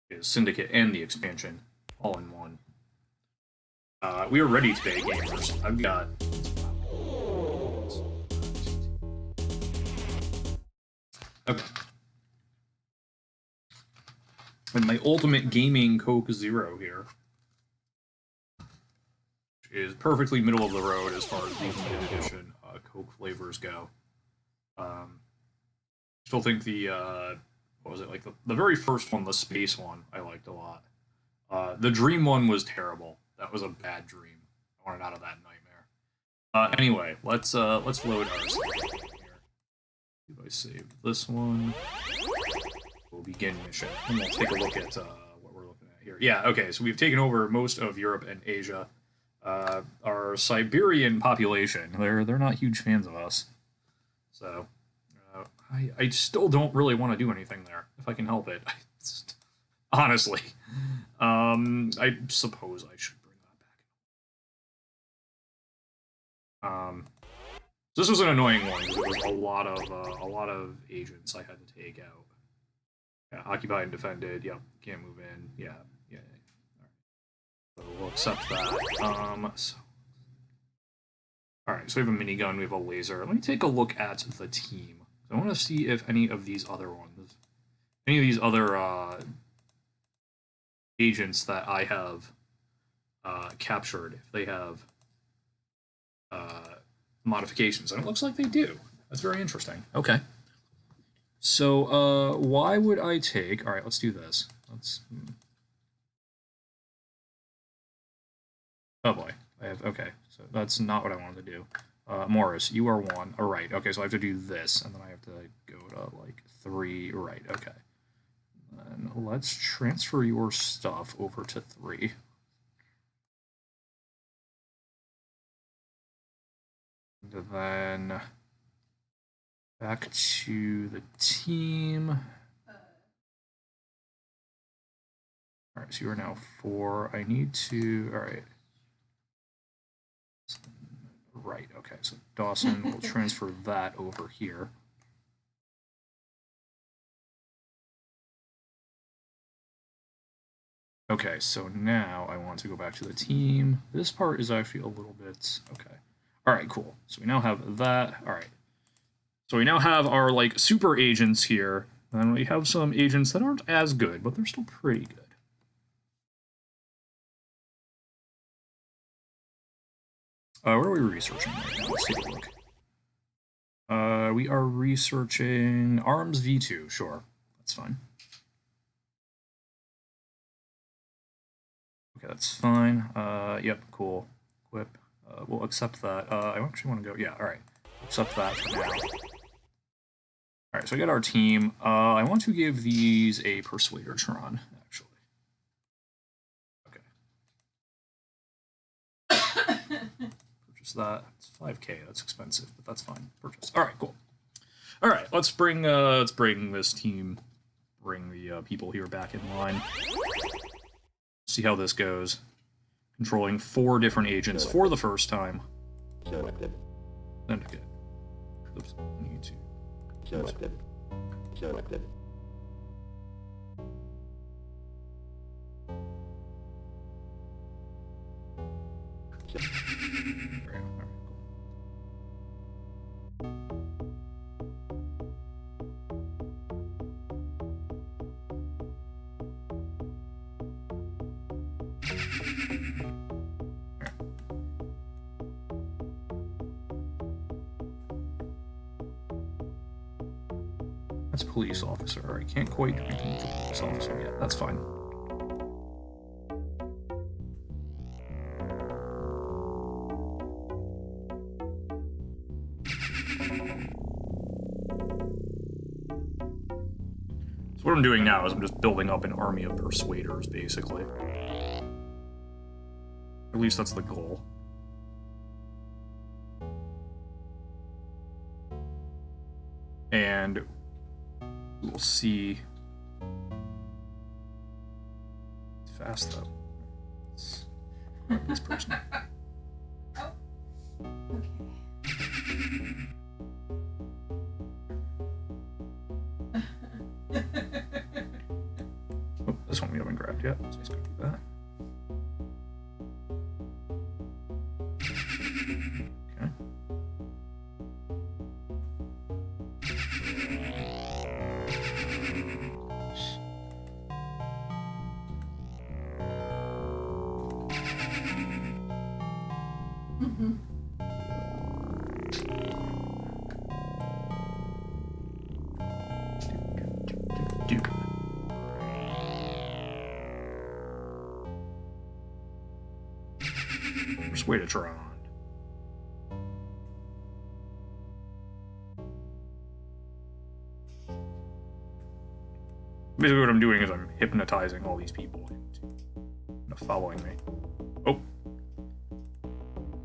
is Syndicate and the expansion all in one. We are ready today, gamers. I've got. Okay. And my ultimate gaming Coke Zero here, which is perfectly middle of the road as far as the limited edition Coke flavors go. Still think the what was it, like the very first one, the space one, I liked a lot. The dream one was terrible. That was a bad dream. I wanted out of that nightmare. Anyway, let's load our save here. If I saved this one, we'll begin mission, and we'll take a look at what we're looking at here. Yeah, okay, so we've taken over most of Europe and Asia. Our Siberian population, they're not huge fans of us. So, I still don't really want to do anything there, if I can help it. Honestly. I suppose I should bring that back. This was an annoying one, because it was a lot of agents I had to take out. Yeah, occupied and defended, yep, can't move in, yeah. Alright. So we'll accept that. Alright, so we have a minigun, we have a laser. Let me take a look at the team. I want to see if any of these other agents that I have captured, if they have modifications. And it looks like they do. That's very interesting. Okay. So, why would I take... Alright, let's do this. Oh boy. Okay, so that's not what I wanted to do. Morris, you are 1. Alright, okay, so I have to do this, and then I have to go to, like, 3. Right, okay. And let's transfer your stuff over to 3. And then back to the team. Alright, so you are now 4. I need to... Alright. Right, okay, so Dawson will transfer that over here. Okay, so now I want to go back to the team. This part is actually a little bit... Okay. Alright, cool. So we now have that. Alright. So we now have our, like, super agents here. And we have some agents that aren't as good, but they're still pretty good. What are we researching right now? Let's take a look. We are researching Arms V2. Sure, that's fine. Okay, that's fine. Yep, cool. Equip. We'll accept that. I actually want to go... Yeah, alright. Accept that for now. Alright, so I got our team. I want to give these a Persuadertron, actually. Okay. Purchase that. It's 5K. That's expensive, but that's fine. Purchase. Alright, cool. Alright, let's bring this team, bring the people here back in line. See how this goes. Controlling 4 different agents for the first time. Selected. Syndicate. Oops, need to. Selected. Selected. That's police officer. I can't quite make him a police officer yet. That's fine. So what I'm doing now is I'm just building up an army of persuaders, basically. At least that's the goal. And we'll see. It's fast though. Let's grab this person. Oh. Okay. this one we haven't grabbed yet, so let's go do that. Okay. Do. Persuade a Tron. Basically what I'm doing is I'm hypnotizing all these people into following me. Oh.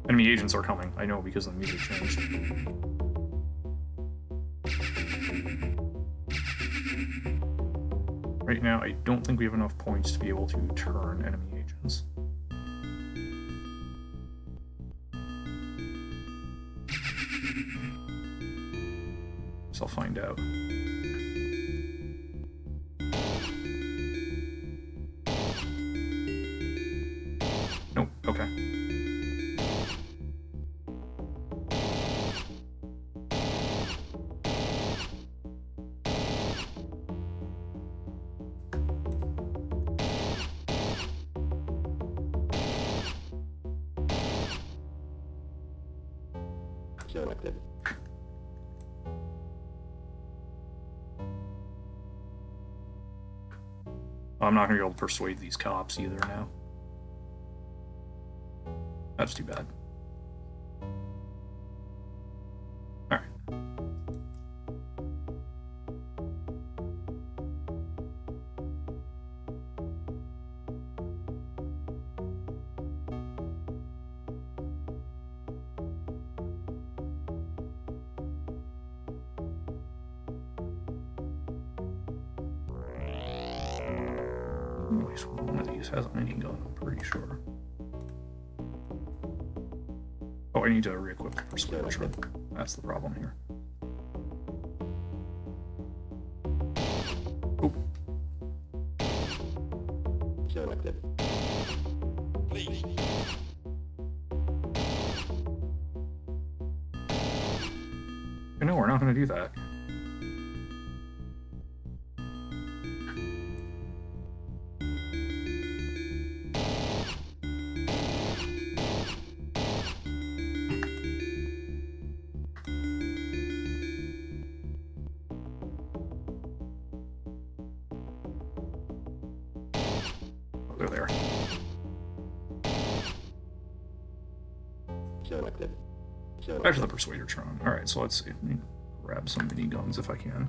Enemy agents are coming. I know because the music changed. Right now, I don't think we have enough points to be able to turn enemy agents. So I'll find out. Nope, okay. Selected. I'm not going to be able to persuade these cops either now. That's too bad. Alright. At least one of these has a minigun, I'm pretty sure. Oh, I need to re-equip the persuader. That's the problem here. Oh. Selected. No, we're not going to do that. They're there. Selected. Back to the Persuader Tron. Alright, so let's see. Let me grab some miniguns if I can.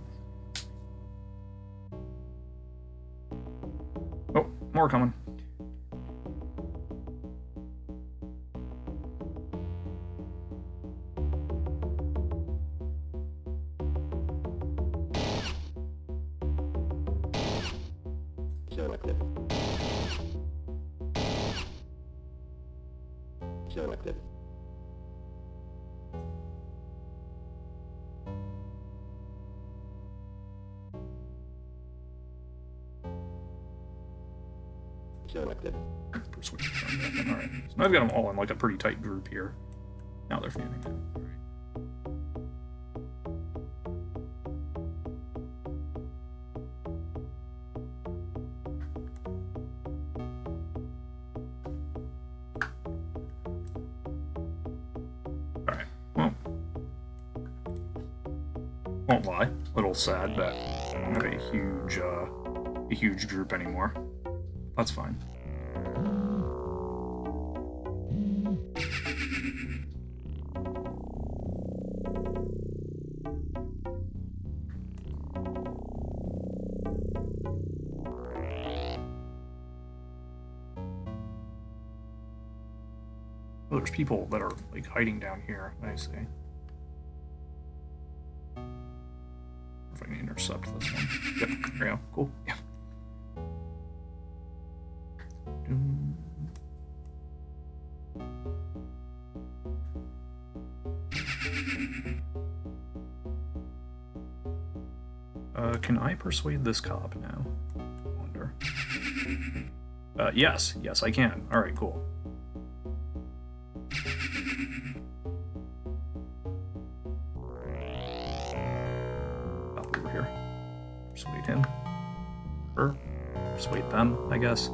Oh, more coming. Selected. Selected. Selected. Persuader Tron back in. Alright. So now I've got them all in like a pretty tight group here. Now they're fanning out. Alright. Won't lie, a little sad that I don't have a huge group anymore. That's fine. Well, there's people that are like hiding down here. I see. If I can intercept this one. Yep, there we go. Cool. Yeah. Can I persuade this cop now? I wonder. Yes. Yes, I can. Alright, cool. Up over here. Persuade him. Or persuade them, I guess.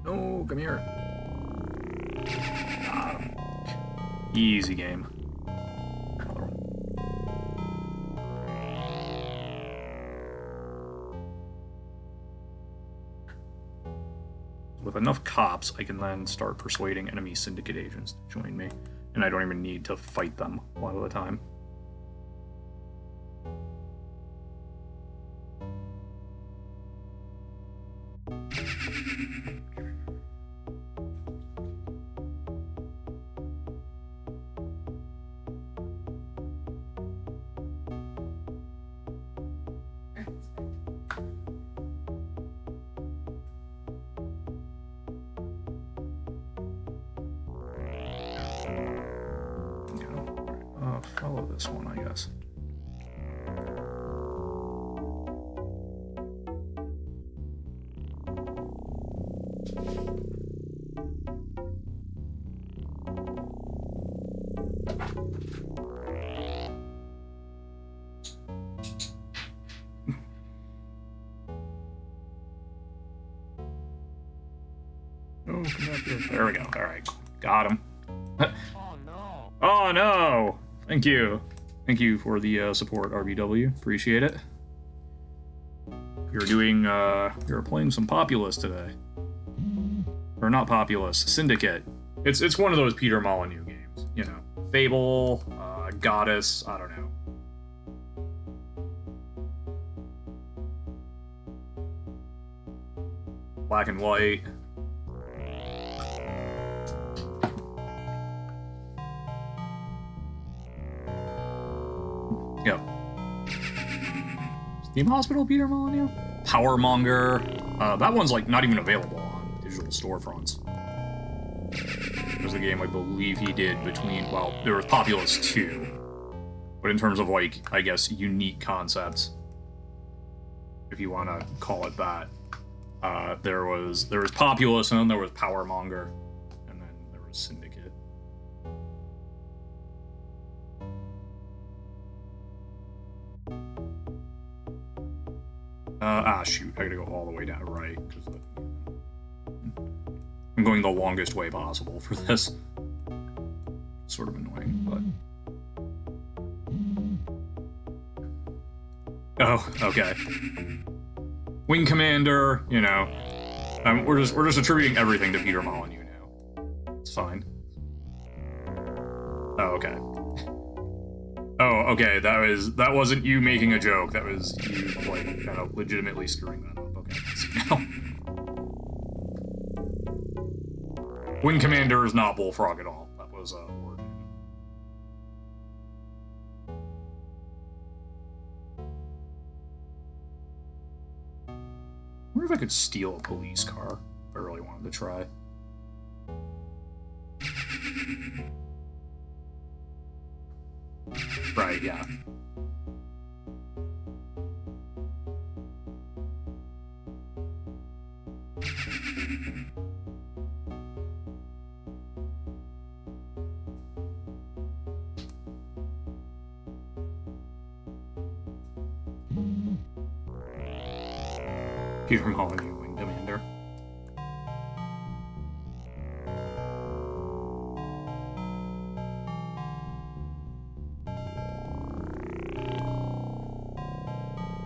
No, come here. Got him. Easy game. Another one. With enough cops, I can then start persuading enemy syndicate agents to join me. And I don't even need to fight them a lot of the time. Follow this one, I guess. Oh, come up here. There we go. All right, got him. Oh no! Oh no! Thank you. Thank you for the support, RBW. Appreciate it. You're doing, you're playing some Populous today. Or not Populous, Syndicate. It's one of those Peter Molyneux games, you know. Fable, Goddess, I don't know. Black and White. Yep. Steam Hospital, Peter Molyneux? Powermonger. That one's like not even available on digital storefronts. It was the game I believe he did between, well, there was Populous 2. But in terms of like, I guess, unique concepts, if you want to call it that, there was Populous, and then there was Powermonger, and then there was Syndicate. Shoot, I gotta go all the way down right, because I'm going the longest way possible for this. Sort of annoying, but... Oh, okay. Wing Commander, you know. We're just attributing everything to Peter Molyneux now. It's fine. Oh, okay. Oh, okay, that wasn't you making a joke, that was you, like, kind of legitimately screwing that up. Okay, let's see now. Wing Commander is not Bullfrog at all. That was, Ord. I wonder if I could steal a police car, if I really wanted to try. Right, yeah. Peter Molyneux, Wing Commander.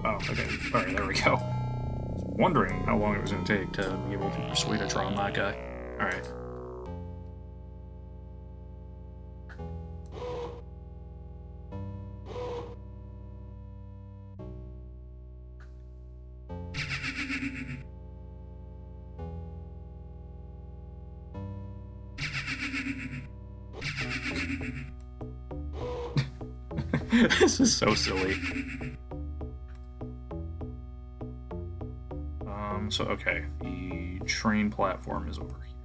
Oh, okay. Alright, there we go. I was wondering how long it was going to take to be able to persuade a Tron that guy. Alright. This is so silly. So, okay, the train platform is over here.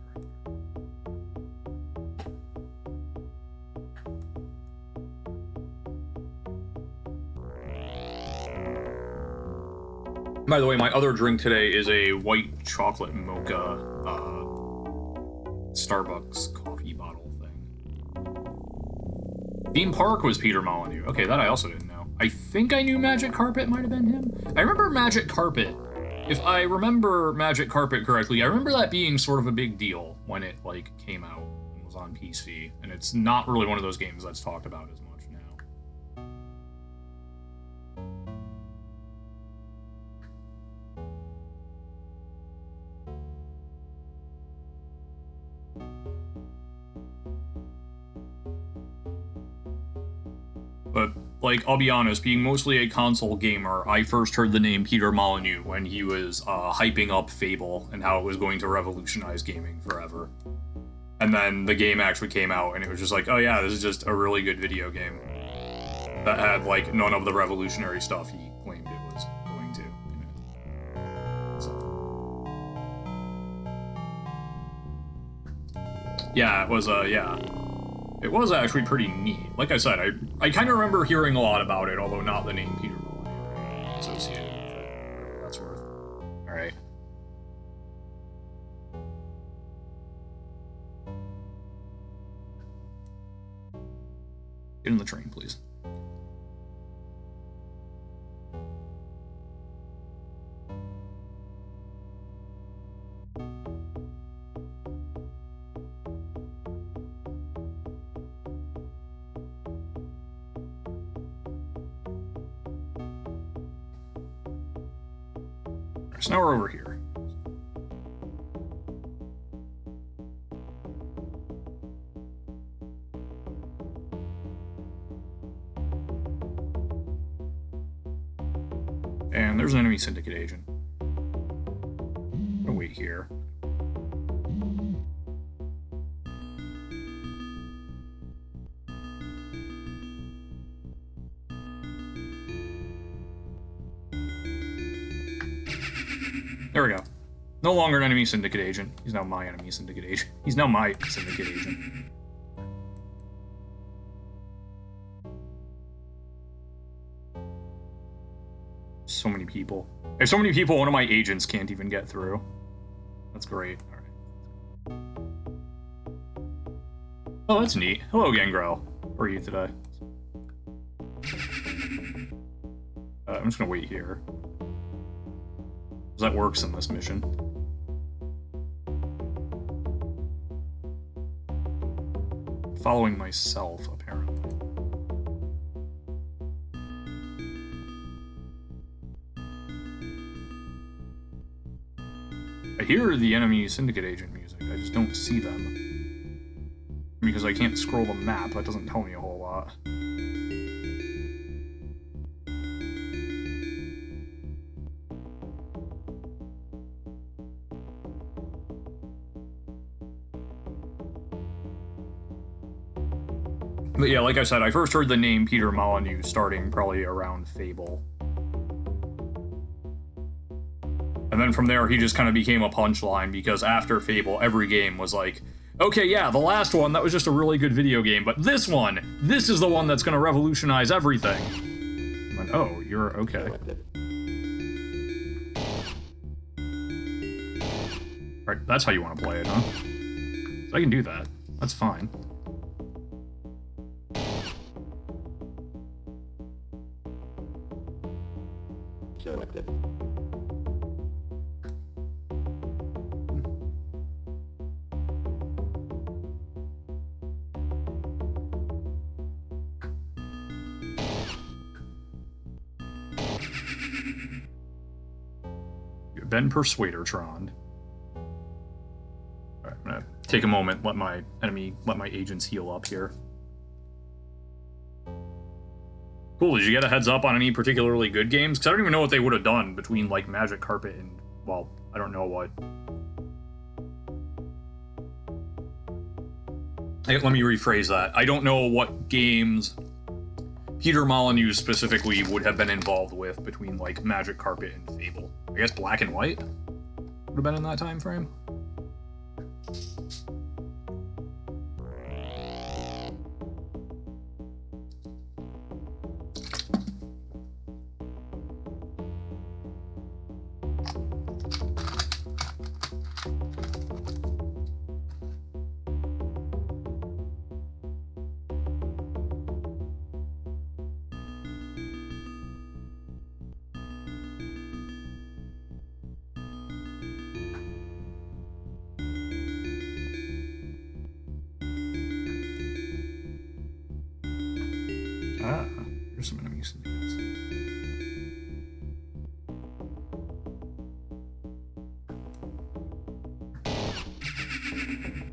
By the way, my other drink today is a white chocolate mocha Starbucks coffee bottle thing. Theme Park was Peter Molyneux. Okay, that I also didn't know. I think I knew Magic Carpet might have been him. I remember Magic Carpet. If I remember Magic Carpet correctly, I remember that being sort of a big deal when it, like, came out and was on PC. And it's not really one of those games that's talked about as much now. But, like, I'll be honest, being mostly a console gamer, I first heard the name Peter Molyneux when he was hyping up Fable and how it was going to revolutionize gaming forever. And then the game actually came out, and it was just like, oh yeah, this is just a really good video game that had, like, none of the revolutionary stuff he claimed it was going to. So. Yeah, it was, yeah. It was actually pretty neat. Like I said, I kind of remember hearing a lot about it, although not the name Peter Molyneux associated with it. Whatever that's worth. Alright. Get in the train, please. So now we're over here. And there's an enemy Syndicate agent. I'm gonna wait here. There we go. No longer an enemy Syndicate agent. He's now my enemy Syndicate agent. He's now my Syndicate agent. So many people. There's so many people, one of my agents can't even get through. That's great. Alright. Oh, that's neat. Hello, Gangrel. How are you today? I'm just gonna wait here. That works in this mission. Following myself, apparently. I hear the enemy Syndicate agent music, I just don't see them. Because I can't scroll the map, that doesn't tell me a whole lot. But yeah, like I said, I first heard the name Peter Molyneux starting probably around Fable. And then from there, he just kind of became a punchline, because after Fable, every game was like, okay, yeah, the last one, that was just a really good video game, but this one, this is the one that's going to revolutionize everything. I'm like, oh, you're okay. Alright, that's how you want to play it, huh? So I can do that. That's fine. Selected. You've been Persuadertron. Alright, I'm gonna take a moment, let my agents heal up here. Cool, did you get a heads up on any particularly good games? Because I don't even know what they would have done between, like, Magic Carpet and, well, I don't know what. Hey, let me rephrase that. I don't know what games Peter Molyneux specifically would have been involved with between, like, Magic Carpet and Fable. I guess Black and White would have been in that time frame.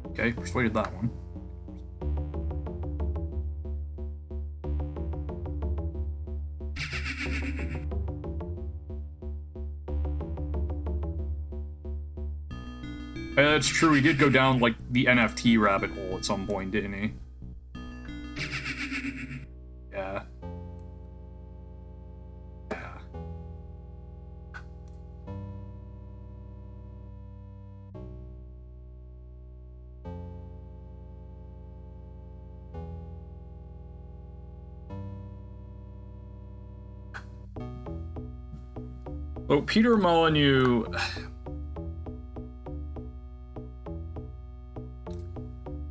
Okay, persuaded that one. It's true, he did go down, like, the NFT rabbit hole at some point, didn't he? Yeah. Yeah. Oh, Peter Molyneux...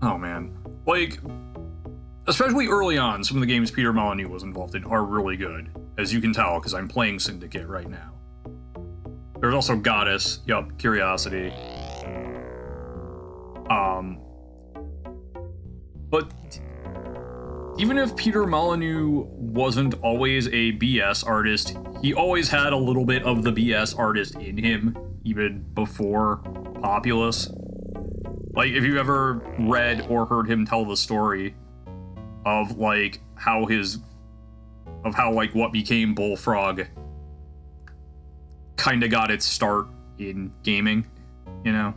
Oh, man. Like, especially early on, some of the games Peter Molyneux was involved in are really good, as you can tell, because I'm playing Syndicate right now. There's also Goddess, yup, Curiosity. But even if Peter Molyneux wasn't always a BS artist, he always had a little bit of the BS artist in him, even before Populous. Like, if you've ever read or heard him tell the story of, like, like, what became Bullfrog kind of got its start in gaming, you know?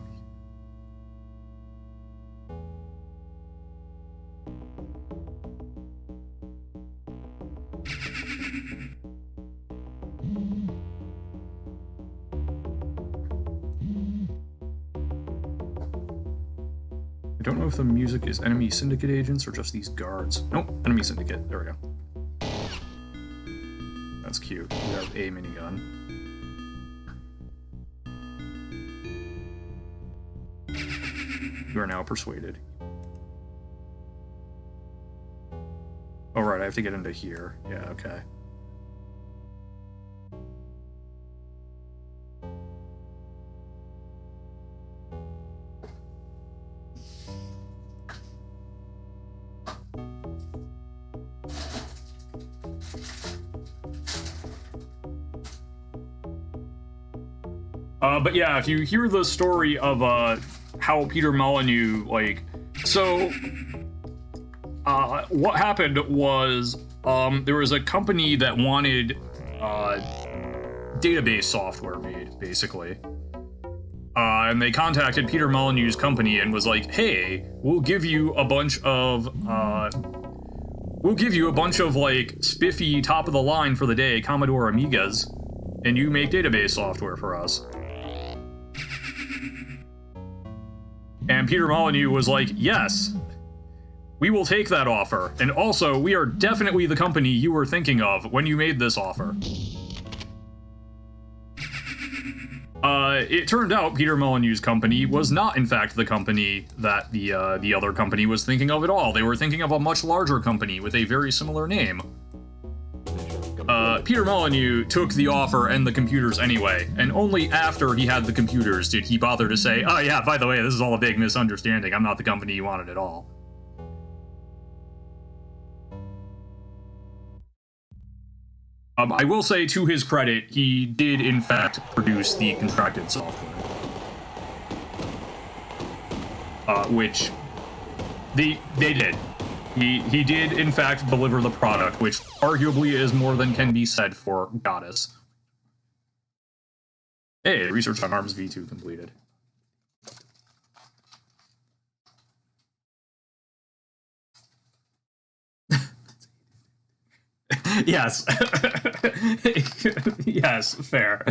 I don't know if the music is enemy Syndicate agents or just these guards. Nope, enemy Syndicate. There we go. That's cute. We have a minigun. You are now persuaded. Oh, right, I have to get into here. Yeah, okay. But yeah, if you hear the story of how Peter Molyneux, like, so what happened was there was a company that wanted database software made, basically. And they contacted Peter Molyneux's company and was like, hey, we'll give you a bunch of like spiffy top of the line for the day Commodore Amigas, and you make database software for us. And Peter Molyneux was like, yes, we will take that offer. And also, we are definitely the company you were thinking of when you made this offer. It turned out Peter Molyneux's company was not, in fact, the company that the other company was thinking of at all. They were thinking of a much larger company with a very similar name. Peter Molyneux took the offer and the computers anyway, and only after he had the computers did he bother to say, oh yeah, by the way, this is all a big misunderstanding. I'm not the company you wanted at all. I will say, to his credit, he did in fact produce the contracted software. Which they did. He did, in fact, deliver the product, which arguably is more than can be said for Goddess. Hey, research on ARMS V2 completed. Yes. Yes, fair.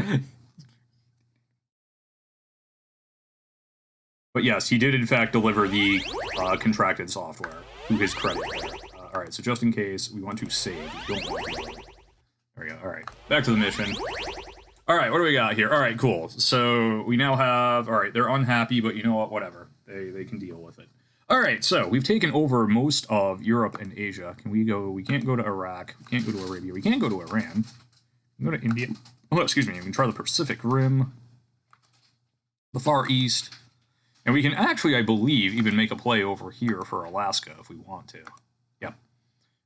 But yes, he did, in fact, deliver the contracted software, to his credit. Alright, so just in case, we want to save. We don't want to. There we go. Alright, back to the mission. Alright, what do we got here? Alright, cool. So, we now have... Alright, they're unhappy, but you know what? Whatever. They can deal with it. Alright, so, we've taken over most of Europe and Asia. Can we go... We can't go to Iraq. We can't go to Arabia. We can't go to Iran. We can go to India. Oh, excuse me. We can try the Pacific Rim. The Far East. And we can actually, I believe, even make a play over here for Alaska if we want to. Yep.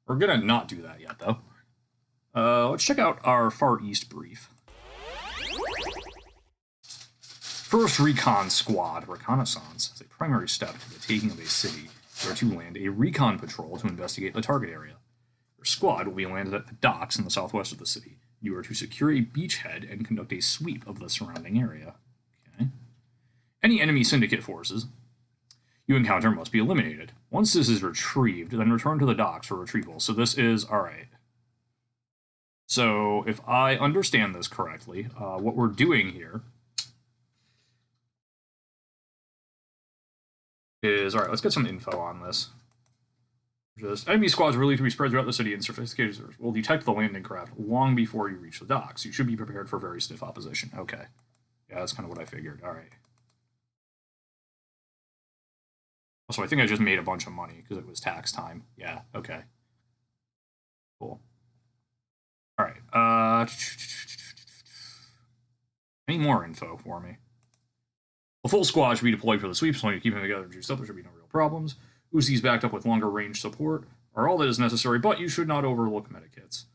We're gonna not do that yet, though. Let's check out our Far East brief. first recon squad, reconnaissance, as a primary step to the taking of a city, you are to land a recon patrol to investigate the target area. Your squad will be landed at the docks in the southwest of the city. You are to secure a beachhead and conduct a sweep of the surrounding area. Okay. Any enemy syndicate forces you encounter must be eliminated. Once this is retrieved, then return to the docks for retrieval. So this is, alright. So if I understand this correctly, what we're doing here is, alright, let's get some info on this. Just enemy squads relieved to be spread throughout the city, and sophisticated will detect the landing craft long before you reach the docks. You should be prepared for very stiff opposition. Okay. Yeah, that's kind of what I figured. Alright. Also, I think I just made a bunch of money because it was tax time. Yeah, okay. Cool. Alright, any more info for me? A full squad should be deployed for the sweep, so long as you keep them together and juiced up, there should be no real problems. Uzis backed up with longer range support are all that is necessary, but you should not overlook medikits.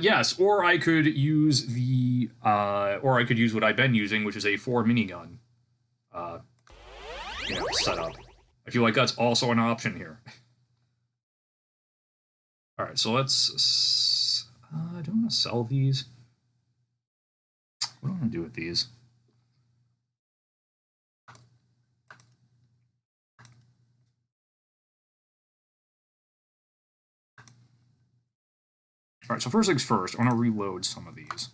Yes, or I could use the, or I could use what I've been using, which is a 4 minigun, setup. I feel like that's also an option here. Alright, so let's, I don't want to sell these. What do I want to do with these? Alright, so first things first, I want to reload some of these.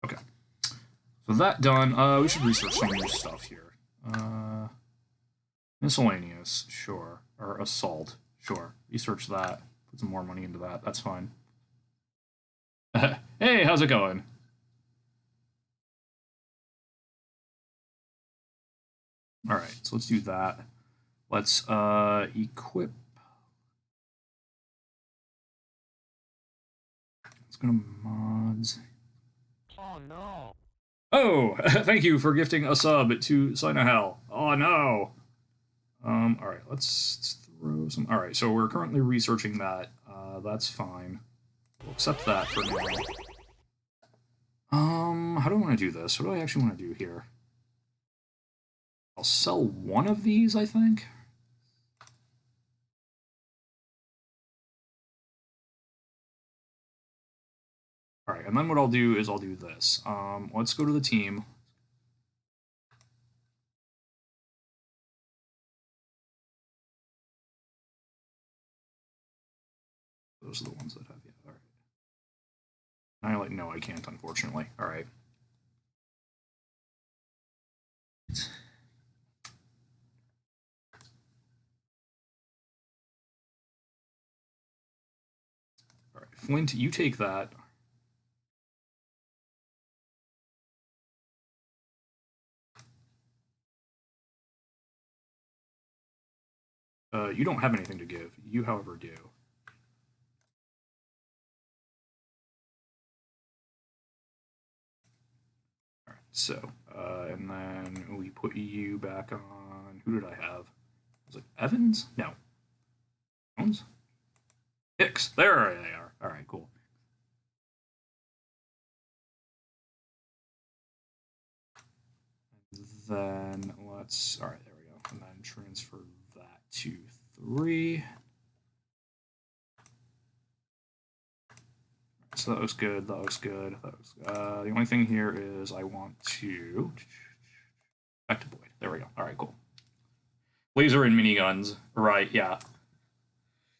Okay. So that done, we should research some new stuff here. Miscellaneous, sure. Or assault, sure. Research that. Put some more money into that. That's fine. Hey, how's it going? Alright, so let's do that. Let's equip. Let's go to mods. Oh no. Oh, thank you for gifting a sub to Sinahel. Oh no. Alright, let's throw some. Alright, so we're currently researching that. That's fine. We'll accept that for now. How do I want to do this? What do I actually want to do here? I'll sell one of these, I think. Alright, and then what I'll do is I'll do this. Let's go to the team. Those are the ones that have, yeah, alright. No, I can't, unfortunately. Alright. Alright, Flint, you take that. You don't have anything to give. You, however, do. Alright, so, and then we put you back on... Who did I have? Was it Evans? No. Jones? Hicks. There they are. Alright, cool. Then let's... Alright, there we go. And then transfer that to 3. So that looks good, that looks good, that looks good. The only thing here is I want to... Back to Boyd. There we go. Alright, cool. Laser and miniguns. Right, yeah.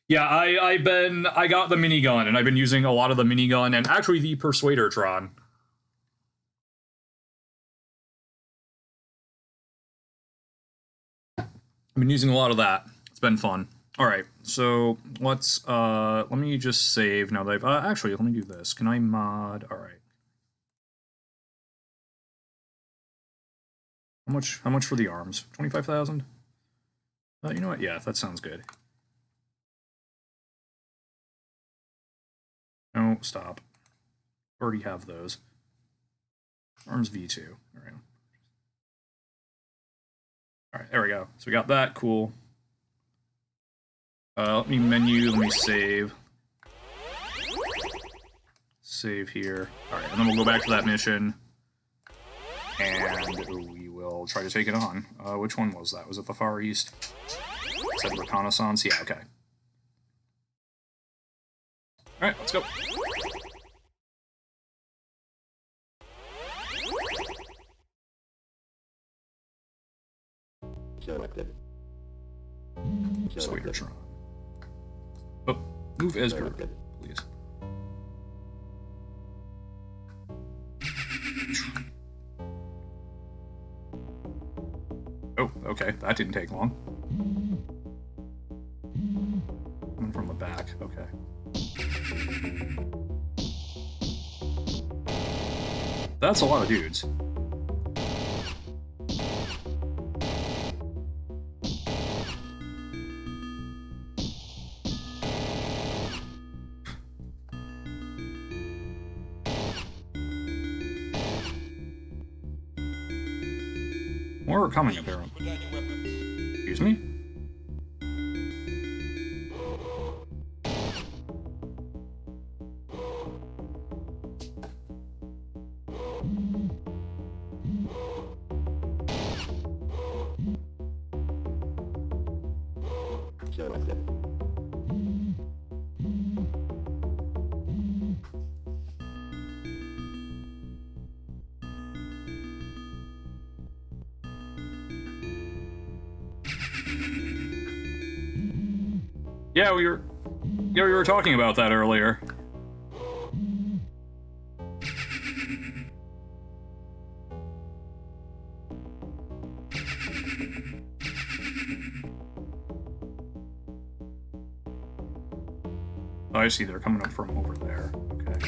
Yeah, I got the minigun, and I've been using a lot of the minigun, and actually the Persuadertron. I've been using a lot of that. It's been fun. Alright, so let's, let me just save now that I've, actually, let me do this. Can I mod? Alright. How much for the arms? 25,000? You know what? Yeah, that sounds good. No, stop. Already have those. Arms V2. Alright. Alright, there we go. So we got that, cool. Let me save. Save here. Alright, and then we'll go back to that mission. And we will try to take it on. Which one was that? Was it the Far East? It said reconnaissance? Yeah, okay. Alright, let's go. Selected. Swaydertron. Oh, move as group, please. Oh, okay, that didn't take long. Coming from the back, okay. That's a lot of dudes. More are coming, apparently. Excuse me? Selected. Yeah, we were talking about that earlier. Oh, I see, they're coming up from over there. Okay.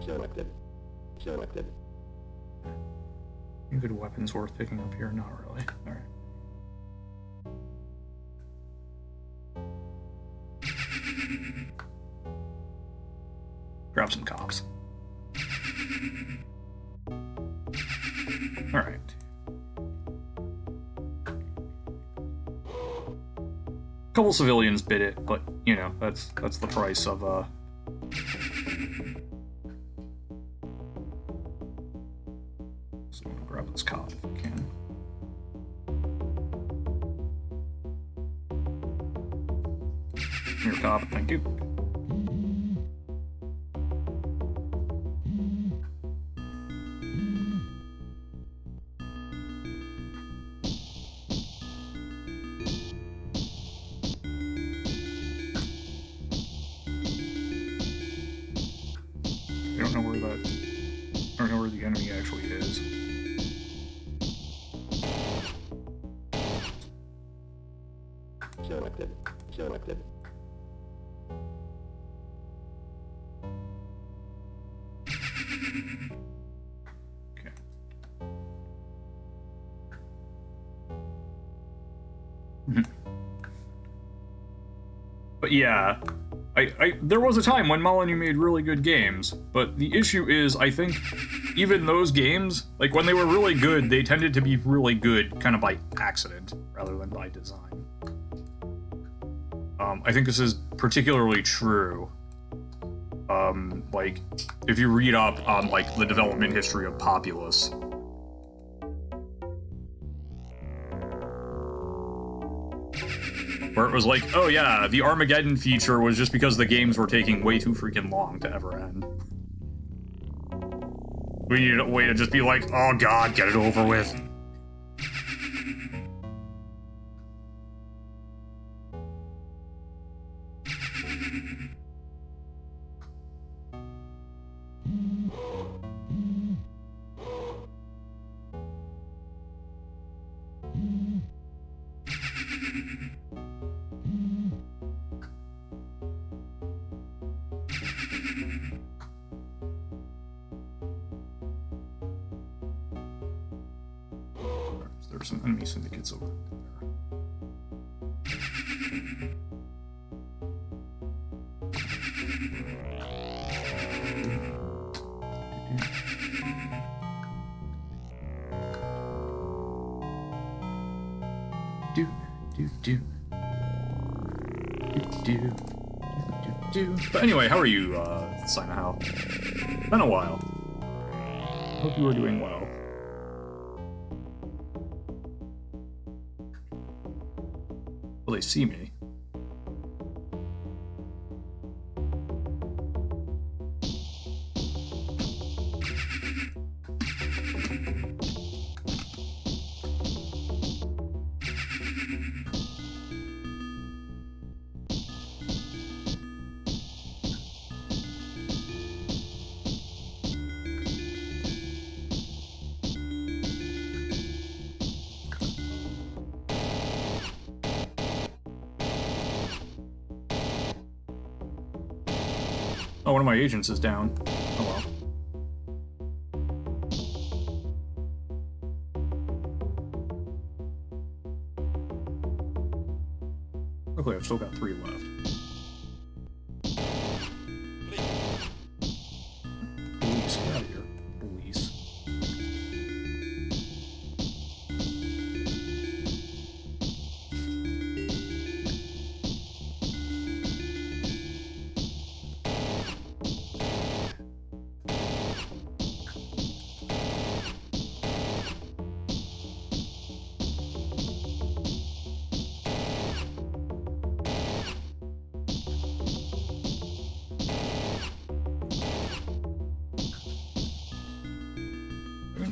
Selected. Selected. Any good weapons worth picking up here? Not really. Alright. Grab some cops. Alright. Couple civilians bid it, but you know, that's the price of So I'm gonna grab this cop if I can. Here, cop, thank you. I don't know where the enemy actually is. Selected. Selected. Okay. But yeah, there was a time when Molyneux made really good games, but the issue is, I think, even those games, like, when they were really good, they tended to be really good kind of by accident, rather than by design. I think this is particularly true. Like, if you read up on, like, the development history of Populous, where it was like, oh yeah, the Armageddon feature was just because the games were taking way too freaking long to ever end. We needed a way to just be like, oh god, get it over with. There are some enemy syndicates over there. Do do do do do do. But anyway, how are you, Sinahow? Been a while. Hope you are doing well. Will they see me? Oh, one of my agents is down. Oh well. Luckily, I've still got 3 left. Police, get out of here. Police.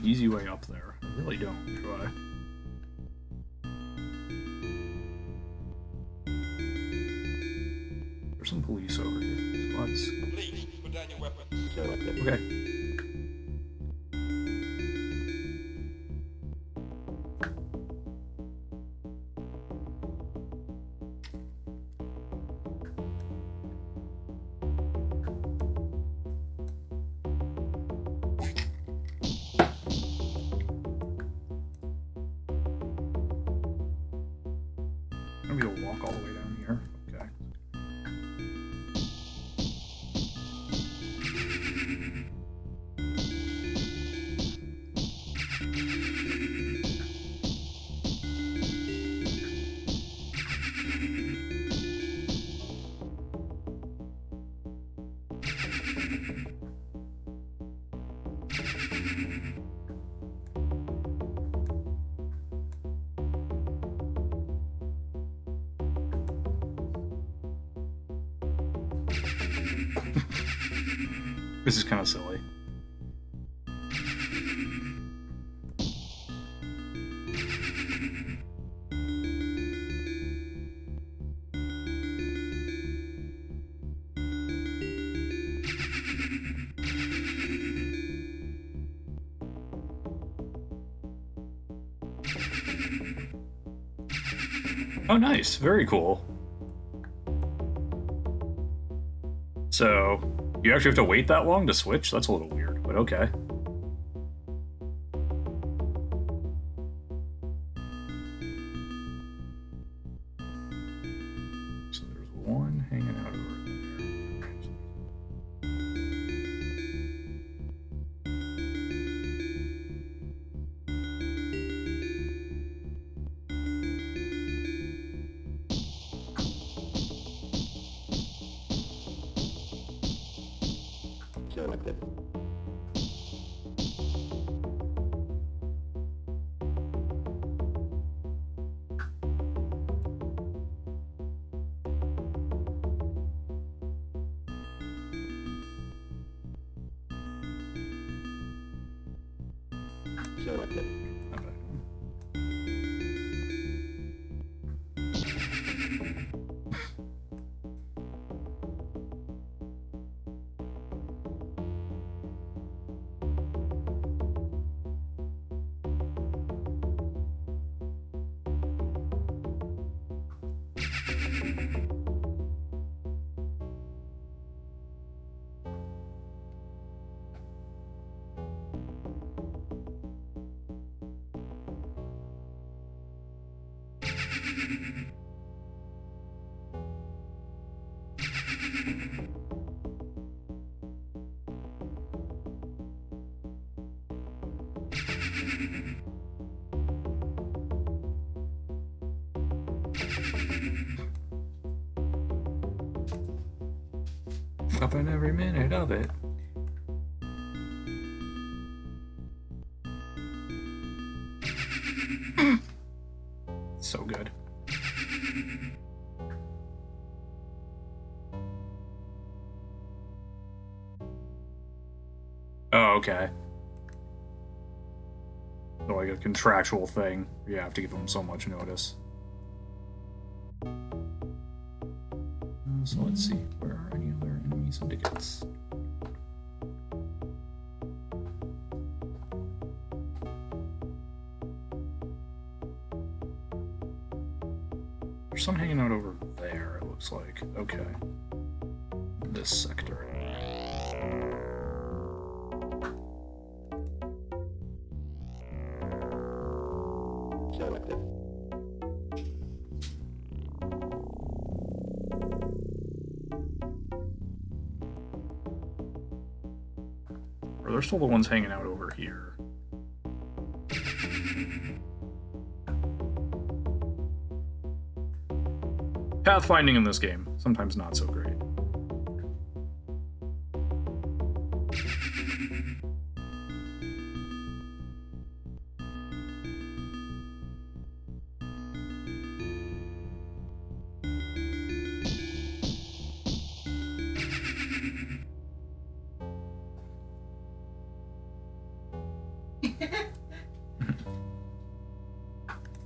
Easy way up there. I really don't, do I? There's some police over here. So let's... Please, put down your weapon. Selected. Okay. Maybe you'll walk all the way down here. Okay. This is kind of silly. Oh, nice. Very cool. So, you actually have to wait that long to switch? That's a little weird, but okay. So there's one hanging out over there. Selected. Selected. Okay. Loving every minute of it. So good. Oh, okay. So like a contractual thing. You have to give them so much notice. So let's see. Where are any other enemy syndicates? There's some hanging out over there, it looks like. Okay. This sector. Selected. Or they're still the ones hanging out over here. Pathfinding in this game, sometimes not so great.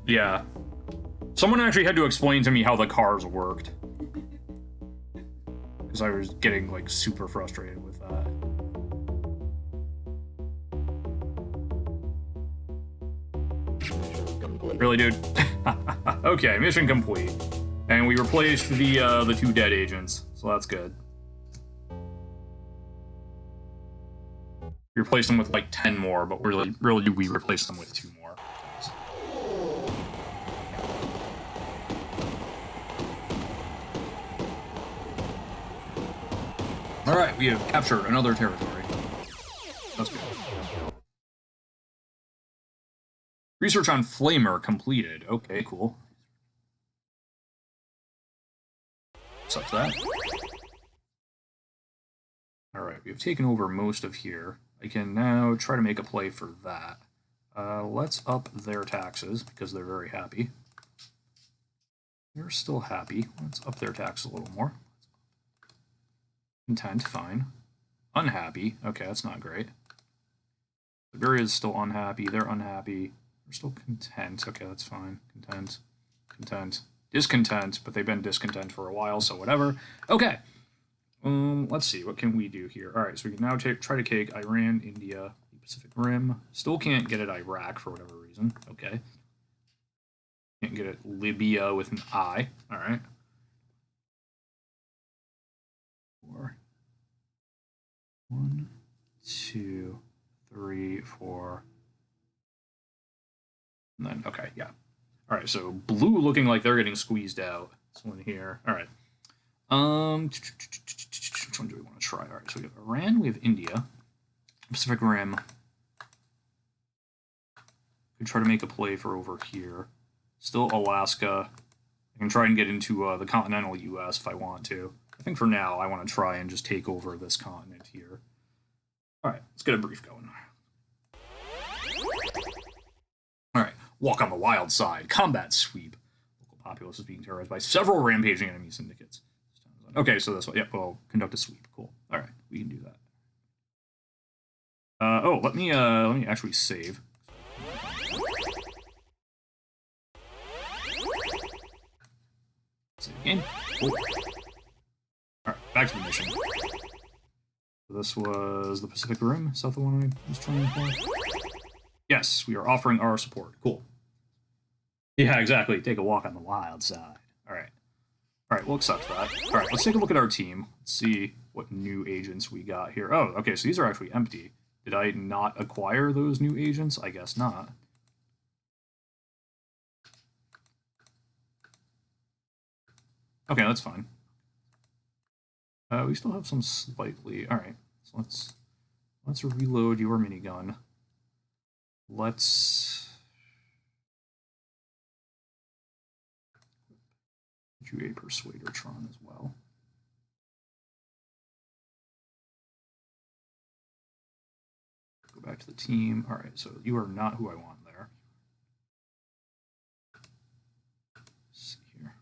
Yeah. Someone actually had to explain to me how the cars worked. Because I was getting, like, super frustrated with that. Mission complete. Really, dude? Okay, mission complete. And we replaced the two dead agents, so that's good. We replaced them with, like, 10 more, but really we replaced them with 2 more. Alright, we have captured another territory. That's good. Research on Flamer completed. Okay, cool. What's up to that? Alright, we have taken over most of here. I can now try to make a play for that. Let's up their taxes, because they're very happy. They're still happy. Let's up their taxes a little more. Content, fine. Unhappy. Okay, that's not great. Liberia's still unhappy. They're unhappy. They're still content. Okay, that's fine. Content. Content. Discontent, but they've been discontent for a while, so whatever. Okay. Let's see. What can we do here? All right, so we can now try to take Iran, India, the Pacific Rim. Still can't get it Iraq for whatever reason. Okay. Can't get it Libya with an I. All right. 4. 1, 2, 3, 4. And then, okay, yeah. All right, so blue looking like they're getting squeezed out. This one here. All right. Which one do we want to try? All right, so we have Iran, we have India, Pacific Rim. Could try to make a play for over here. Still Alaska. I can try and get into the continental U.S. if I want to. I think for now I want to try and just take over this continent here. All right, let's get a brief going. All right, walk on the wild side. Combat sweep. Local populace is being terrorized by several rampaging enemy syndicates. Okay, so this one. Yep, we'll conduct a sweep. Cool. All right, we can do that. Oh, let me actually save. Save again. Cool. All right, back to the mission. So this was the Pacific Rim. Is that the one I was trying for? Yes, we are offering our support. Cool. Yeah, exactly. Take a walk on the wild side. All right. All right, we'll accept that. All right, let's take a look at our team. Let's see what new agents we got here. Oh, okay, so these are actually empty. Did I not acquire those new agents? I guess not. Okay, that's fine. We still have some slightly... All right, so let's reload your minigun. Let's you a Persuadertron as well. Go back to the team. All right, so you are not who I want there. Let's see here.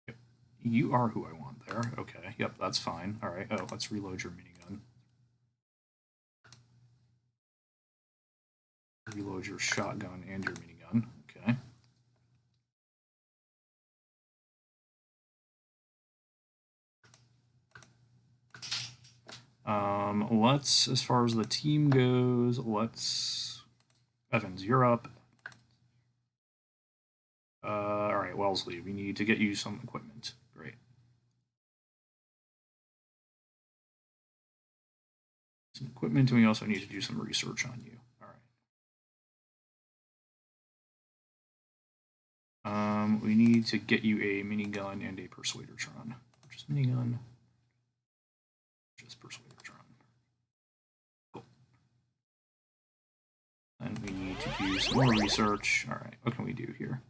Yep. You are who I want there. Okay, yep, that's fine. All right, oh, let's reload your minigun. Reload your shotgun and your minigun. Okay. Let's, as far as the team goes, Evans, you're up. All right, Wellesley, we need to get you some equipment. Great. Some equipment, and we also need to do some research on you. All right. We need to get you a minigun and a Persuadertron. Just minigun. Just Persuadertron. Cool. And we need to do some more research. All right, what can we do here?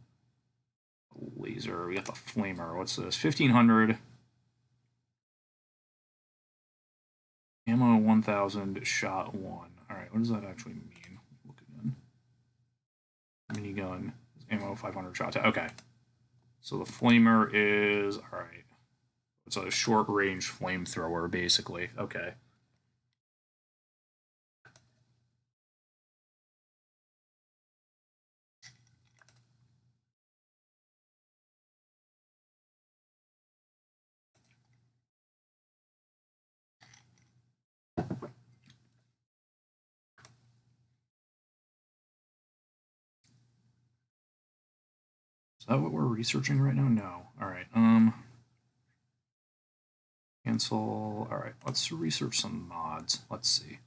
Laser. We got the flamer. What's this? 1500. Ammo 1000. Shot 1. All right, what does that actually mean? Look again. Minigun. Ammo 500. Shot 10. Okay. So the flamer is all right. It's a short range flamethrower, basically. Okay. Is that what we're researching right now? No. All right. Cancel. All right. Let's research some mods. Let's see.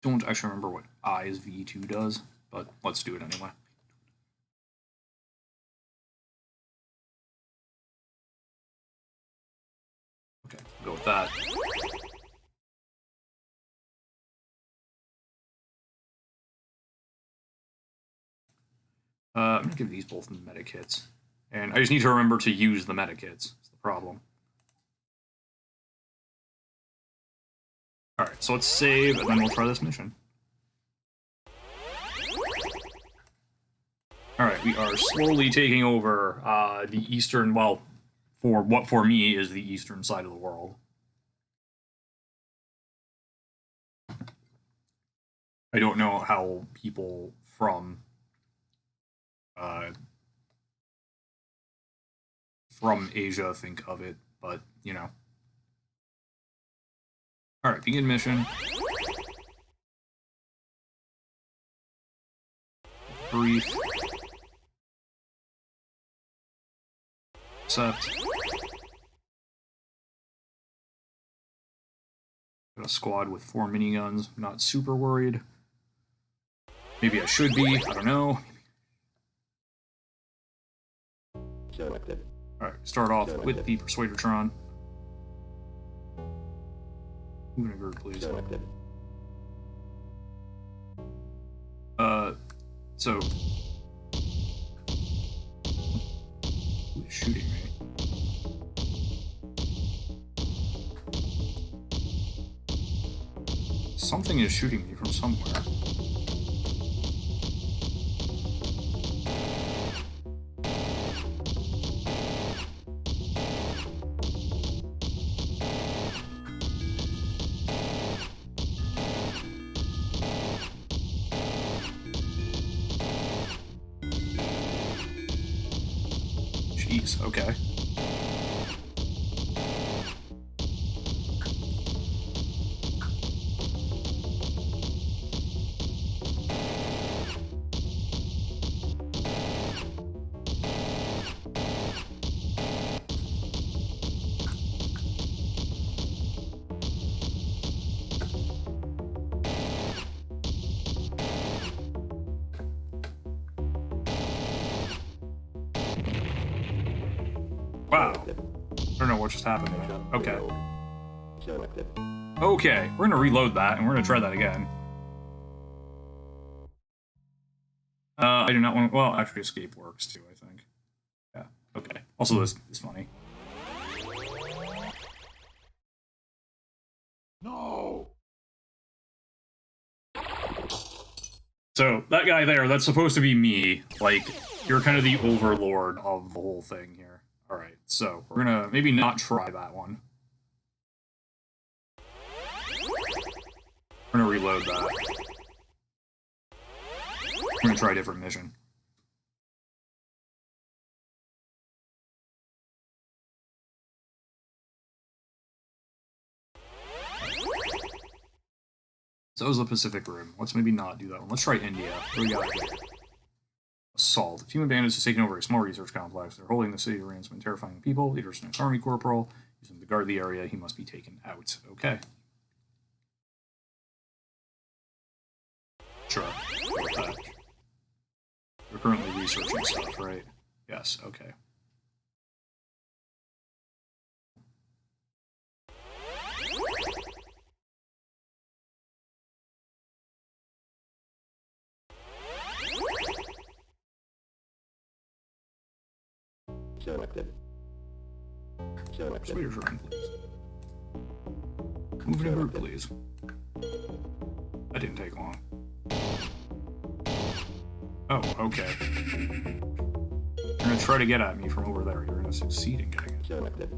Don't actually remember what Eyes V2 does, but let's do it anyway. Okay, go with that. I'm gonna give these both medic hits. And I just need to remember to use the medic hits. That's the problem. Alright, so let's save, and then we'll try this mission. Alright, we are slowly taking over the eastern, well, for what for me is the eastern side of the world. I don't know how people from Asia think of it, but, you know. Alright, begin mission. Brief. Accept. Got a squad with 4 miniguns. Not super worried. Maybe I should be. I don't know. Selected. Alright, start off with the Persuadertron. Vinegar, please. Selected. So... Who is shooting me? Something is shooting me from somewhere. Jeez, okay. Wow. I don't know what just happened there. Okay. Selected. Okay, we're gonna reload that, and we're gonna try that again. I do not want. Well, actually, escape works too. I think. Yeah. Okay. Also, this is funny. No! So that guy there, that's supposed to be me. Like, you're kind of the overlord of the whole thing here. All right. So we're gonna maybe not try that one. We're gonna reload that. We're gonna try a different mission. So that was the Pacific Rim. Let's maybe not do that one. Let's try India. What do we got here? Assault. If human bandits have taken over a small research complex, they're holding the city to ransom and terrifying people. Leader's an army corporal. Using to guard the area, he must be taken out. Okay. Sure. Go with that. We're currently researching stuff, right? Yes, okay. Selected. Selected. Sway your turn, please. Move in a group, please. That didn't take long. Oh, okay. You're gonna try to get at me from over there. You're gonna succeed in getting it. Selected.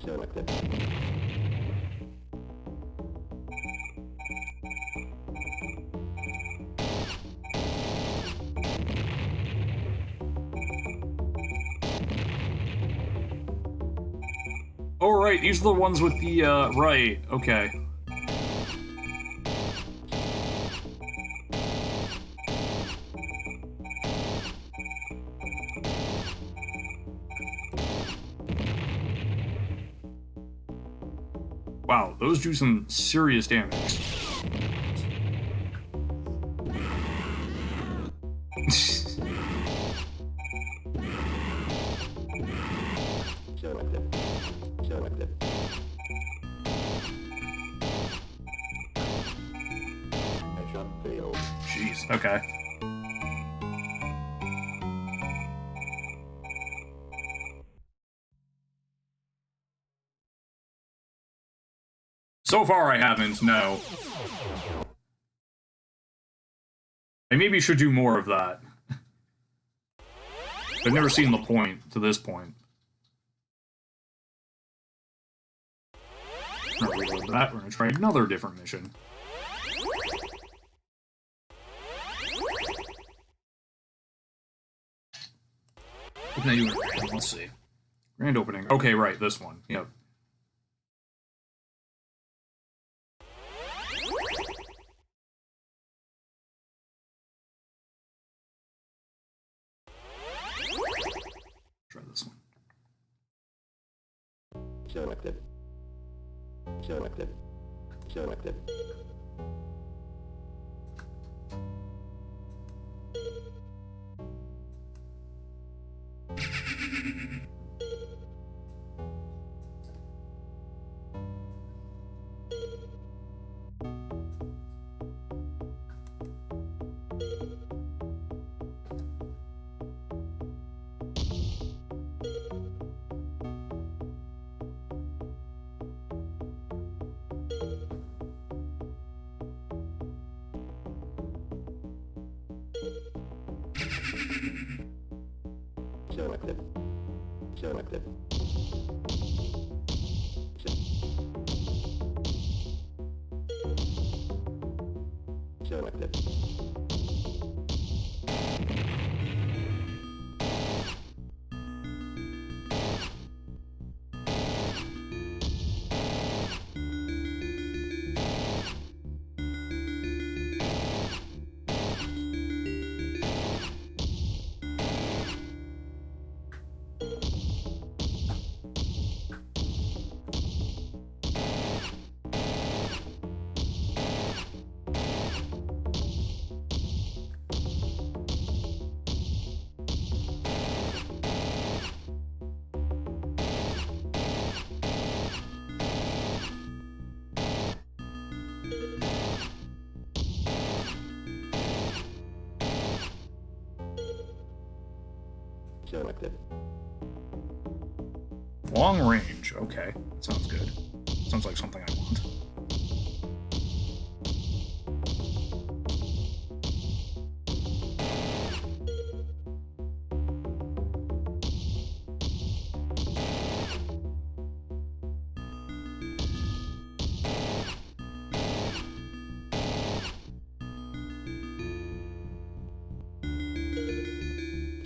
Selected. Oh, right, these are the ones with the, right, okay. Wow, those do some serious damage. Selected. Selected. Mission failed. Jeez, okay. So far I haven't, no. I maybe should do more of that. I've never seen the point to this point. We're gonna reload that, we're gonna try another different mission. What can I do in a grand? Let's see. Grand opening. Okay, right, this one. Yep. Try this one. Selected. Selected. Selected. Selected. Selected. Selected. Selected. Long range. Okay, that sounds good. Sounds like something I want.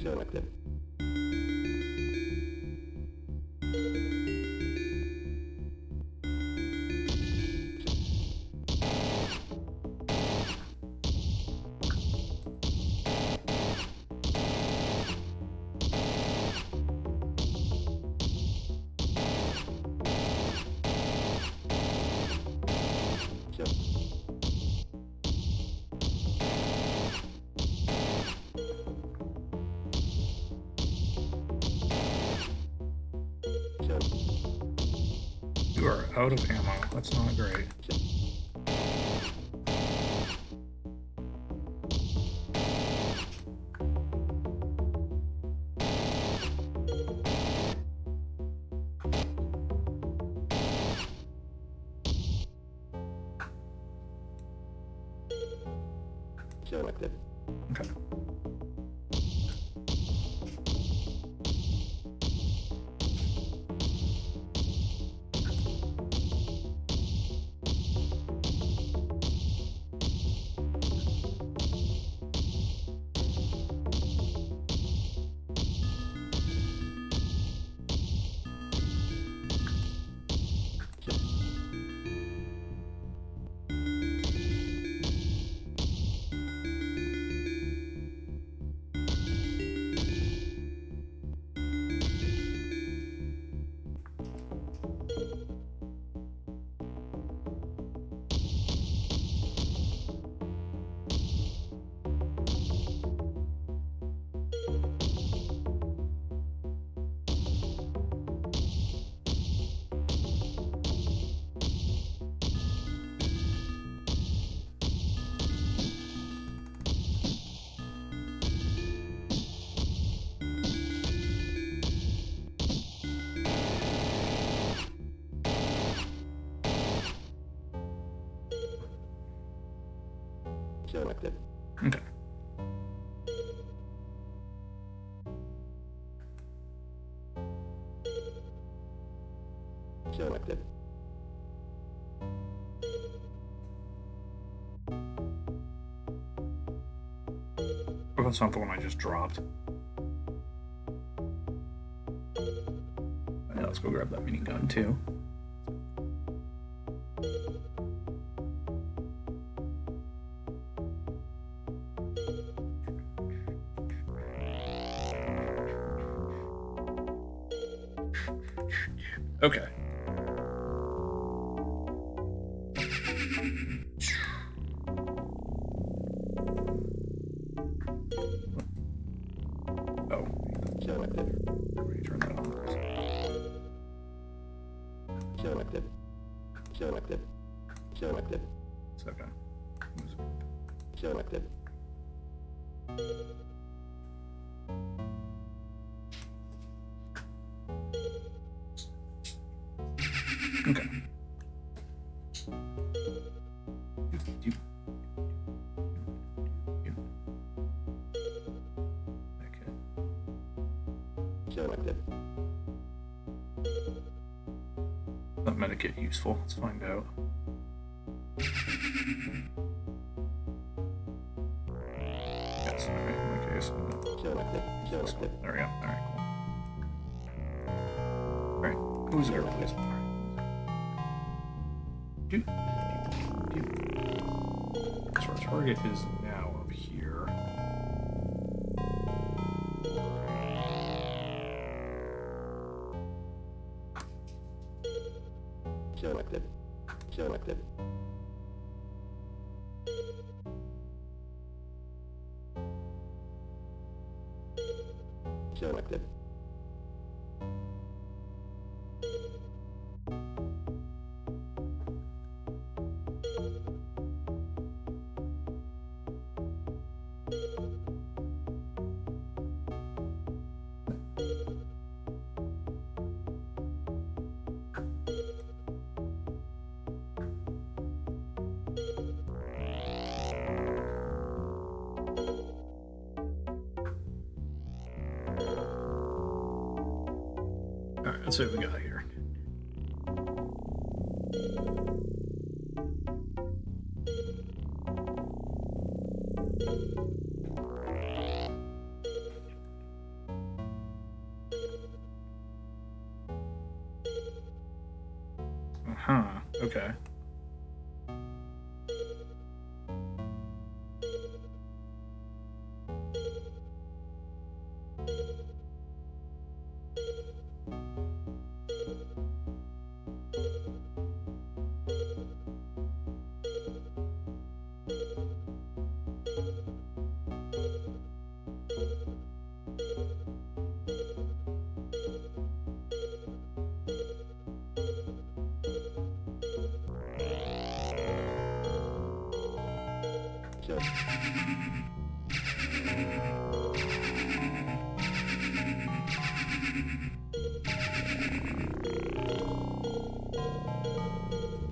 Selected. You are out of ammo. That's not great. Selected. Okay. Selected. Okay. Selected. Oh, that's not the one I just dropped. Yeah, let's go grab that minigun too. Okay. Oh, Selected. let me turn that on. Selected. Selected. Selected. It's okay. Selected. Okay. Okay. Selected. That medikit useful. Let's find out. Yes, alright, in my case. Selected. Selected. There we go. Alright, cool. Alright, who's there, please? Alright. So our target is now up here. Selected. Selected. Selected. Alright, let's see what we got here. Uh-huh, okay.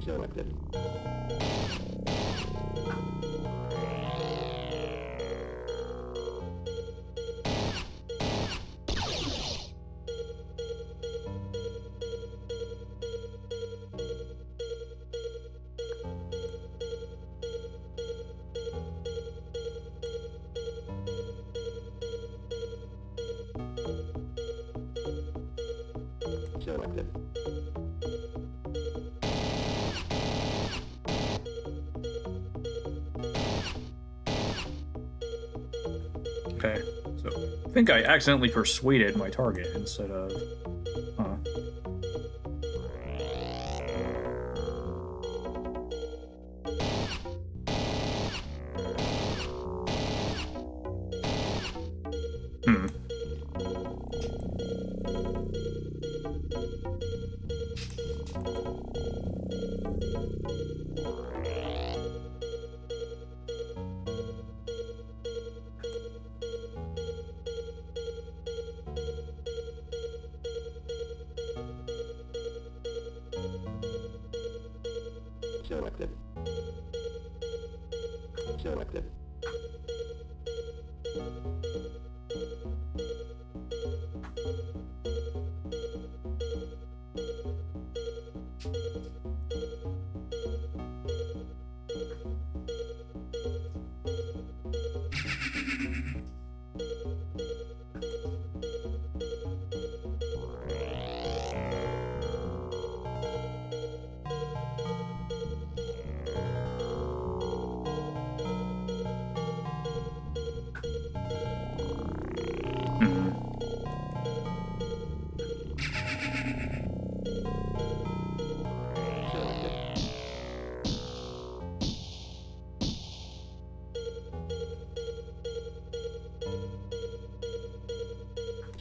Selected. Selected. Okay, so I think I accidentally persuaded my target instead of... Huh. Hmm. Selected. Selected.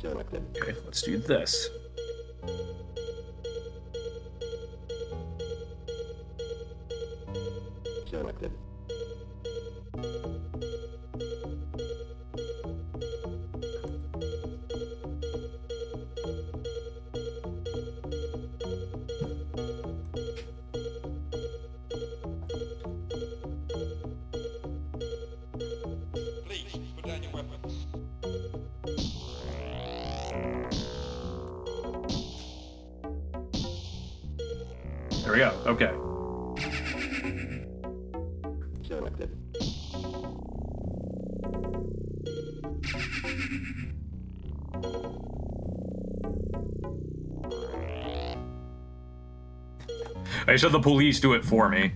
Selected. Okay, let's do this. Selected. Please put down your weapons. There we go, okay. Selected. I just had the police do it for me.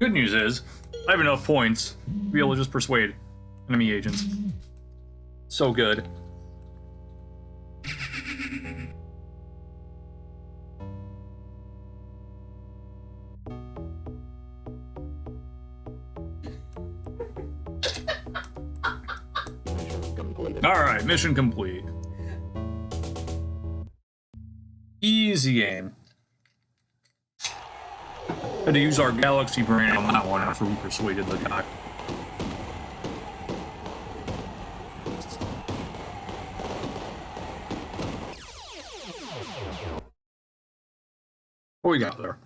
Good news is, I have enough points to be able to just persuade enemy agents. So good. Completed. Alright, mission complete. Easy game. Had to use our galaxy brain on that one after we persuaded the guy. What we got there?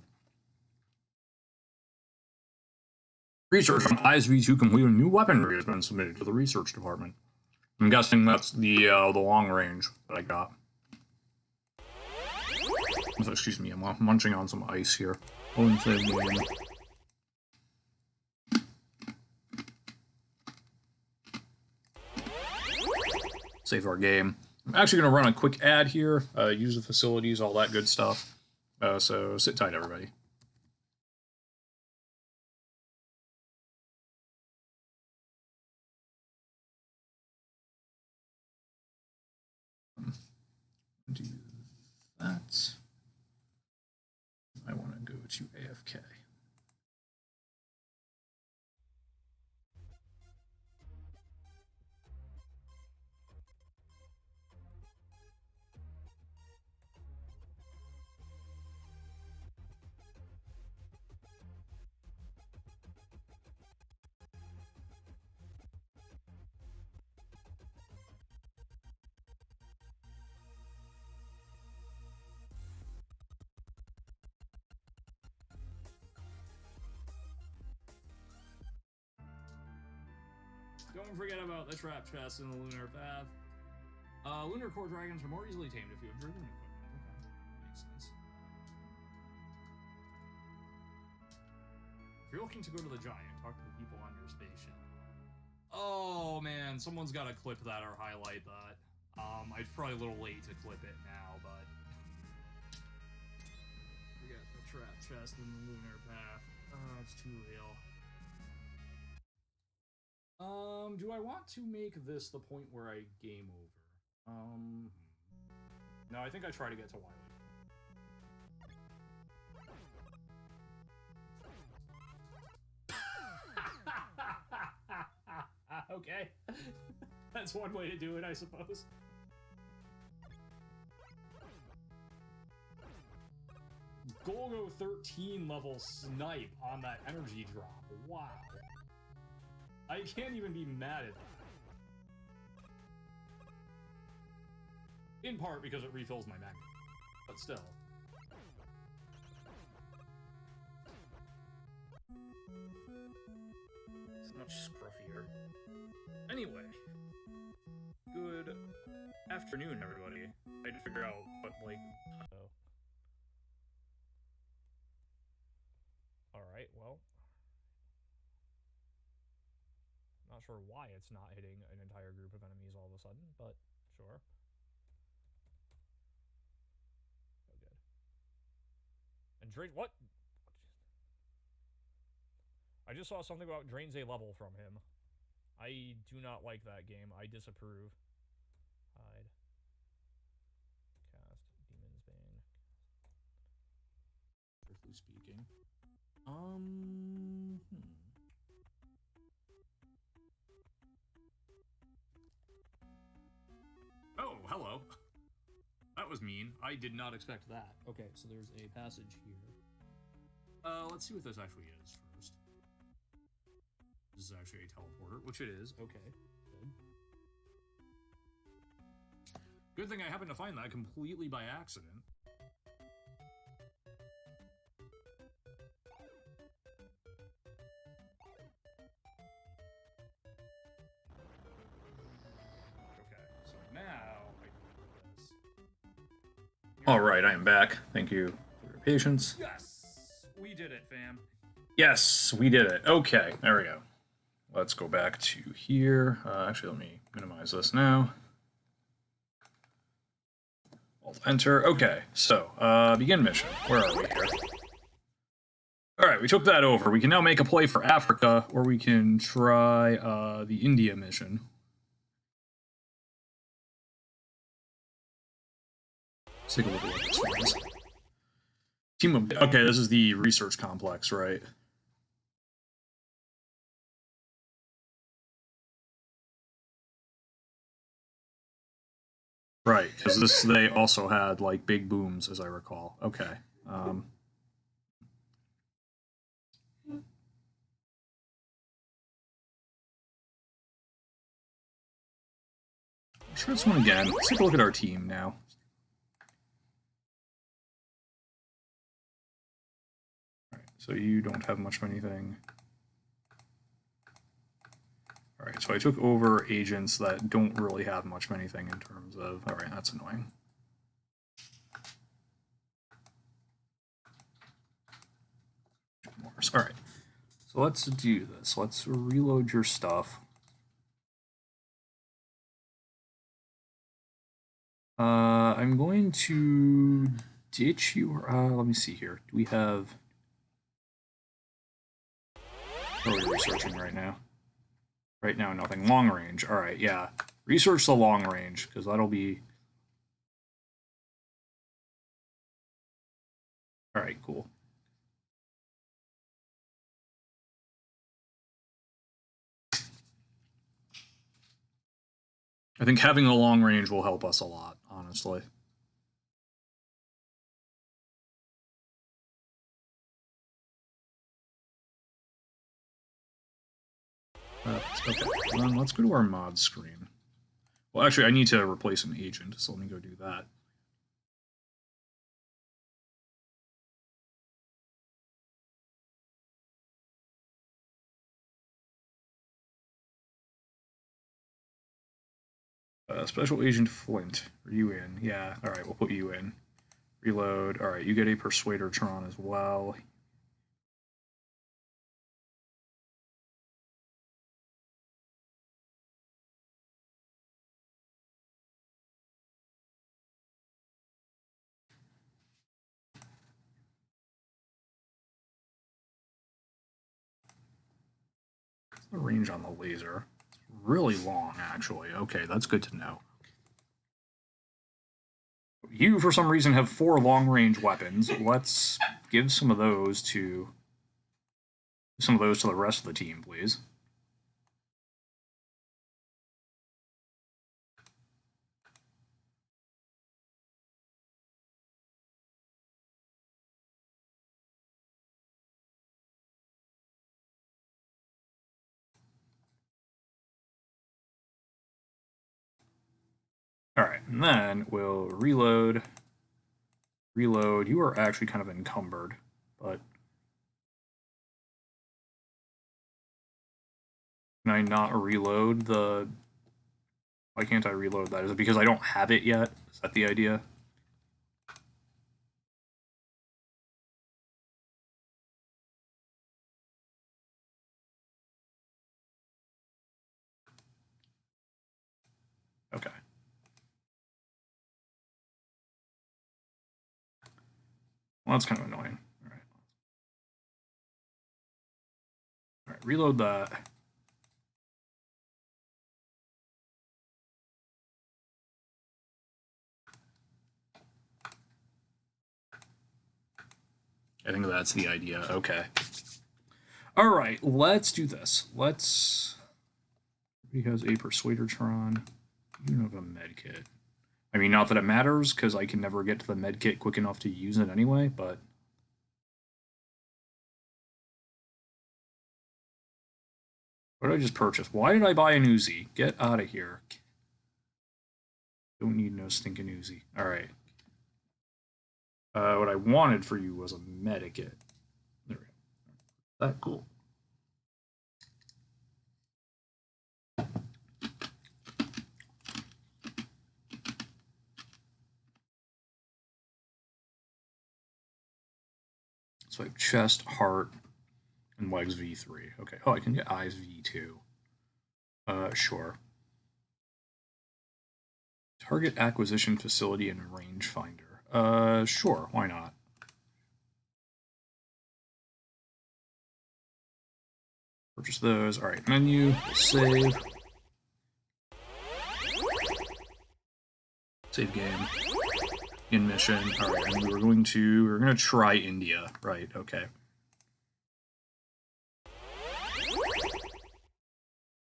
Research on ISV2 completing new weaponry has been submitted to the research department. I'm guessing that's the long range that I got. Excuse me, I'm munching on some ice here. Save our game. I'm actually going to run a quick ad here, use the facilities, all that good stuff. So sit tight, everybody. Do that. I want to go to AFK. Don't forget about the trap chest in the lunar path. Lunar core dragons are more easily tamed if you have driven equipment. Okay, makes sense. If you're looking to go to the giant, talk to the people on your spaceship. Oh man, someone's got to clip that or highlight that. It's probably a little late to clip it now, but we got the trap chest in the lunar path. It's too real. Do I want to make this the point where I game over? No, I think I try to get to Wiley. Okay. That's one way to do it, I suppose. Golgo 13 level snipe on that energy drop. Wow. I can't even be mad at that. In part because it refills my magnet, but still. It's much scruffier. Anyway, good afternoon, everybody. I had to figure out what, like... Alright, well... Not sure why it's not hitting an entire group of enemies all of a sudden, but sure. Oh, good. And drain... What? I just saw something about drains a level from him. I do not like that game. I disapprove. Hide. Cast. Demon's Bane. Strictly speaking. Oh, hello. That was mean. I did not expect that. Okay, so there's a passage here. Let's see what this actually is first. This is actually a teleporter, which it is. Okay, good. Good thing I happened to find that completely by accident. Alright, I am back. Thank you for your patience. Yes! We did it, fam. Yes, we did it. Okay, there we go. Let's go back to here. Actually, let me minimize this now. Alt enter. Okay, so, begin mission. Where are we here? Alright, we took that over. We can now make a play for Africa, or we can try the India mission. Let's take a look at what this means. Team of... Okay, this is the research complex, right? Right, because this they also had like big booms, as I recall. Okay. Let's try this one again. Let's take a look at our team now. Alright, so you don't have much of anything. Alright, so I took over agents that don't really have much of anything in terms of... Alright, that's annoying. Alright, so let's do this. Let's reload your stuff. I'm going to ditch you. Let me see here. Do we have... What are we researching right now? Right now, nothing. Long range. Alright, yeah. Research the long range, because that'll be... Alright, cool. I think having a long range will help us a lot, honestly. Okay, then let's go to our mod screen. Well, actually, I need to replace an agent, so let me go do that. Special Agent Flint. Are you in? Yeah, alright, we'll put you in. Reload. Alright, you get a Persuadertron as well. What's the range on the laser? It's really long, actually. Okay, that's good to know. You, for some reason, have 4 long-range weapons. Let's give some of those to the rest of the team, please. Alright, and then we'll reload. Reload. You are actually kind of encumbered, but... Can I not reload the... Why can't I reload that? Is it because I don't have it yet? Is that the idea? Okay. Well, that's kind of annoying. Alright. Alright, reload that. I think that's the idea. Okay. Alright, let's do this. Let's... He has a Persuadertron. You have a medkit. I mean, not that it matters, because I can never get to the medkit quick enough to use it anyway, but... What did I just purchase? Why did I buy an Uzi? Get out of here. Don't need no stinking Uzi. Alright. What I wanted for you was a medikit. There we go. That cool. So I have chest, heart, and legs V3. Okay. Oh, I can get eyes V2. Sure. Target acquisition facility and rangefinder. Sure. Why not? Purchase those. All right. Menu. We'll save. Save game. In mission. All right. And we were going to try India. Right. Okay.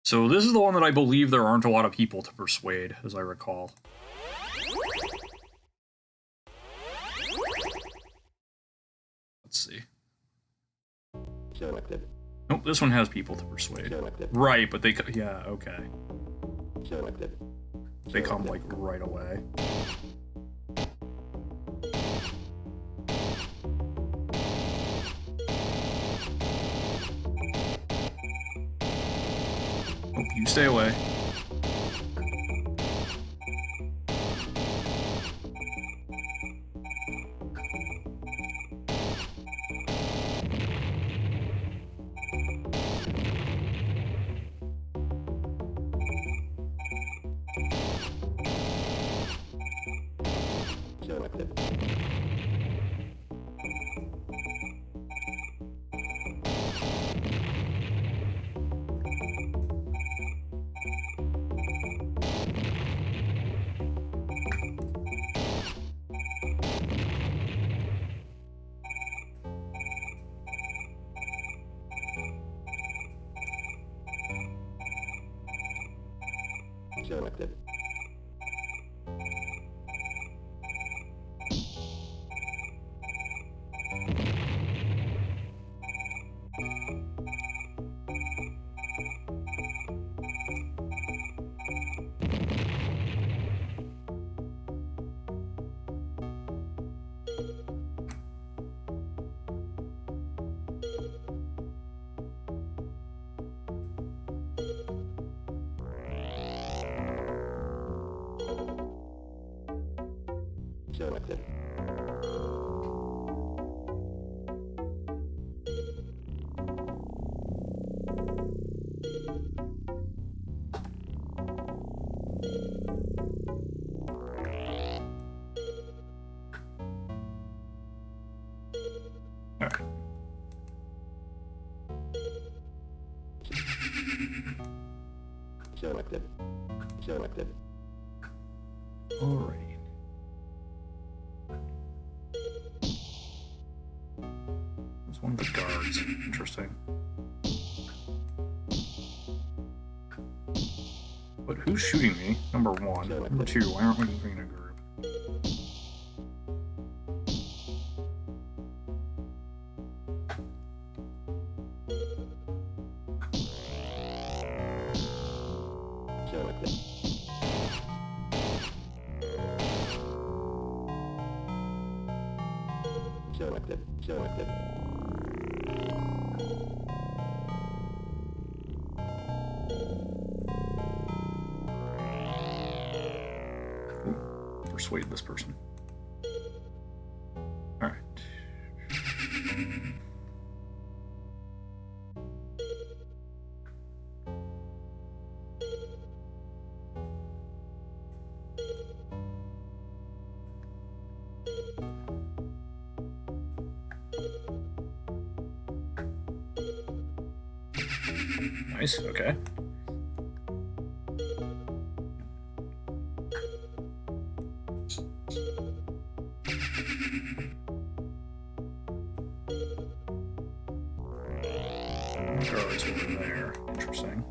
So this is the one that I believe there aren't a lot of people to persuade, as I recall. Let's see. Selected. Nope, this one has people to persuade. Selected. Right, but they... Yeah, okay. Selected. They come like right away. Nope, you stay away. Selected. Selected. Selected. Alright. Selected. Selected. Alrighty. There's one of the guards. Interesting. But who's shooting me? Number one. Number two, why aren't we moving in a group? Selected. Selected. Selected. Persuade this person. Alright. Nice, okay. Guards over there. Interesting.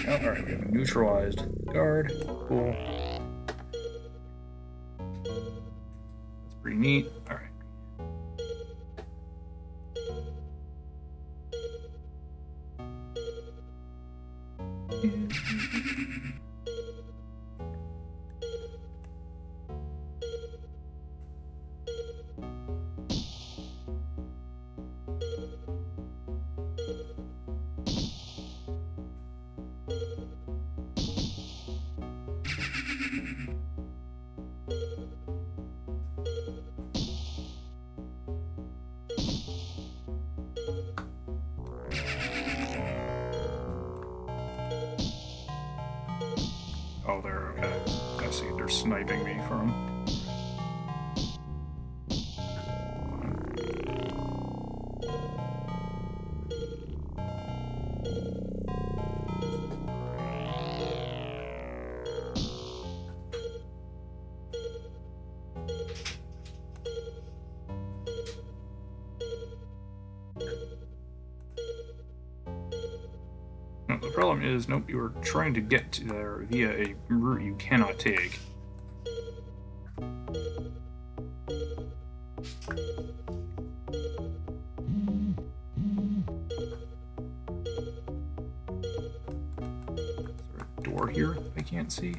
Oh, alright, we have a neutralized guard. Cool. That's pretty neat. Alright. Oh, they're okay. I see. They're sniping me from. No, the problem is, nope, you are trying to get to there via a route you cannot take. over here I can't see?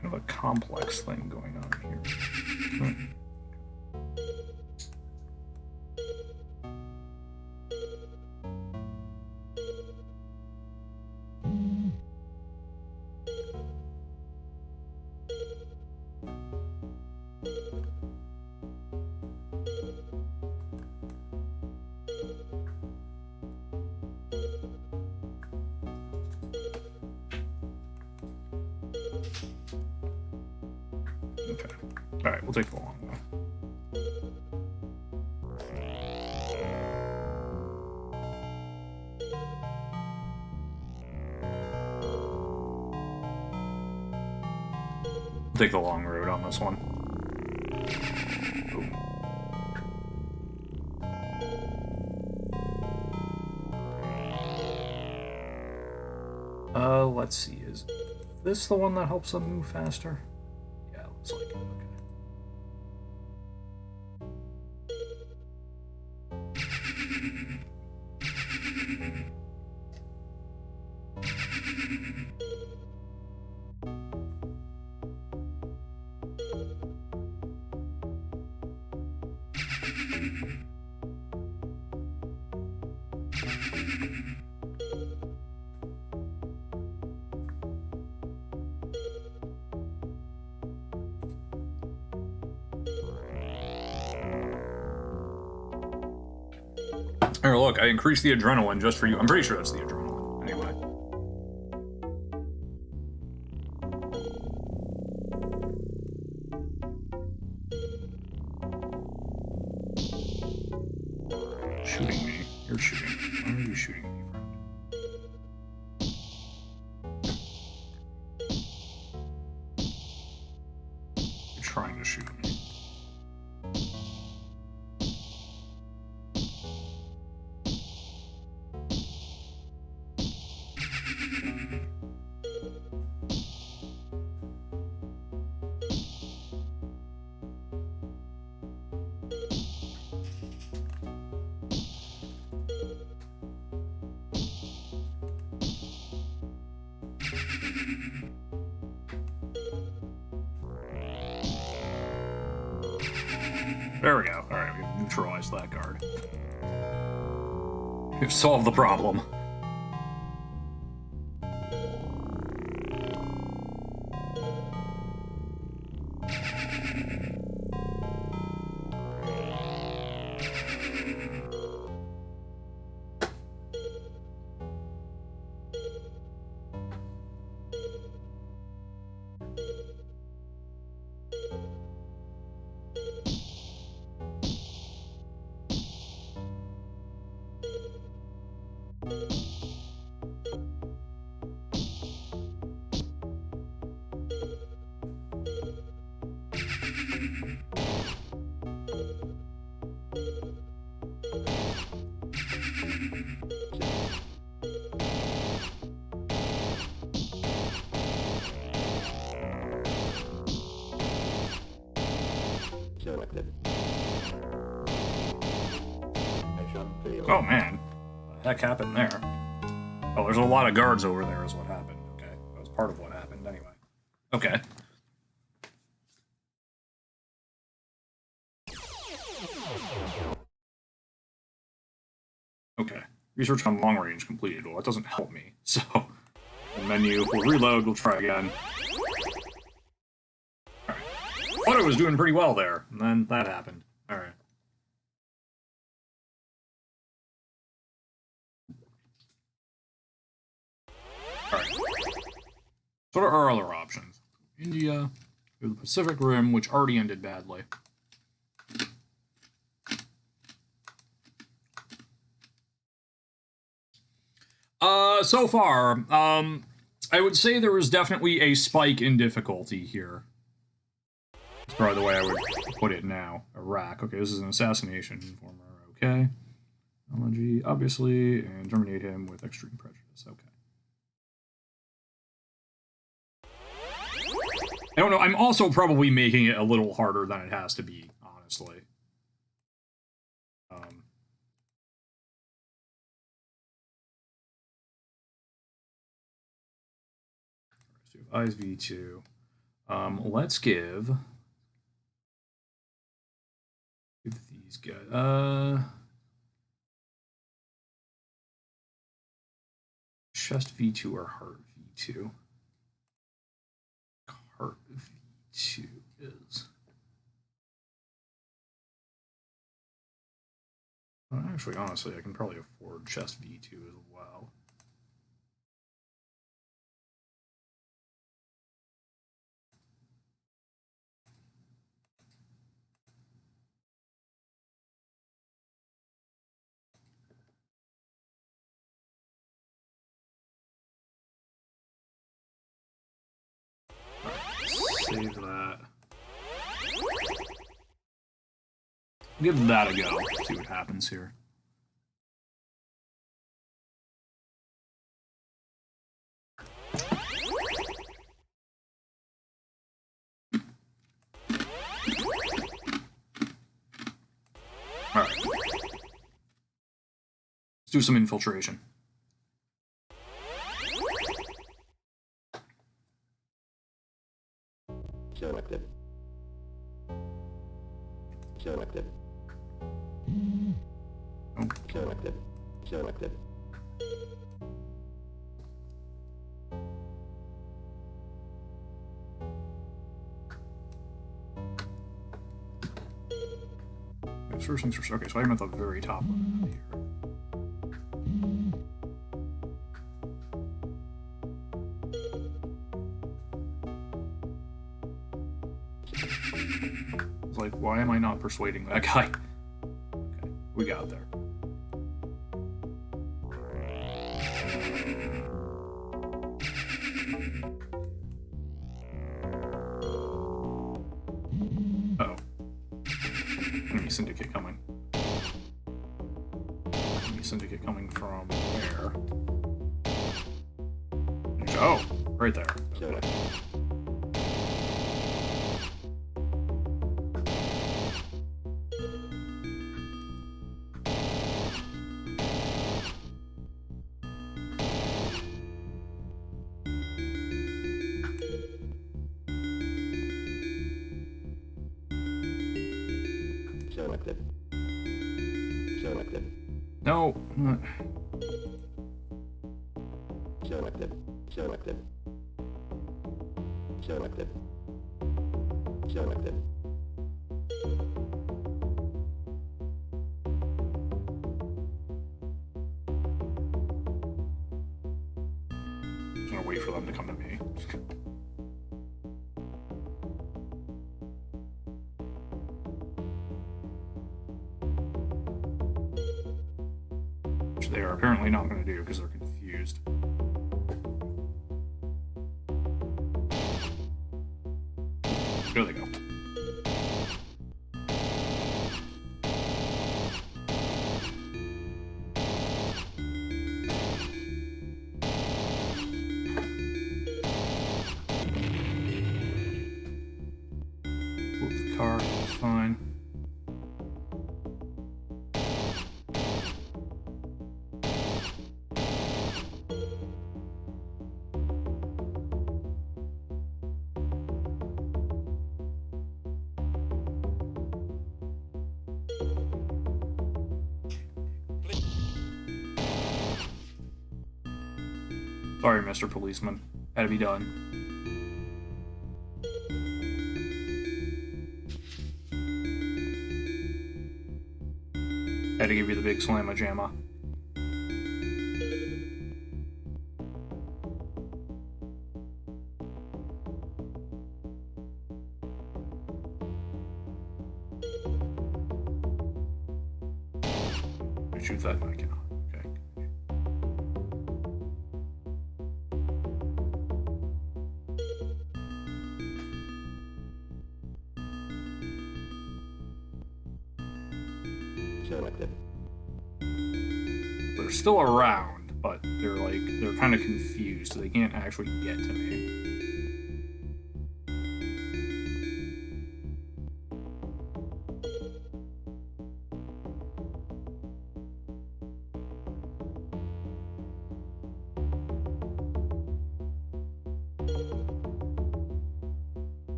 Kind of a complex thing going on here. Okay. Alright, we'll take the long one. We'll take the long road on this one. Let's see, is this the one that helps them move faster? Yeah, looks like it, okay. Here, look, I increased the adrenaline just for you. I'm pretty sure that's the adrenaline. Anyway. Shooting me. You're shooting me. Why are you shooting me, friend? You're trying to shoot me. There we go. Alright, we've neutralized that guard. We've solved the problem. Selected. Action failed. Oh man, what the heck happened there? Oh, there's a lot of guards over there is what happened. Okay, that was part of what happened anyway. Okay. Okay, research on long range completed. Well, that doesn't help me, so... The menu, we'll reload, we'll try again. Alright. Thought I was doing pretty well there, and then that happened. Alright. Alright. So what are our other options? India, we have the Pacific Rim, which already ended badly. So far, I would say there was definitely a spike in difficulty here. That's probably the way I would put it now. Iraq. Okay, this is an assassination informer. Okay. Technology, obviously, and terminate him with extreme prejudice. Okay. I don't know. I'm also probably making it a little harder than it has to be, honestly. So we have Eyes V2. Let's give these guys. Chest V2 or Heart V2? Heart V2 is. Well, actually, honestly, I can probably afford Chest V2 as well. Save that. Give that a go. See what happens here. Alright. Let's do some infiltration. Selected. Selected. Oh. Selected. Selected. First things first. Okay, so I'm at the very top of it here. It's like, why am I not persuading that guy? Okay, we got there. Uh-oh. Enemy Syndicate coming. Enemy Syndicate coming from where? Oh, right there. Okay. Selected. Selected. No. Selected. Selected. Selected. Selected. I'm gonna wait for them to come to me. Which they are apparently not going to do because they're confused. There they go. Move the car, it's fine. Sorry, Mr. Policeman. Had to be done. Had to give you the big slamma jamma. Shoot that? No, I cannot. Okay. Selected. They're still around, but they're kind of confused, so they can't actually get to me.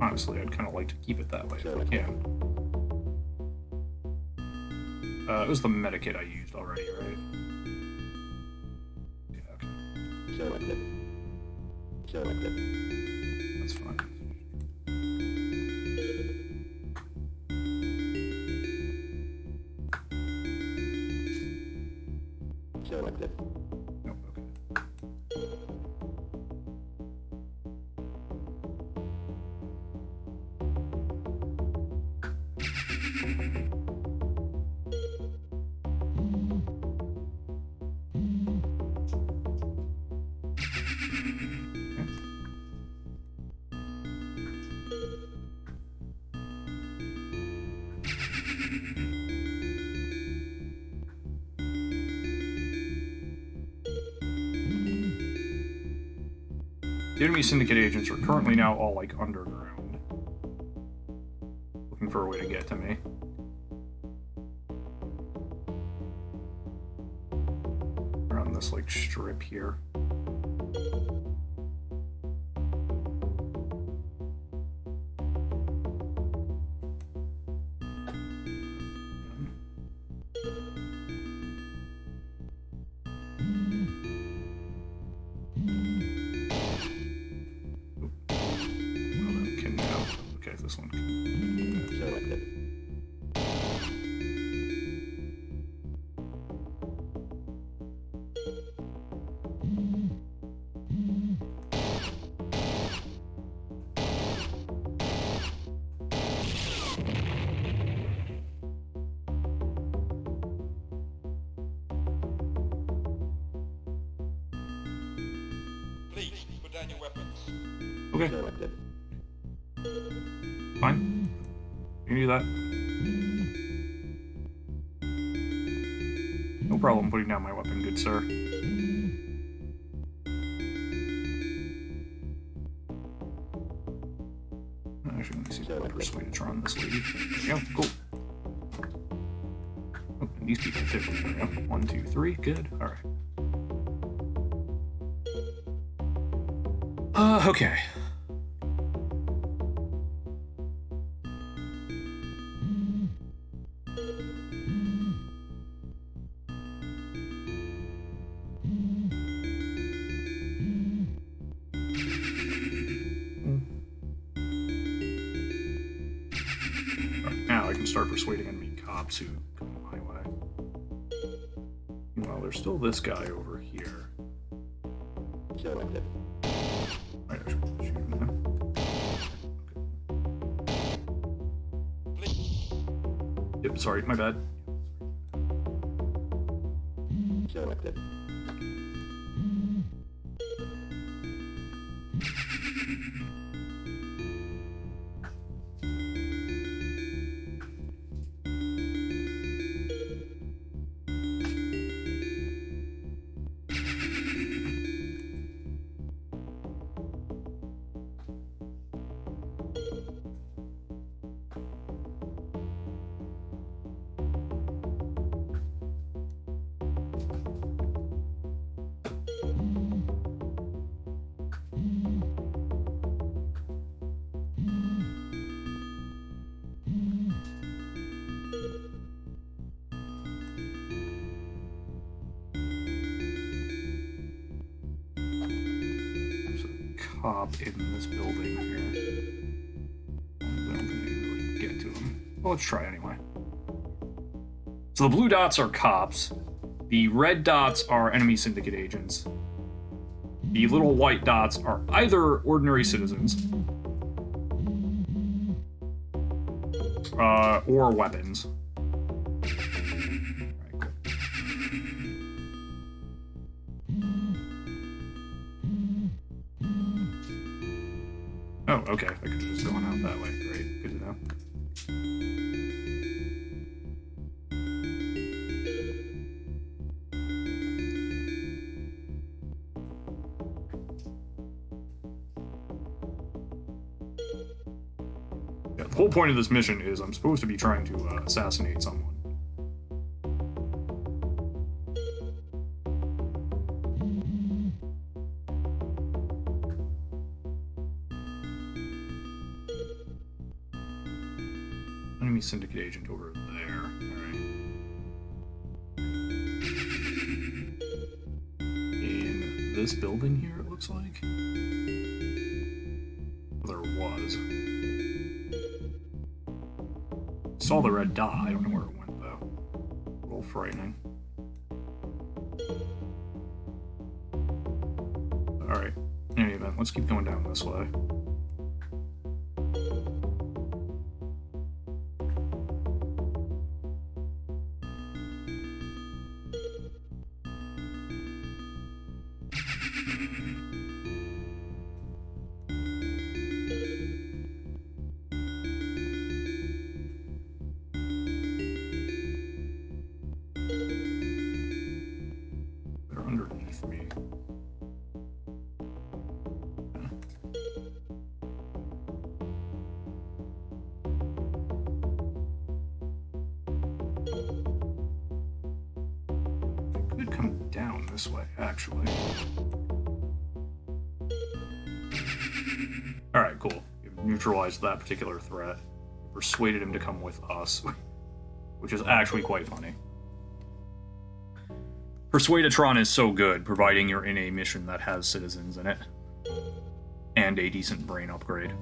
Honestly, I'd kind of like to keep it that way if I can. It was the medikit I used already, right? Yeah, okay. Selected. Selected. That's fine. Selected. Nope, okay. The enemy Syndicate agents are currently now all, like, underground. Looking for a way to get to me. They're on this, like, strip here. This one. Selected. Please put down your weapons. Okay, Selected. fine. You can do that. No problem putting down my weapon, good sir. Actually, let me see if I can persuade to on this lady. There we go, cool. Oh, and these people fit me. There we go. 1, 2, 3, good. Alright. Okay. Now I can start persuading enemy cops who come my way. Meanwhile, there's still this guy over here. Selected. Right, I should shoot him now. Yep, sorry, my bad. Selected. Cop in this building here. I don't think I can really get to him. Well, let's try anyway. So the blue dots are cops. The red dots are enemy Syndicate agents. The little white dots are either ordinary citizens or weapons. Oh, okay. I could have just gone out that way. Great. Good to know. Yeah, the whole point of this mission is I'm supposed to be trying to assassinate someone. Enemy Syndicate agent over there. Alright. In this building here, it looks like. Well, there was. Saw the red dot. I don't know where it went, though. A little frightening. Alright. In any event, let's keep going down this way. They're underneath me. They could come down this way, actually. Alright, cool. We've neutralized that particular threat. Persuaded him to come with us, which is actually quite funny. Persuadatron is so good, providing you're in a mission that has citizens in it. And a decent brain upgrade.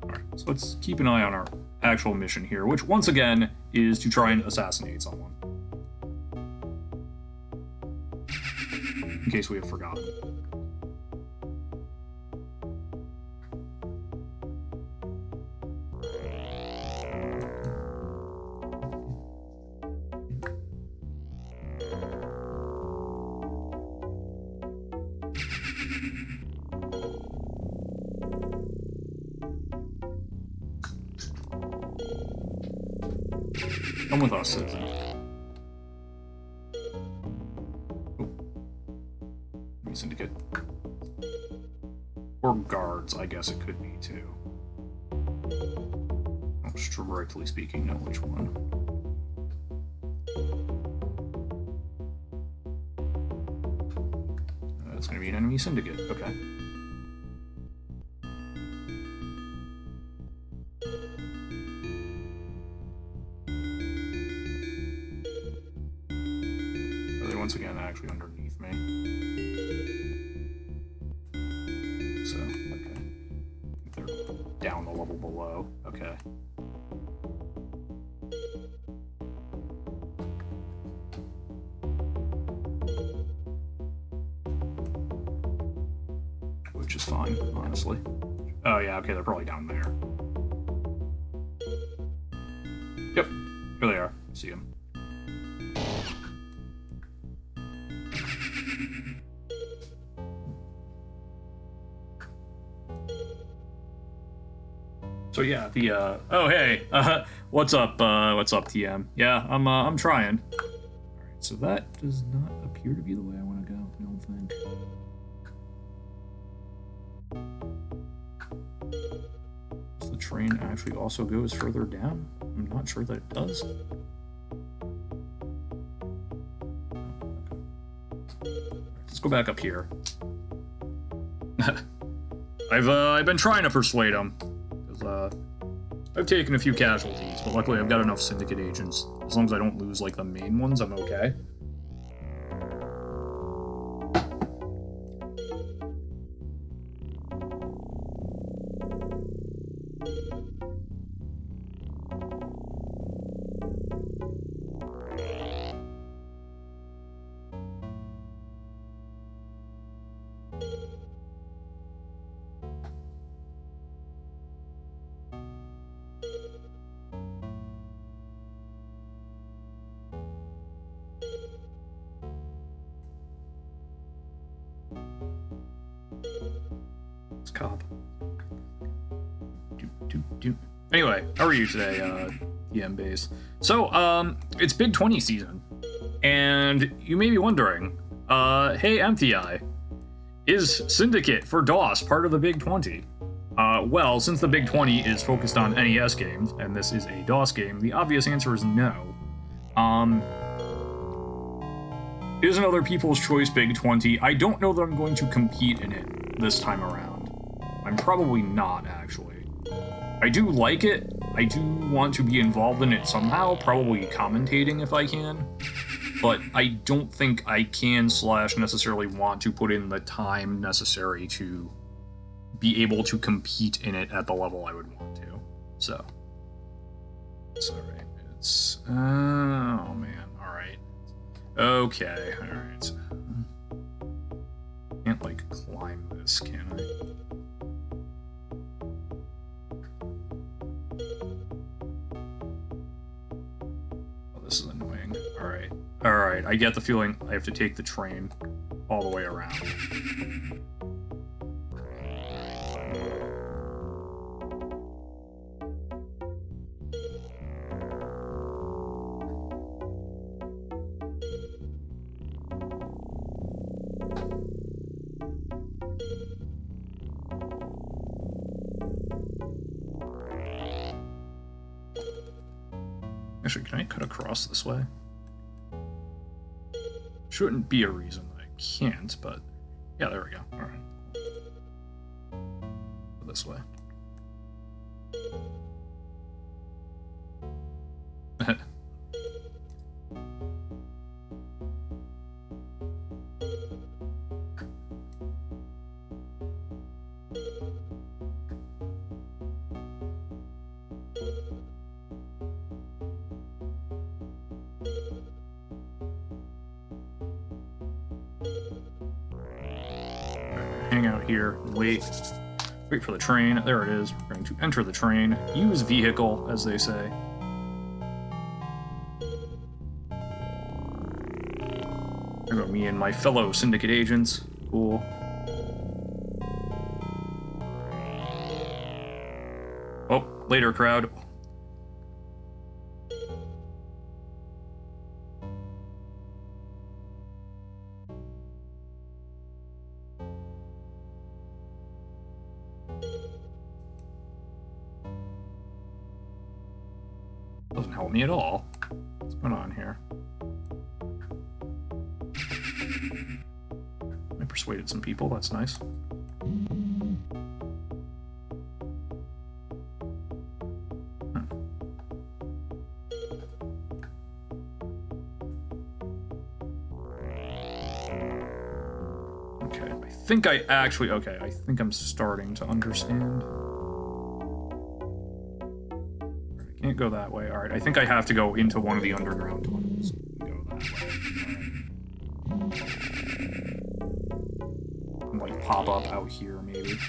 Alright, so let's keep an eye on our actual mission here, which once again is to try and assassinate someone. In case we have forgotten. Come with us, citizen. Oh. Syndicate. Or guards, I guess it could be, too. Don't strictly speaking know which one. That's gonna be an enemy syndicate, okay. Once again, actually underneath me. So, okay. They're down the level below. Okay. Which is fine, honestly. Oh yeah, okay, they're probably down there. Yep, here they are. See them. So yeah, the oh hey, what's up TM? Yeah, I'm trying. All right, so that does not appear to be the way I want to go. I don't think. Does the train actually also goes further down? I'm not sure that it does. Let's go back up here. I've been trying to persuade him. I've taken a few casualties, but luckily I've got enough Syndicate agents. As long as I don't lose, like, the main ones, I'm okay. Cop. Anyway, how are you today, EM base? So, it's Big 20 season, and you may be wondering, hey, MTI, Is Syndicate for DOS part of the Big 20? Well, since the Big 20 is focused on NES games, and this is a DOS game, the obvious answer is no. It is another People's Choice Big 20. I don't know that I'm going to compete in it this time around. I'm probably not, actually. I do like it. I do want to be involved in it somehow, probably commentating if I can. But I don't think I can / necessarily want to put in the time necessary to be able to compete in it at the level I would want to. So. It's alright. It's... oh, man. Alright. Okay. Alright. Can't, like, climb this, can I? Oh, this is annoying. Alright. Alright, I get the feeling I have to take the train all the way around. Actually, can I cut across this way? Shouldn't be a reason I can't, but yeah, there we go. Alright. This way. Hang out here, wait for the train. There it is. We're going to enter the train. Use vehicle, as they say. There go me and my fellow Syndicate agents. Cool. Oh, later, crowd. Doesn't help me at all. What's going on here? I persuaded some people, that's nice. Okay, I think I actually... okay, I think I'm starting to understand. Can't go that way. Alright, I think I have to go into one of the underground tunnels. Go that way. Alright. And, like, pop up out here, maybe.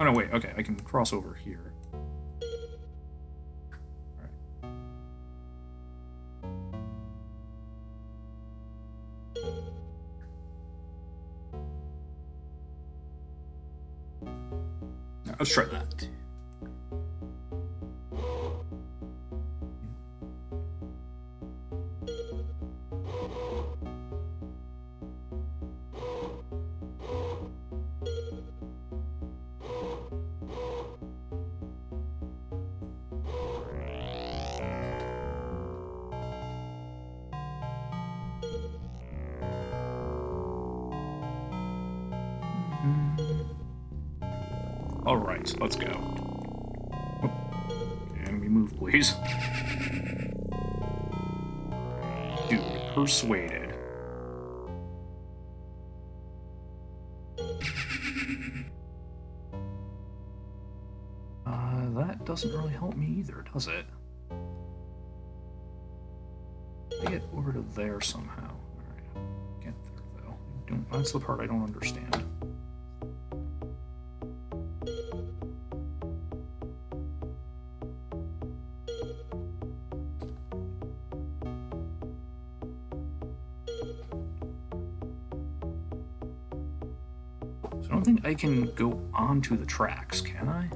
Oh, no, wait. Okay, I can cross over here. Alright. Let's try that. All right, let's go. Can we move, please? Dude, persuaded. That doesn't really help me either, does it? I get over to there somehow. Alright, get there though. That's the part I don't understand. So I don't think I can go onto the tracks, can I?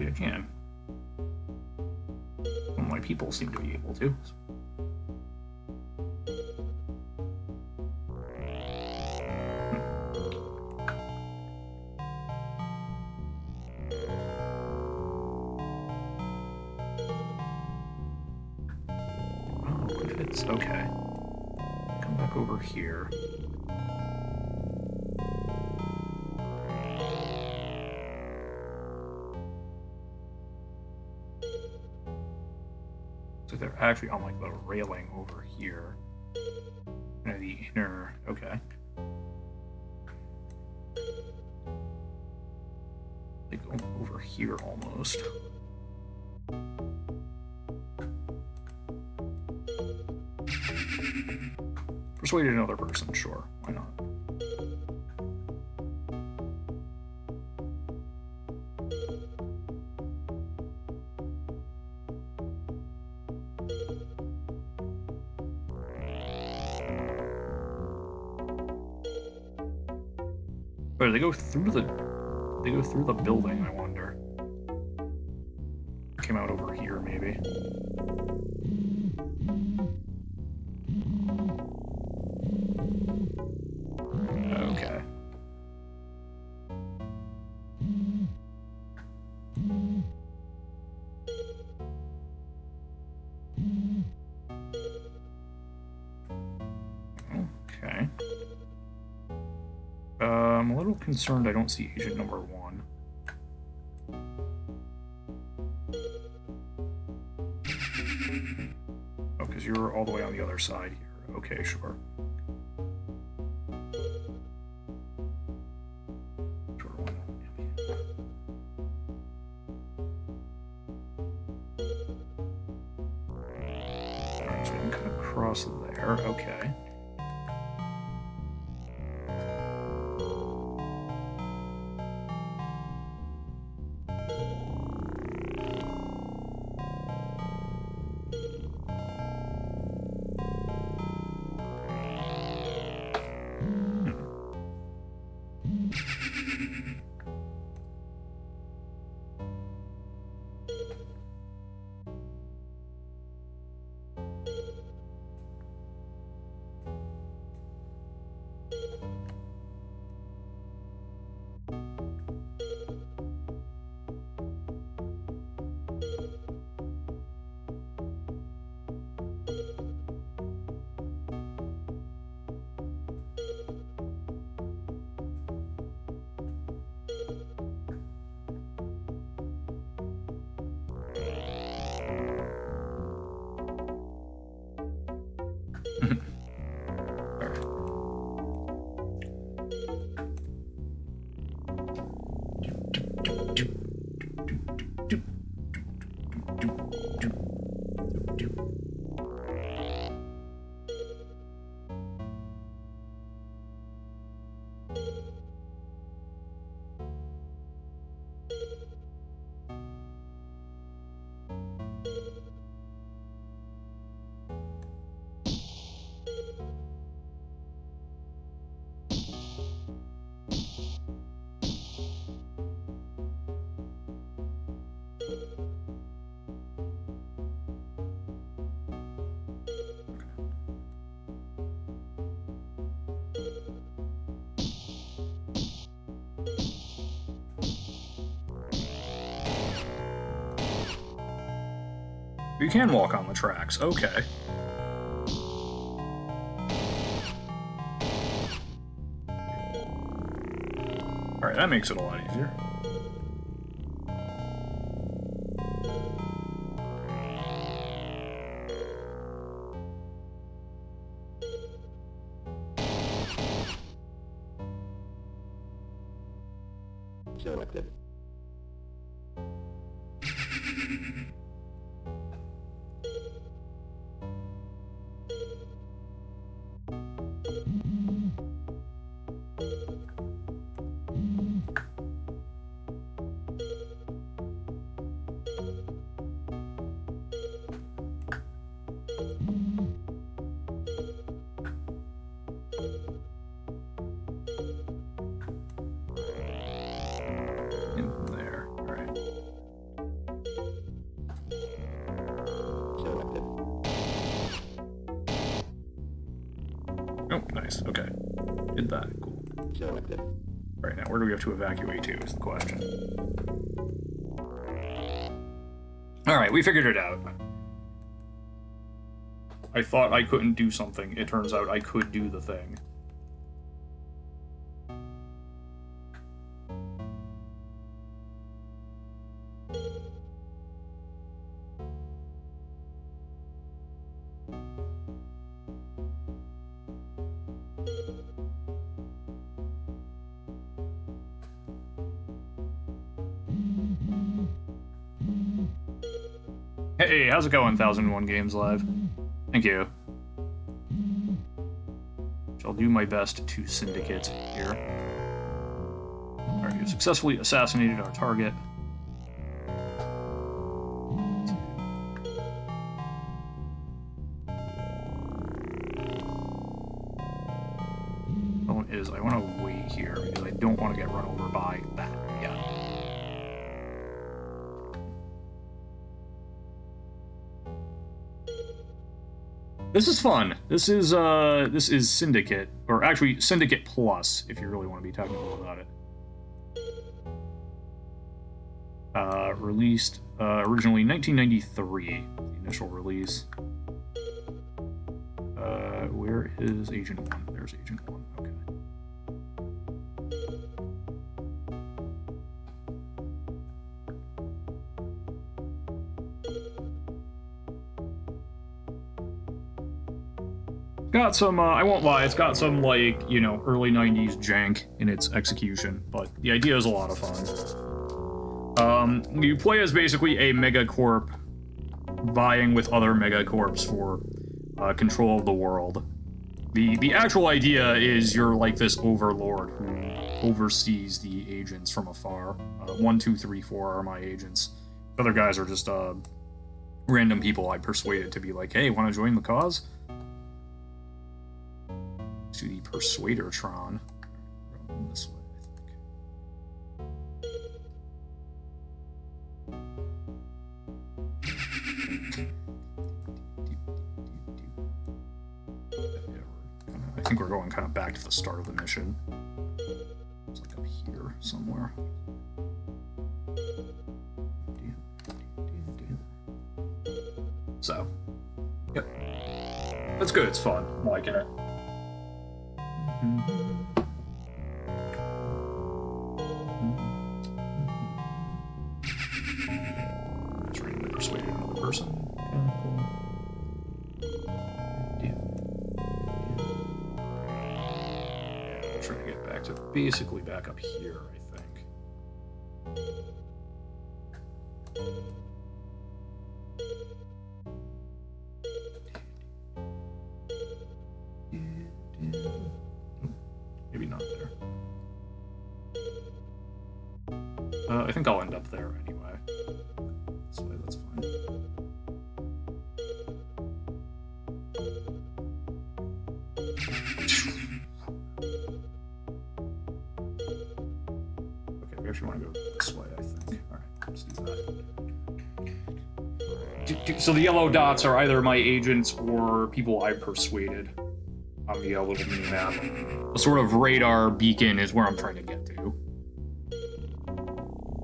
maybe I can. Well, my people seem to be able to. Oh, if it's okay. Come back over here. So they're actually on like the railing over here. And the inner, okay. They go over here almost. Persuaded another person, sure, why not? But they go through the building, I wonder. Came out over here, maybe. Okay. Okay. I'm a little concerned I don't see agent number 1. Oh, because you're all the way on the other side here. Okay, sure. Sure, why not? Alright, so we can cut across there. Okay. You can walk on the tracks, okay. Alright, that makes it a lot easier. Selected. In there, alright. Oh, nice. Okay. Did that. Cool. Selected. Alright, now where do we have to evacuate to is the question. Alright, we figured it out. I thought I couldn't do something. It turns out I could do the thing. Hey, how's it going, 1001 Games Live? Thank you. Shall do my best to Syndicate here. Alright, you successfully assassinated our target. Problem is, I want to wait here because I don't want to get run over by that. Yeah. This is fun. This is Syndicate, or actually Syndicate Plus, if you really want to be technical about it. Released originally 1993, the initial release. Where is Agent 1? There's Agent 1. Okay. Got some, I won't lie, it's got some, like, you know, early 90s jank in its execution, but the idea is a lot of fun. You play as basically a megacorp vying with other megacorps for control of the world. The actual idea is you're like this overlord who oversees the agents from afar. 1, 2, 3, 4 are my agents. The other guys are just random people I persuaded to be like, hey, want to join the cause? To the Persuadertron. This way, I think we're going kind of back to the start of the mission. It's like up here somewhere. So, yep. That's good, it's fun. I'm liking it. Trying to persuade another person. Trying to get back to basically back up here, I think. Maybe not there. I think I'll end up there anyway. This way, that's fine. Okay, we actually want to go this way, I think. Alright, let's do that. So the yellow dots are either my agents or people I've persuaded on the little mini map. A sort of radar beacon is where I'm trying to get to.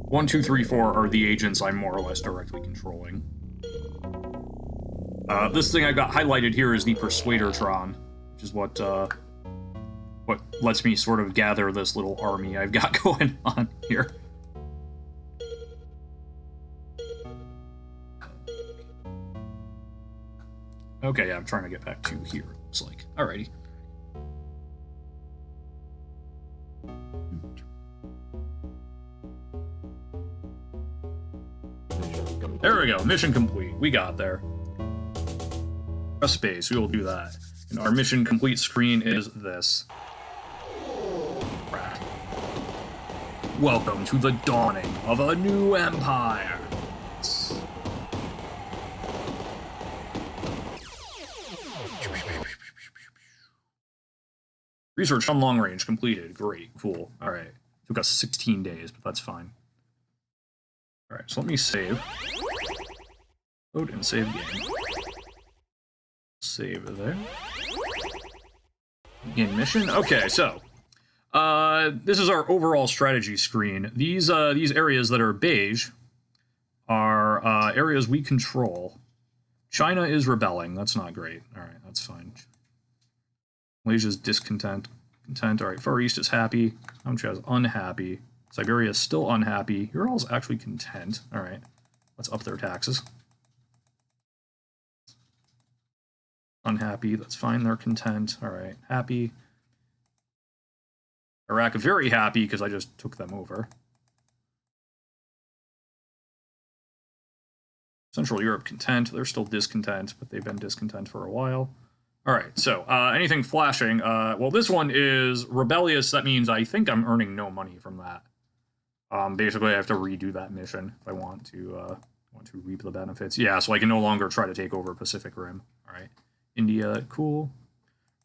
1, 2, 3, 4 are the agents I'm more or less directly controlling. This thing I got highlighted here is the Persuadertron, which is what lets me sort of gather this little army I've got going on here. Okay, yeah, I'm trying to get back to here, it looks like. Alrighty. There we go, mission complete. We got there. Press space, we will do that. And our mission complete screen is this. Welcome to the dawning of a new empire. Research on long range completed. Great, cool. Alright. Took us 16 days, but that's fine. Alright, so let me save. Load and save game. Save there. Begin mission. Okay, so this is our overall strategy screen. These areas that are beige are areas we control. China is rebelling. That's not great. All right, that's fine. Malaysia's discontent. Content. All right, Far East is happy. Kamcha's unhappy. Siberia is still unhappy. Ural's actually content. All right, let's up their taxes. Unhappy. That's fine. They're content. All right, happy. Iraq very happy because I just took them over. Central Europe content. They're still discontent, but they've been discontent for a while. All right, so anything flashing? Well, this one is rebellious. That means I think I'm earning no money from that. Basically, I have to redo that mission if I want to reap the benefits. Yeah, so I can no longer try to take over Pacific Rim. All right, India, cool.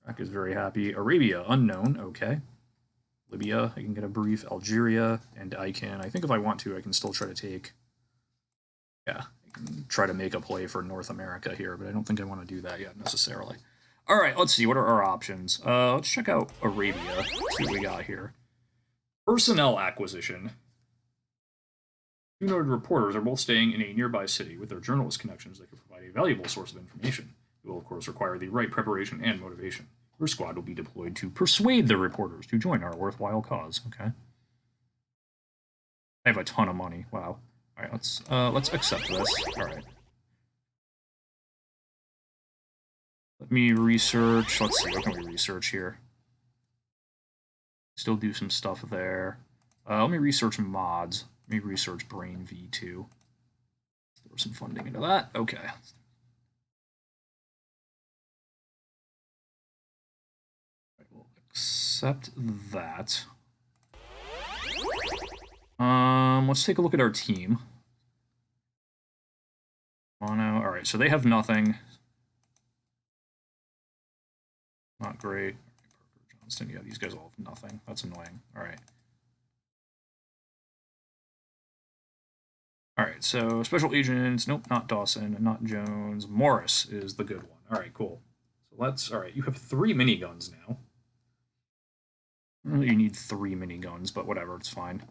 Iraq is very happy. Arabia, unknown. Okay. Libya, I can get a brief. Algeria, and I think if I want to, I can still try to take. Yeah, I can try to make a play for North America here, but I don't think I want to do that yet necessarily. All right, let's see. What are our options? Let's check out Arabia. See what we got here. Personnel acquisition. Two noted reporters are both staying in a nearby city. With their journalist connections, they could provide a valuable source of information. It will, of course, require the right preparation and motivation. Your squad will be deployed to persuade the reporters to join our worthwhile cause. Okay. I have a ton of money. Wow. All right, let's accept this. All right. Let me research. Let's see. What can we research here? Still do some stuff there. Let me research mods. Let me research Brain V2. Throw some funding into that. Okay. Right, we'll accept that. Let's take a look at our team. Mono. All right, so they have nothing. Not great. Parker, Johnston. Yeah, these guys all have nothing. That's annoying. All right. All right, so special agents. Nope, not Dawson, not Jones. Morris is the good one. All right, cool. So let's. All right, you have 3 miniguns now. You need 3 miniguns, but whatever, it's fine.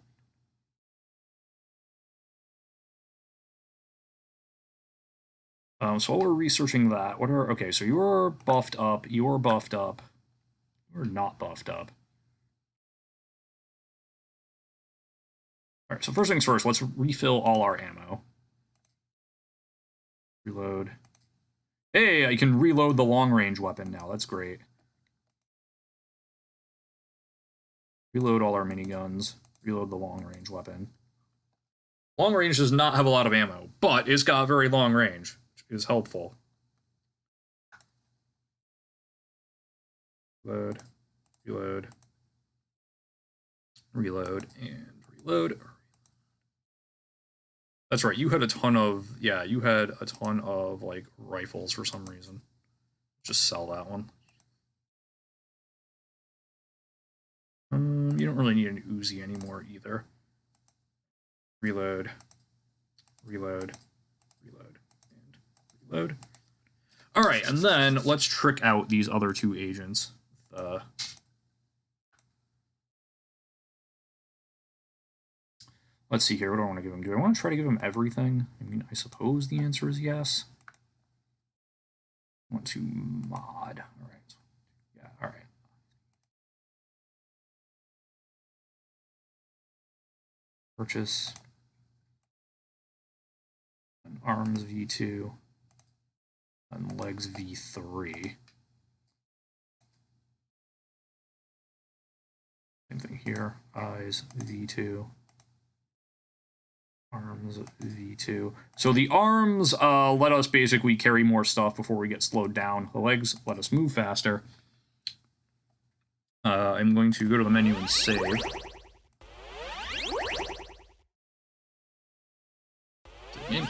So while we're researching that, what are... Okay, so you're buffed up, you're buffed up, you're not buffed up. Alright, so first things first, let's refill all our ammo. Reload. Hey, I can reload the long-range weapon now, that's great. Reload all our miniguns, reload the long-range weapon. Long range does not have a lot of ammo, but it's got very long range. Is helpful. Load, reload, reload, and reload. That's right, you had a ton of, yeah, you had a ton of, like, rifles for some reason. Just sell that one. You don't really need an Uzi anymore either. Reload, reload, reload, and reload. All right, and then let's trick out these other 2 agents. Let's see here. What do I want to give them? Do I want to try to give them everything? I mean, I suppose the answer is yes. I want to mod. All right. Yeah, all right. Purchase. And arms V2. And legs V3. Same thing here. Eyes V2. Arms V2. So the arms let us basically carry more stuff before we get slowed down. The legs let us move faster. I'm going to go to the menu and save.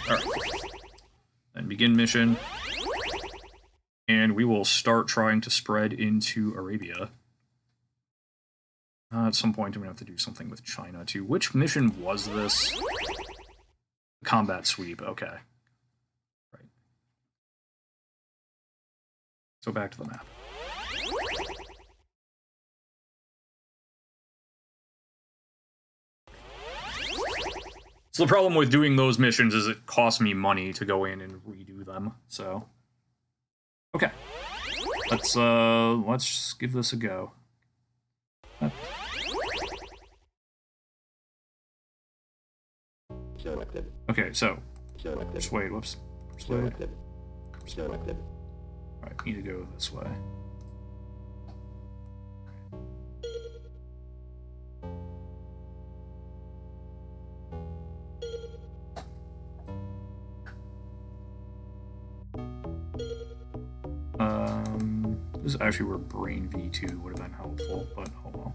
Alright. And begin mission. And we will start trying to spread into Arabia. At some point, I'm going to have to do something with China, too. Which mission was this? Combat sweep, okay. Right. So back to the map. So the problem with doing those missions is it costs me money to go in and redo them. So, okay, let's give this a go. Selected. Okay, so Selected. persuade. Whoops, persuade. Selected. Selected. All right, need to go this way. This is actually where Brain V2 would have been helpful, but oh well.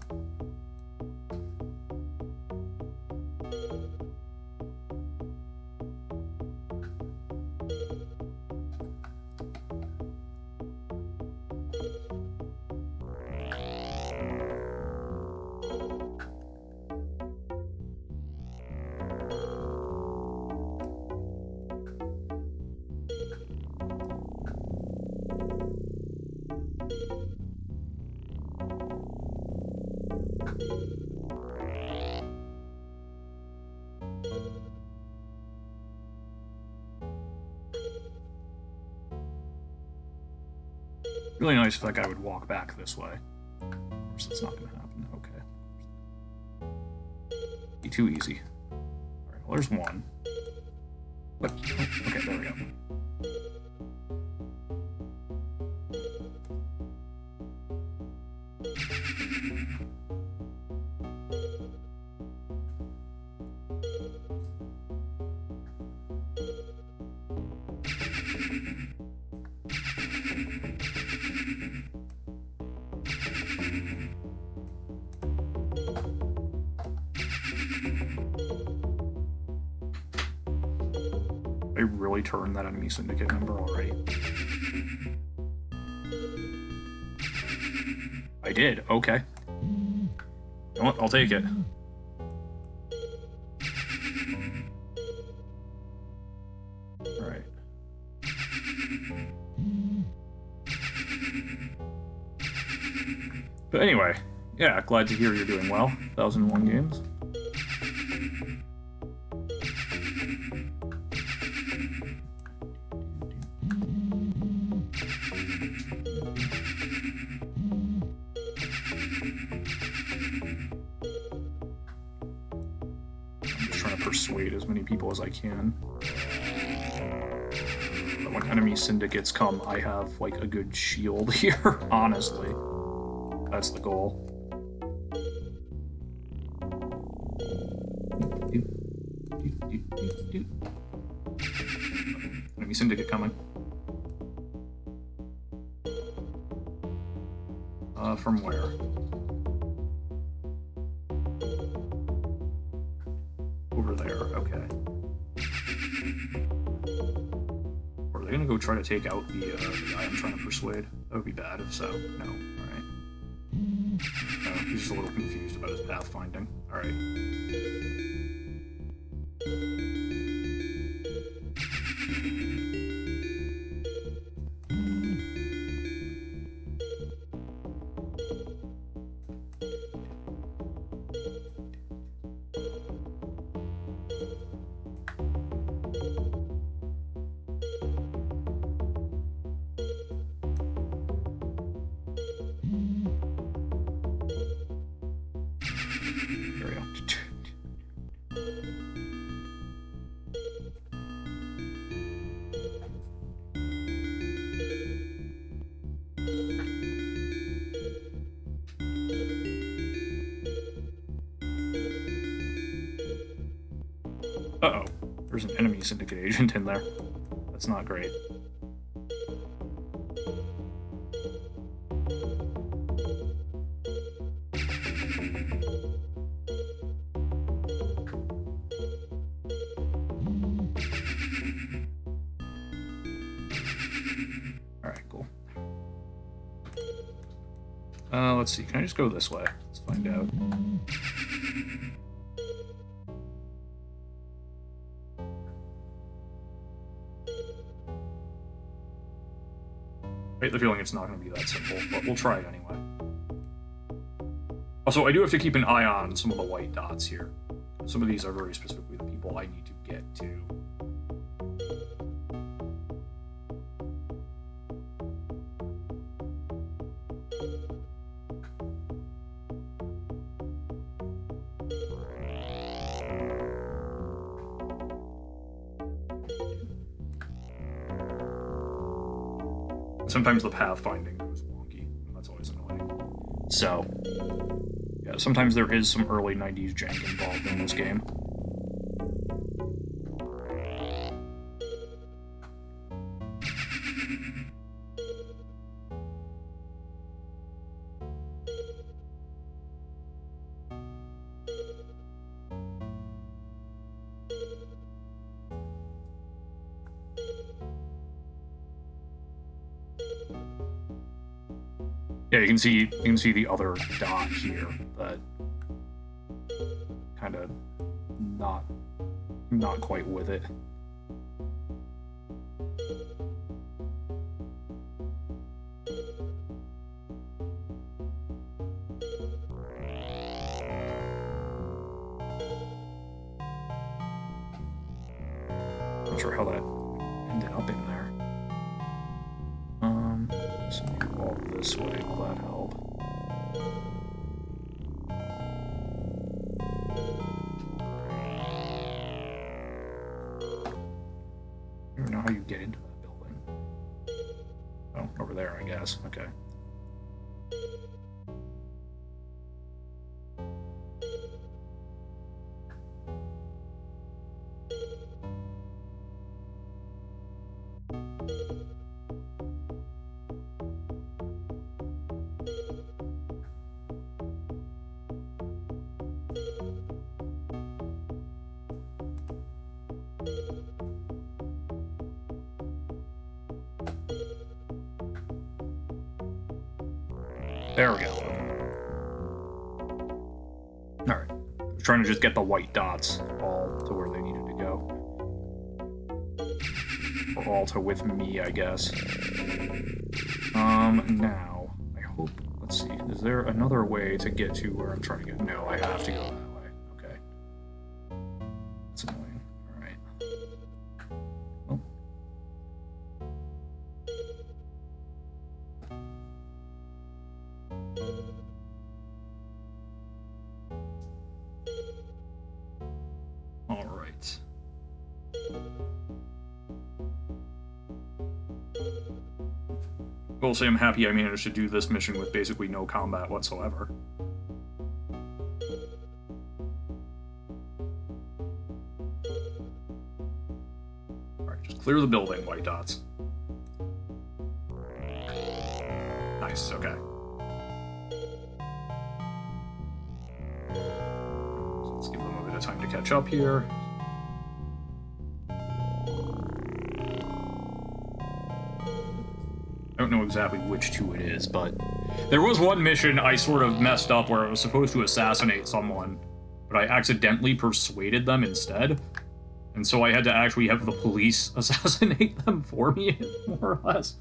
Really nice if that guy would walk back this way. Of course, that's not going to happen. Okay. Be too easy. Alright, well, there's one. But, okay, there we go. I really turned that enemy syndicate member already. I did, okay. You know what, I'll take it. Alright. But anyway, yeah, glad to hear you're doing well. 1001 games. Persuade as many people as I can. But when enemy syndicates come, I have like a good shield here, honestly. That's the goal. Enemy syndicate coming. From where? Over there, okay. Or are they gonna go try to take out the guy I'm trying to persuade? That would be bad if so. No, alright. No, he's just a little confused about his pathfinding. Alright. Uh-oh. There's an enemy syndicate agent in there. That's not great. Alright, cool. Let's see. Can I just go this way? Let's find out. I get the feeling it's not going to be that simple, but we'll try it anyway. Also, I do have to keep an eye on some of the white dots here. Some of these are very specifically the people I need to get to. Sometimes the pathfinding goes wonky, and that's always annoying. So, yeah, sometimes there is some early 90s jank involved in this game. Yeah, you can see the other dot here that kind of not quite with it. Not sure how that ended up in there. So maybe walk this way, will that help? I don't know how you get into that building. Oh, over there, I guess. Okay. There we go. Alright. I was trying to just get the white dots all to where they needed to go. Or all to with me, I guess. Now, I hope, let's see, is there another way to get to where I'm trying to get? No, I have to go that way. Okay. That's annoying. Alright. Oh. All right. I will say I'm happy I managed to do this mission with basically no combat whatsoever. Alright, just clear the building, white dots. Nice, okay. So let's give them a bit of time to catch up here. I don't know exactly which two it is, but there was one mission I sort of messed up where I was supposed to assassinate someone, but I accidentally persuaded them instead. And so I had to actually have the police assassinate them for me, more or less.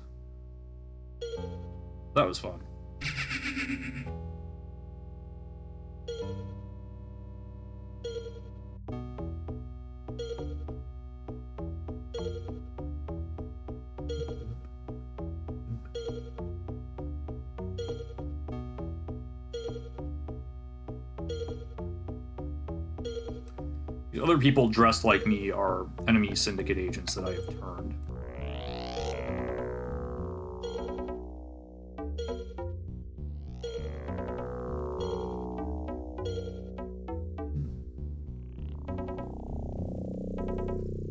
That was fun. The other people dressed like me are enemy Syndicate agents that I have turned.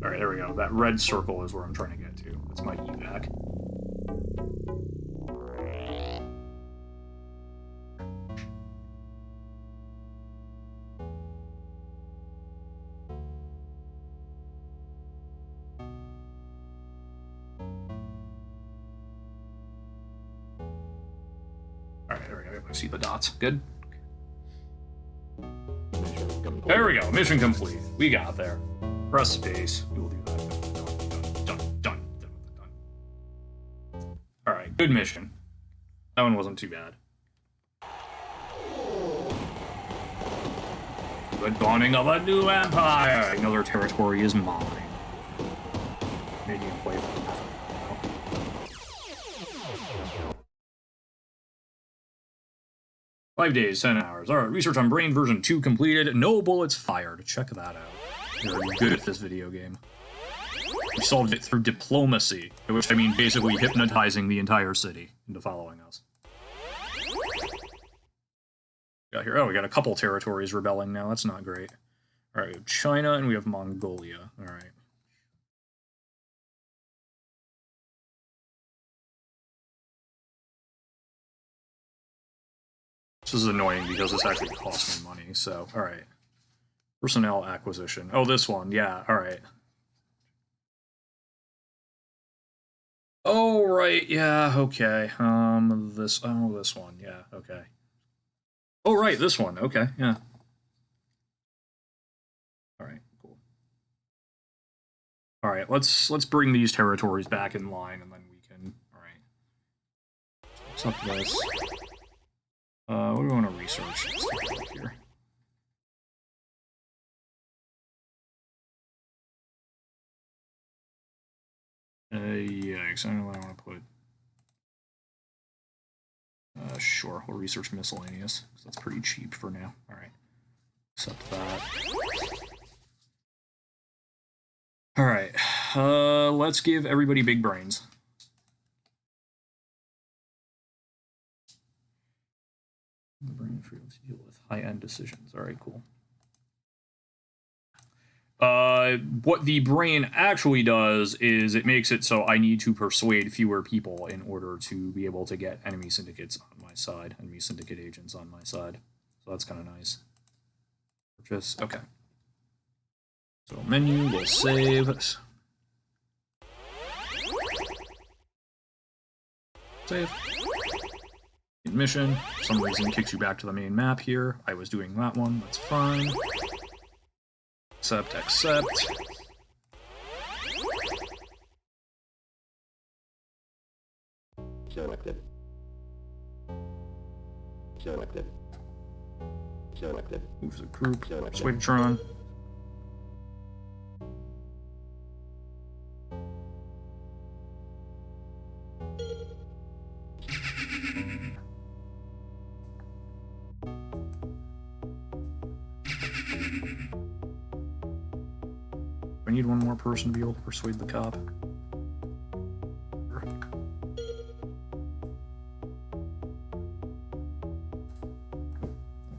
Alright, there we go. That red circle is where I'm trying to get to. That's my evac. Alright, there we go. I see the dots. Good. There we go. Mission complete. We got there. Press space. We will do that. Done. Alright, good mission. That one wasn't too bad. The dawning of a new empire! Another territory is mine. Maybe you can play for that. 5 days, 10 hours. Alright, research on Brain version 2 completed. No bullets fired. Check that out. You're good at this video game. We solved it through diplomacy, by which I mean basically hypnotizing the entire city into following us. Got here. Oh, we got a couple territories rebelling now. That's not great. Alright, we have China and we have Mongolia. Alright. This is annoying because this actually costs me money, so, alright. Personnel acquisition. Oh, this one, yeah, alright. Oh, right, yeah, okay. This one, yeah, okay. Oh, right, this one, okay, yeah. Alright, cool. Alright, let's bring these territories back in line, and then we can, alright. What's up this? What do we want to research? Let's take a look here. Yikes, I don't know what I want to put. Sure, we'll research miscellaneous, because that's pretty cheap for now. Alright. Accept that. Alright, let's give everybody big brains. The brain freedom to deal with high-end decisions. Alright, cool. What the brain actually does is it makes it so I need to persuade fewer people in order to be able to get enemy syndicates on my side, enemy syndicate agents on my side. So that's kind of nice. Purchase, okay. So menu, we'll save. Save. Mission, for some reason kicks you back to the main map here. I was doing that one, that's fine. Accept, accept. Selected. Selected. Selected. Move the group. Selected. Switchtron. I need one more person to be able to persuade the cop.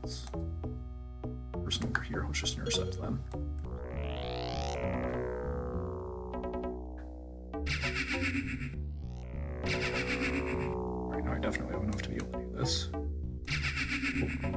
Let's person over here, let's just intercept them. Right now I definitely have enough to be able to do this. Cool.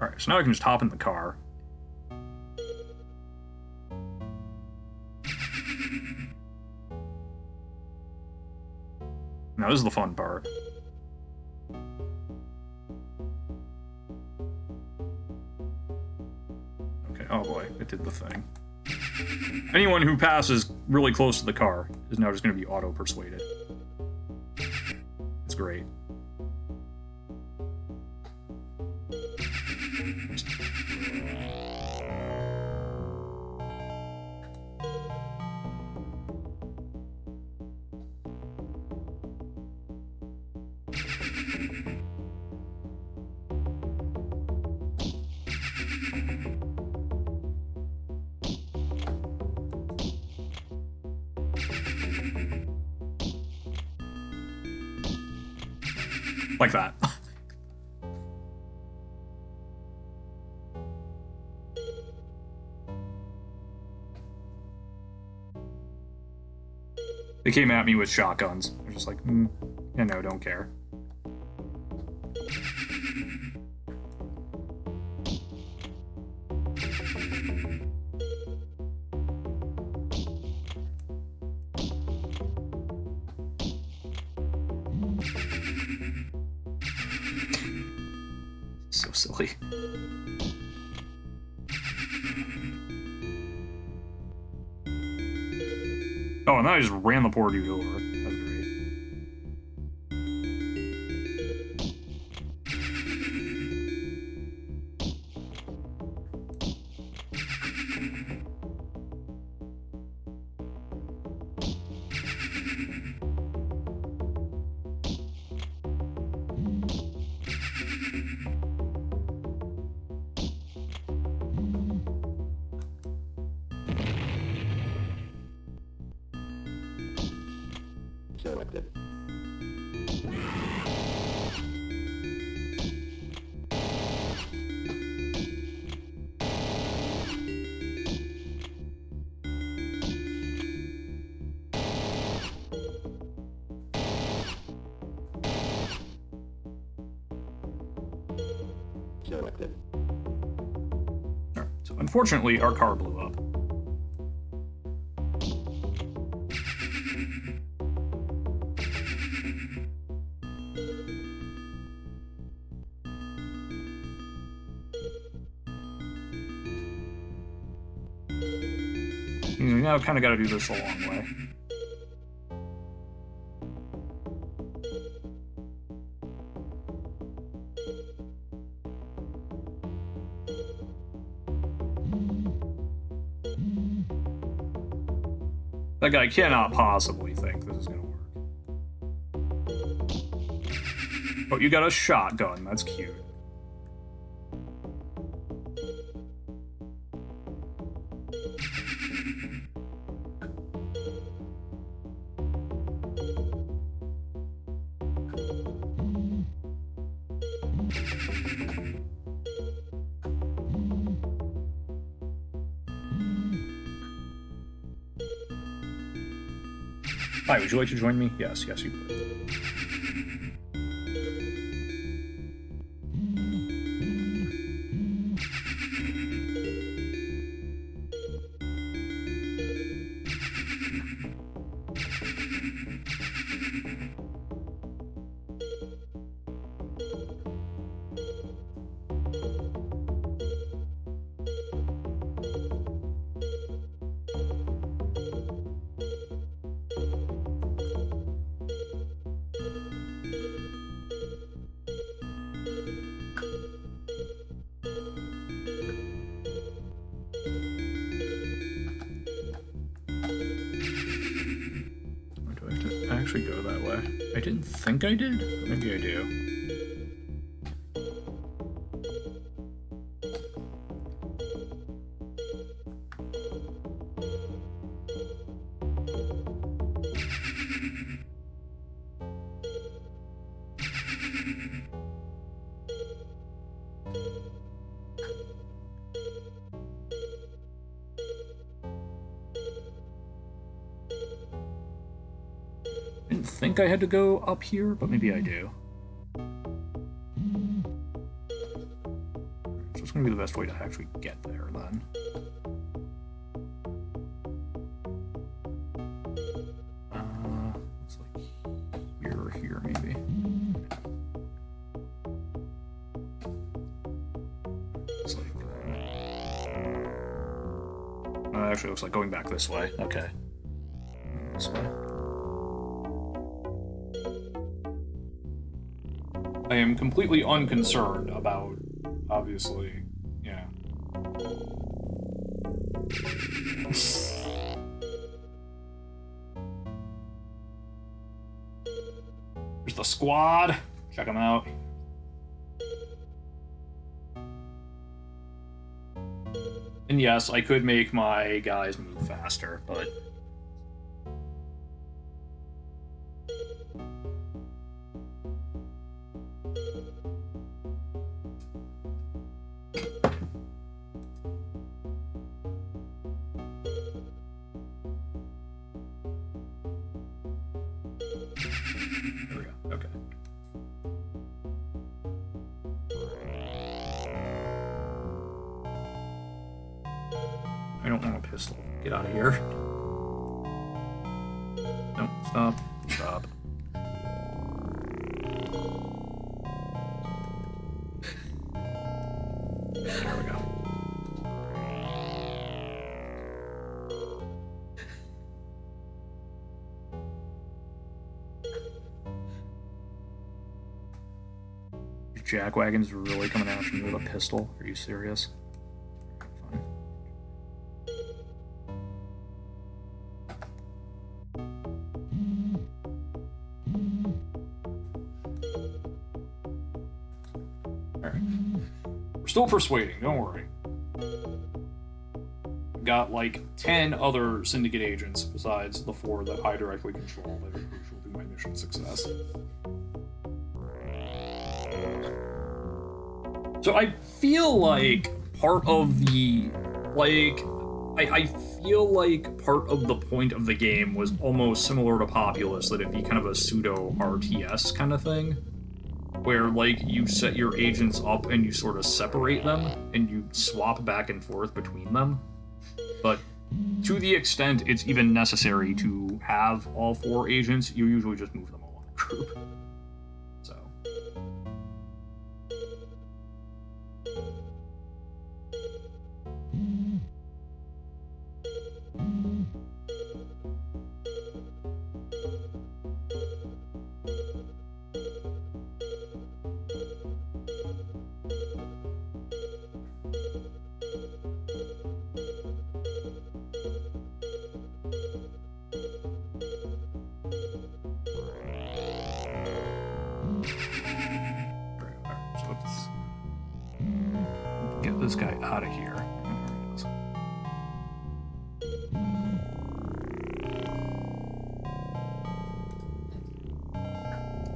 Alright, so now I can just hop in the car. Now this is the fun part. Okay, oh boy, it did the thing. Anyone who passes really close to the car is now just going to be auto-persuaded. It's great. Like that. They came at me with shotguns. I was just like, yeah, no, don't care. So silly. Oh, and then I just ran the poor dude over. That's great. Selected. Selected. Alright, so unfortunately, our car blew up. You now kind of got to do this the long way. That guy cannot possibly think this is going to work. Oh, you got a shotgun. That's cute. Hi, would you like to join me? Yes, yes, you could. Actually go that way. I didn't think I did, but maybe I do. I didn't think I had to go up here, but maybe I do. So it's going to be the best way to actually get there, then. It's like here or here, maybe. It's like... actually, it looks like going back this way. Okay. This way. I am completely unconcerned about, obviously, yeah. There's the squad. Check them out. And yes, I could make my guys move faster, but... There we go. Okay. I don't want a pistol. Get out of here. No, stop. Stop. There we go. jackwagons really coming after me with a pistol? Are you serious? Fine. Alright. We're still persuading, don't worry. Got like 10 other Syndicate agents besides the 4 that I directly control that are crucial to my mission success. So I feel like part of the, I feel like part of the point of the game was almost similar to Populous, that it be kind of a pseudo RTS kind of thing, where like you set your agents up and you sort of separate them and you swap back and forth between them. But to the extent it's even necessary to have all 4 agents, you usually just move them all in a group. So. Get this guy out of here.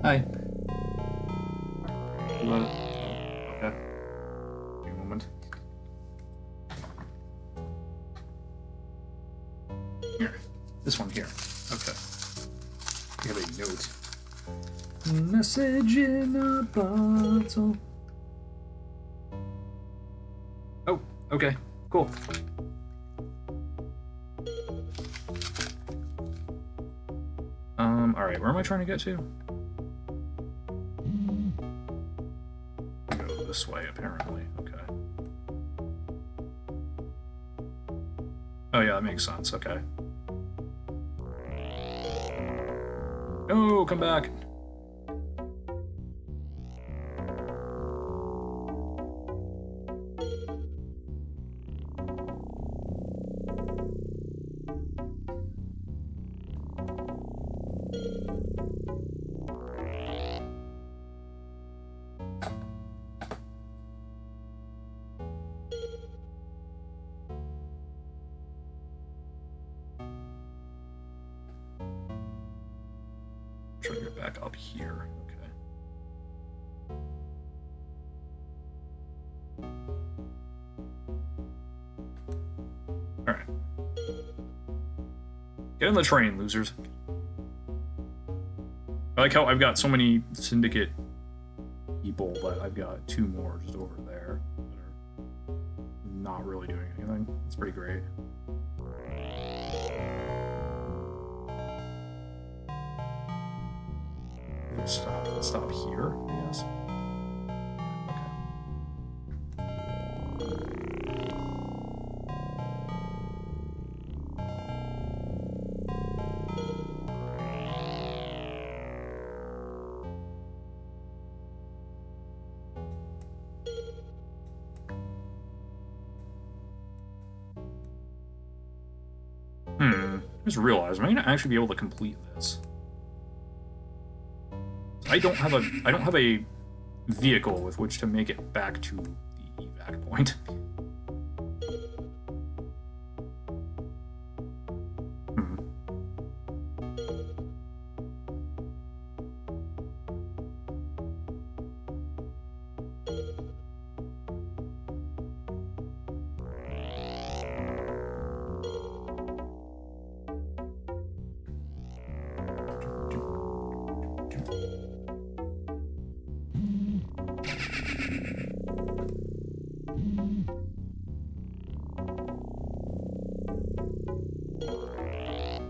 Hi. Okay. Wait a moment. Here. This one here. Okay. We have a note. Message in a bottle. Oh, okay. Cool. Alright, where am I trying to get to? Go this way, apparently. Okay. Oh yeah, that makes sense. Okay. No, come back. Try to get back up here. Okay. Alright. Get in the train, losers. I like how I've got so many Syndicate people, but I've got 2 more just over there that are not really doing anything. It's pretty great. Let's stop here, I guess. I just realized, am I gonna actually be able to complete this? I don't have a vehicle with which to make it back to the evac point.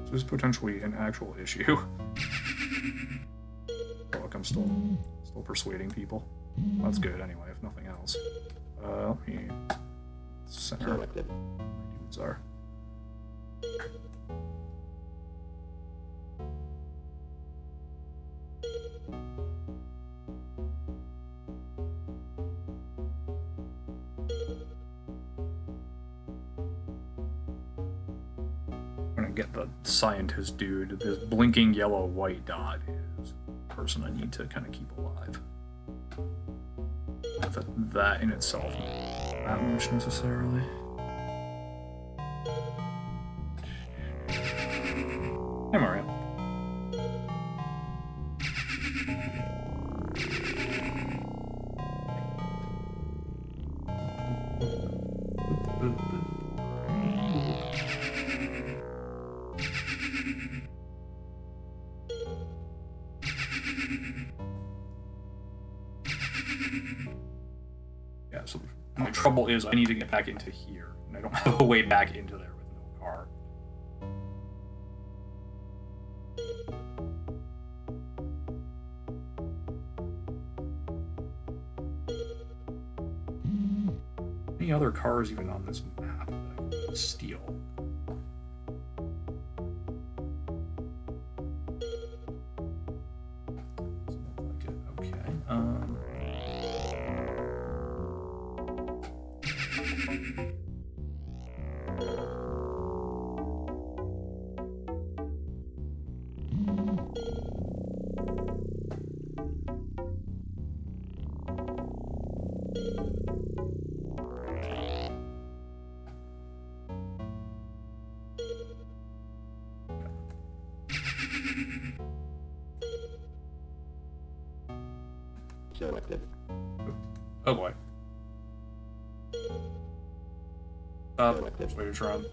So this is potentially an actual issue. Look, I'm still persuading people. That's good anyway, if nothing else. Let me center where my dudes are. get the scientist dude. This blinking yellow-white dot is the person I need to kind of keep alive. Not that in itself not that much necessarily. Hey, Mario. Yeah, so my trouble is I need to get back into here, and I don't have a way back into there with no car. Any other cars even on this map that I can steal? Doesn't look like it. Okay. Selected. Oh boy. Wait, it's around.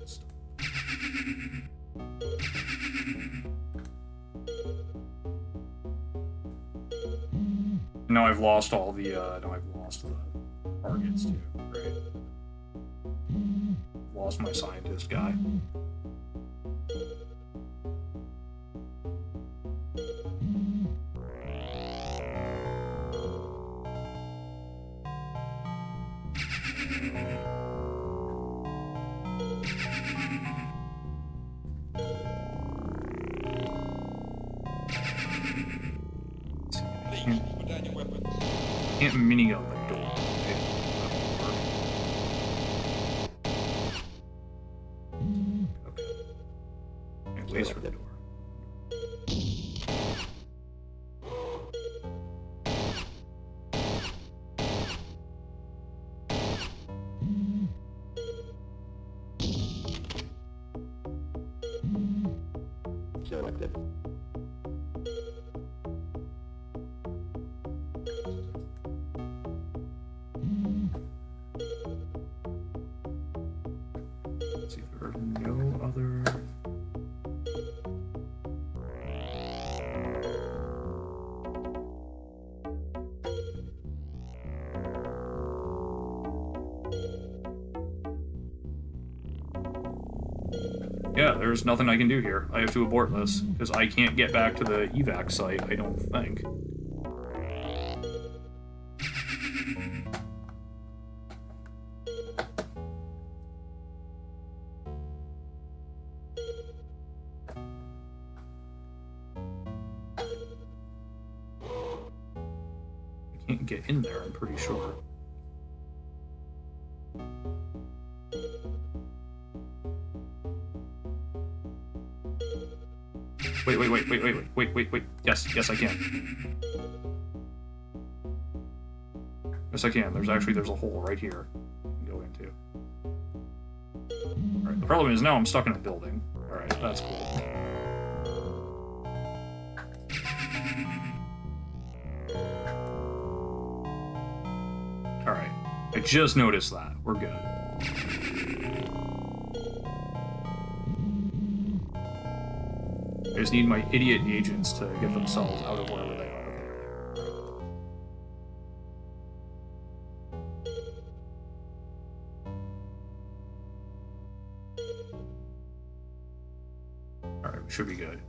Now I've lost all the, now I've lost the targets too, right? Lost my scientist guy. Please, put down your weapons. Can't minigun the door. Okay? Can't waste for the door. Selected. Let's see if there are no other. Yeah, there's nothing I can do here. I have to abort this, because I can't get back to the evac site, I don't think. I can't get in there, I'm pretty sure. Wait. Yes, I can. Yes, I can. There's a hole right here I can go into. Alright, the problem is now I'm stuck in a building. Alright, that's cool. Alright, I just noticed that. We're good. I just need my idiot agents to get themselves out of wherever they are. Alright, we should be good.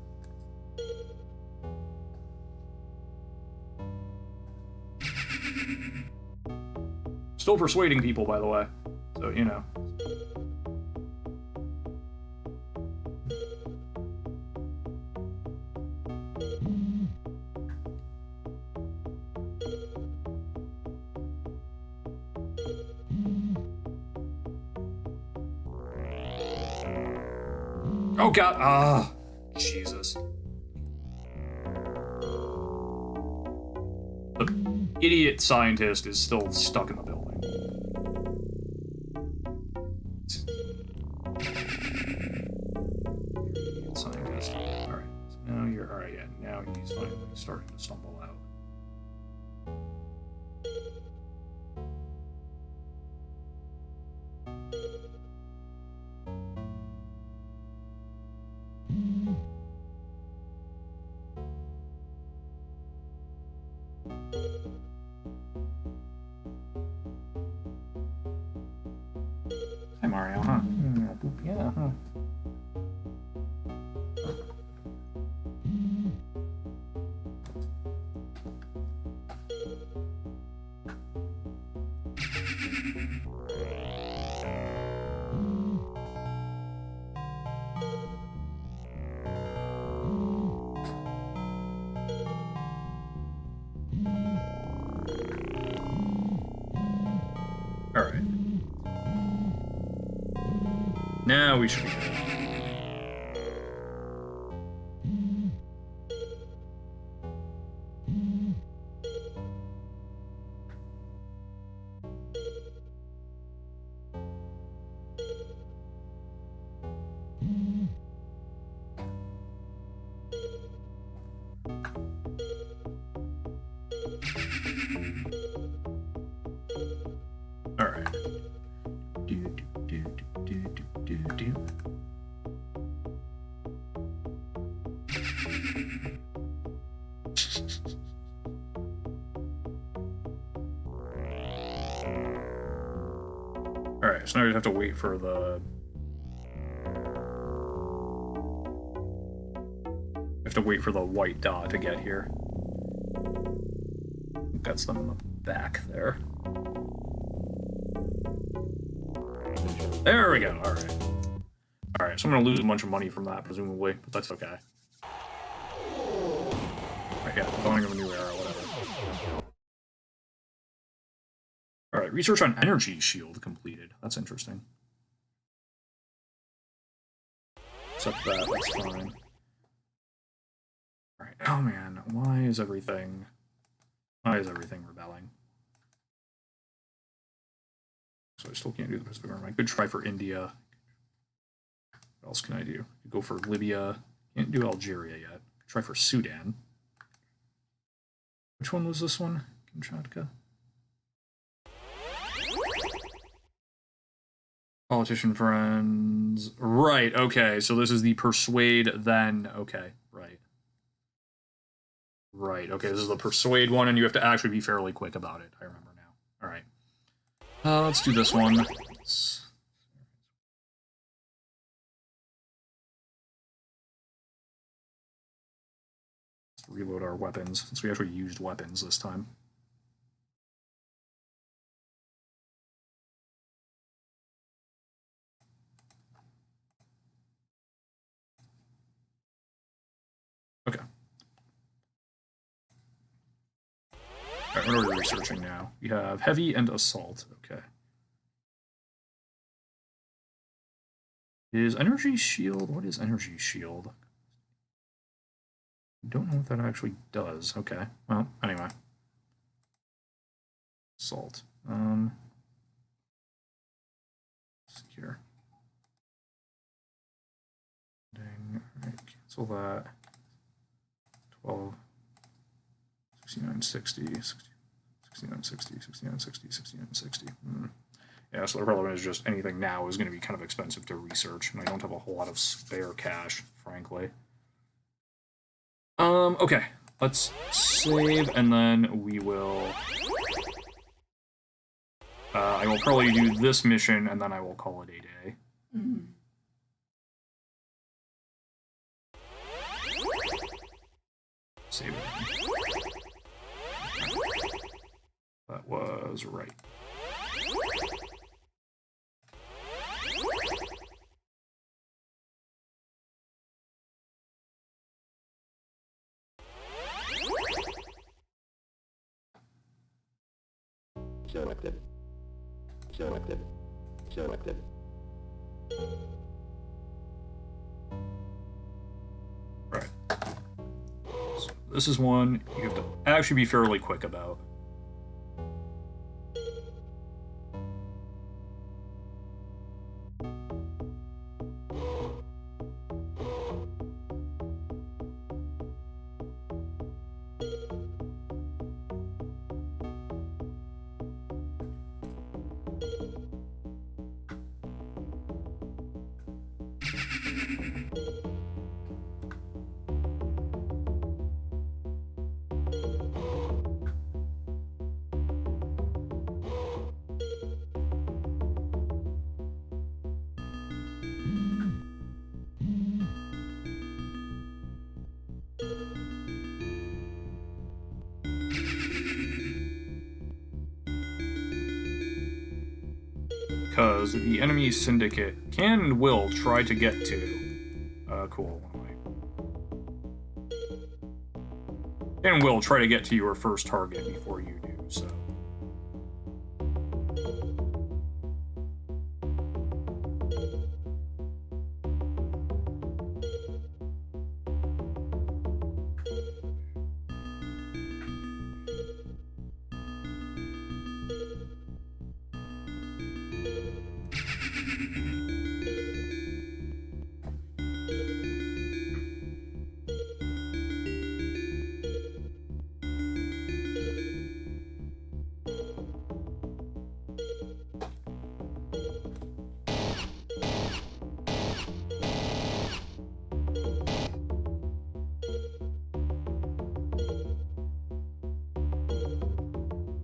Still persuading people, by the way. So, you know. Oh god! Ah! Jesus. The idiot scientist is still stuck in the building. Idiot scientist. Alright. So now you're. Alright, yeah. Now he's finally starting to stumble out. Hi, Mario, huh? Yeah, huh? Alright. Now we should be good. Alright. Do. Alright, so now we have to wait for the... We have to wait for the white dot to get here. That's them in the back there. There we go, alright. Alright, so I'm gonna lose a bunch of money from that, presumably, but that's okay. Right, yeah, dawning of a new era, whatever. Alright, research on energy shield completed. That's interesting. Except that's fine. Alright, oh man, why is everything rebelling? So I still can't do the Pacific Rim. I could try for India. What else can I do? I could go for Libya. Can't do Algeria yet. Try for Sudan. Which one was this one? Kamchatka? Politician friends. Right, okay. So this is the persuade then. Okay, right. Right, okay. This is the persuade one, and you have to actually be fairly quick about it. I remember now. Alright. Let's do this one. Let's reload our weapons, since we actually used weapons this time. Okay. Alright, what are we researching now? We have heavy and assault. Okay. Is energy shield? What is energy shield? I don't know what that actually does. Okay. Well, anyway. Assault. Secure. Dang. Alright, cancel that. 12. 6960. 6960. 6960. 6960. Yeah, so the problem is just anything now is going to be kind of expensive to research, and I don't have a whole lot of spare cash, frankly. Okay. Let's save, and then we will... I will probably do this mission, and then I will call it a day. Save it. That was right. Selected. Selected. Selected. this is one you have to actually be fairly quick about. Because the enemy Syndicate can and will try to get to... cool. Can and will try to get to your first target before you do, so...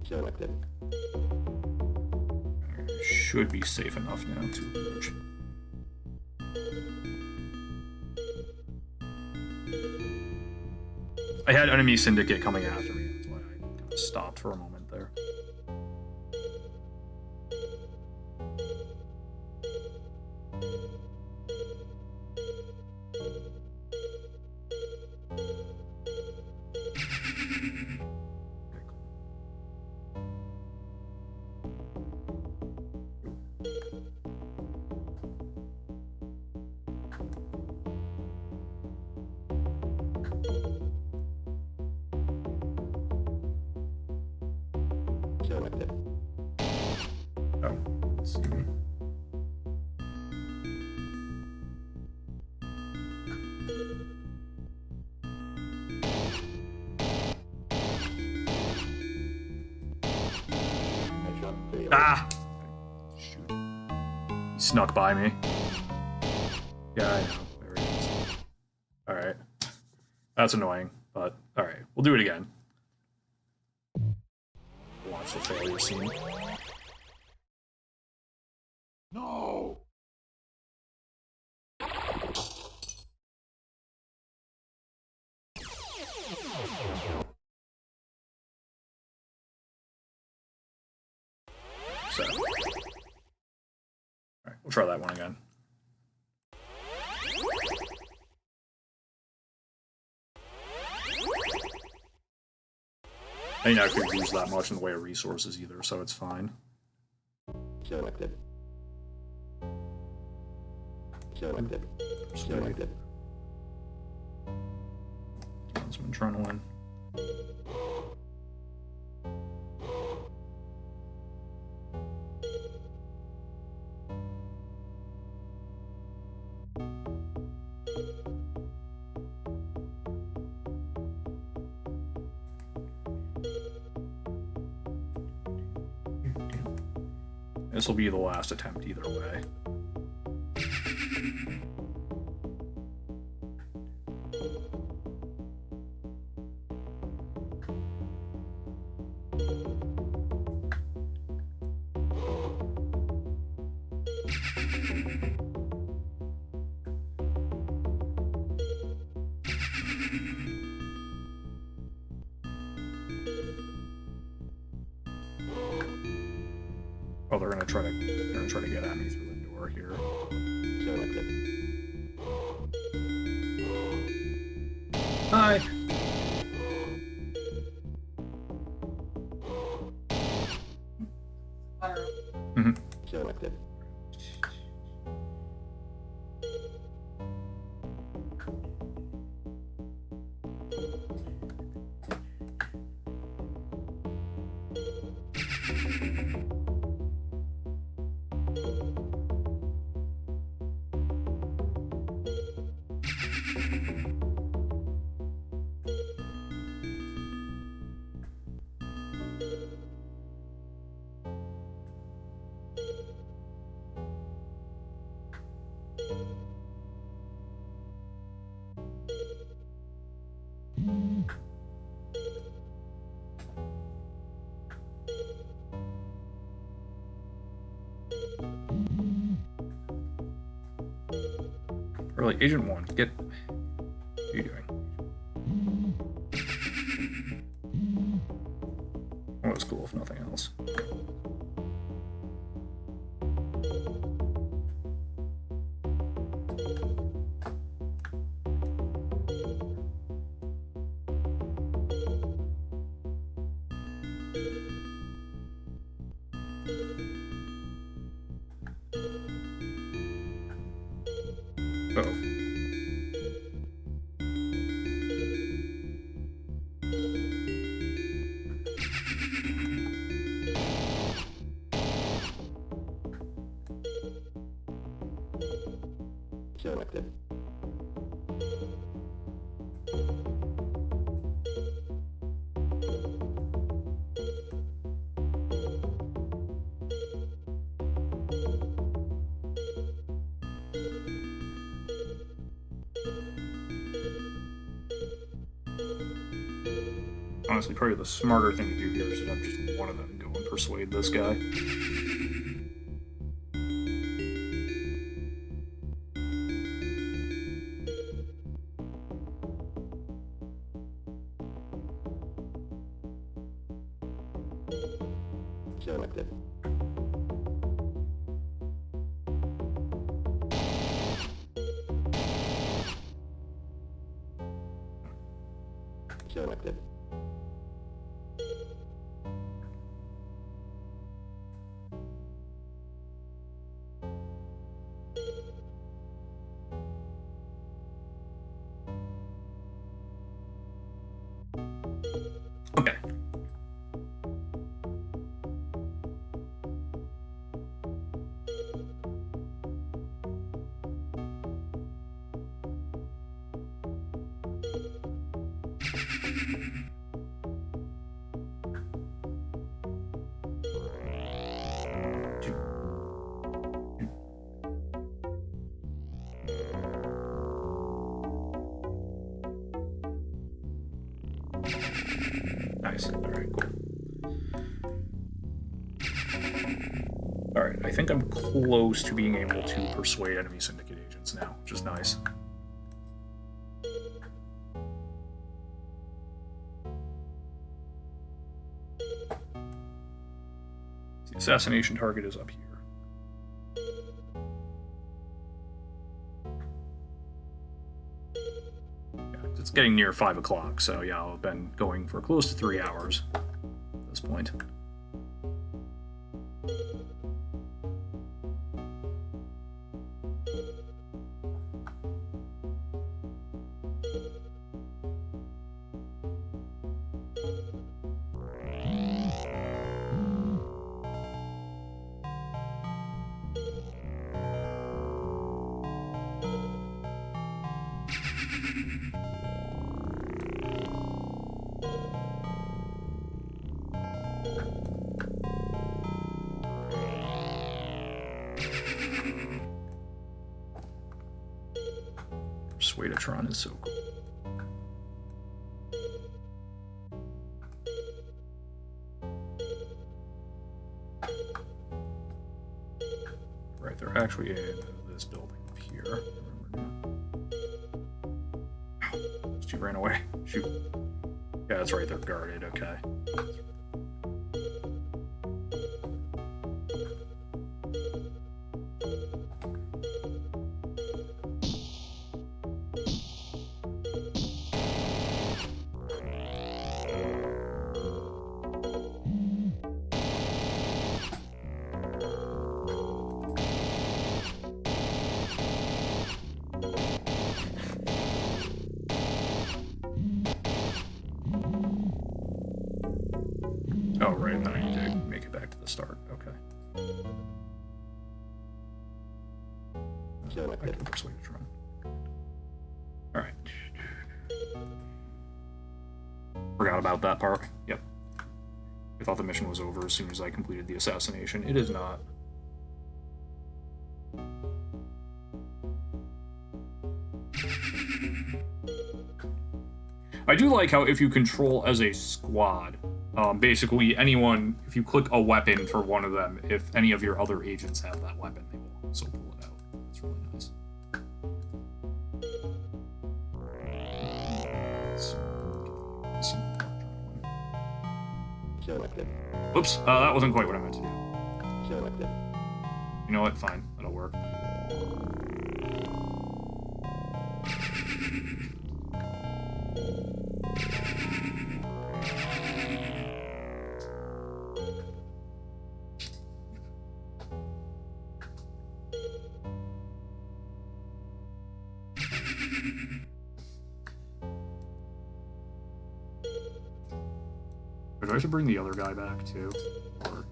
Selected. Should be safe enough now to approach. I had enemy Syndicate coming after me, that's why I kind of stopped for a moment there. Selected. Oh, let's see. Headshot failed. Ah! Shoot. He snuck by me. Yeah, I know. There he is. Alright. That's annoying, but alright. We'll do it again. Watch the failure scene. No! So. Alright, we'll try that one again. I ain't actually used that much in the way of resources either, so it's fine. Selected. Selected. Selected. Some adrenaline. This will be the last attempt either way. Oh, they're gonna try to get at me through the door here. Selected. Hi. Mm-hmm. Selected. Really, Agent 1, get... What are you doing? That was cool, if nothing else. Oh. Selected. Honestly, probably the smarter thing to do here is to have just one of them go and persuade this guy. Selected. Selected. Okay. Nice. Alright, cool. Alright, I think I'm close to being able to persuade enemy Syndicate agents now, which is nice. The assassination target is up here. It's getting near 5 o'clock, so yeah, I've been going for close to 3 hours at this point. Persuadatron is so cool. Right, they're actually in this building up here. She ran away. Shoot. Yeah, that's right, they're guarded, okay. Oh, right, then I need to make it back to the start. Okay. I can persuade a drum. Alright. Forgot about that part. Yep. I thought the mission was over as soon as I completed the assassination. It is not. I do like how if you control as a squad, basically anyone, if you click a weapon for one of them, if any of your other agents have that weapon, they will also pull it out. That's really nice. Selected. Whoops, that wasn't quite what I meant to do. Selected. You know what? Fine, that'll work. Or do I have to bring the other guy back too? Or...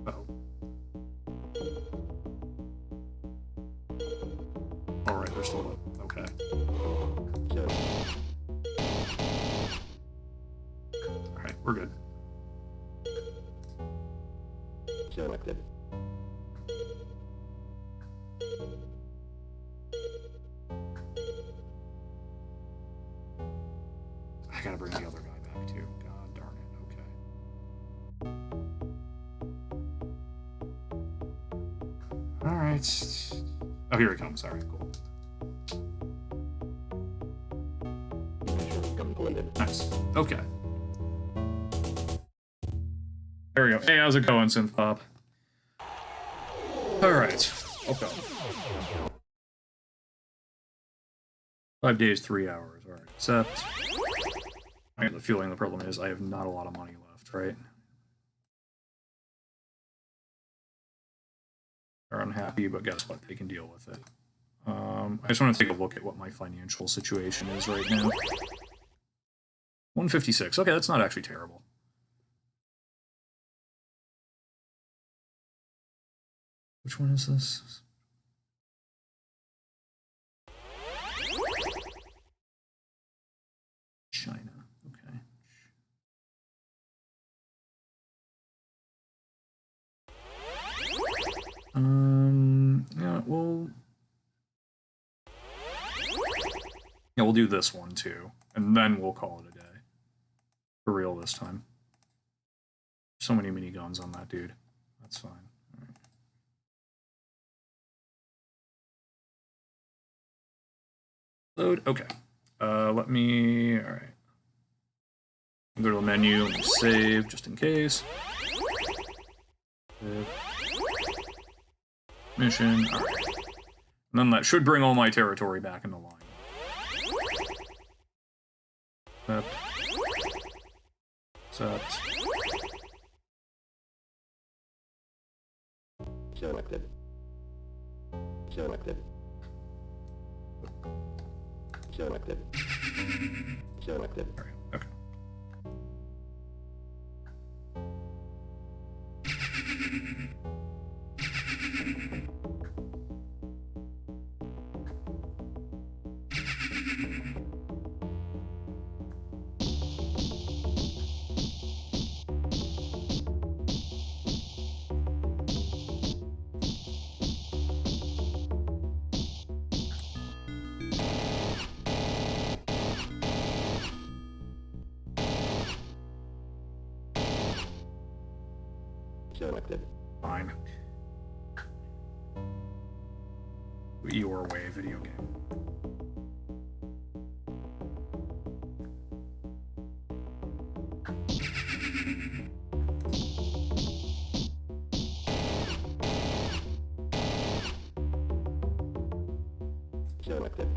oh. Alright, they're still up. Okay. Alright, we're good. Selected. I gotta bring the other guy back too. God darn it. Okay. Alright. Oh, here he comes. Alright, cool. Mission completed. Nice. Okay. There we go. Hey, how's it going, Synth Pop? Alright. Okay. 5 days, 3 hours. Alright. Accept. I get the feeling the problem is I have not a lot of money left, right? They're unhappy, but guess what? They can deal with it. I just want to take a look at what my financial situation is right now. 156. Okay, that's not actually terrible. Which one is this? China. Okay. Yeah, we'll do this one too, and then we'll call it a day. For real this time. So many miniguns on that dude. That's fine. All right. Load. Okay. Let me. All right. Go to the menu. Let me save just in case. Save. Mission. All right. And then that should bring all my territory back into line. Accept. Accept. Selected. Selected. Selected. Selected. All right. Okay. Selected. Fine. Your way video game. Selected.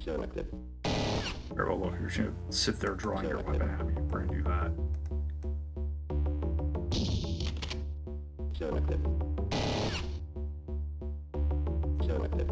Selected. Or, well, look, you're just gonna sit there drawing your weapon at me. We're gonna do that. Selected. Selected.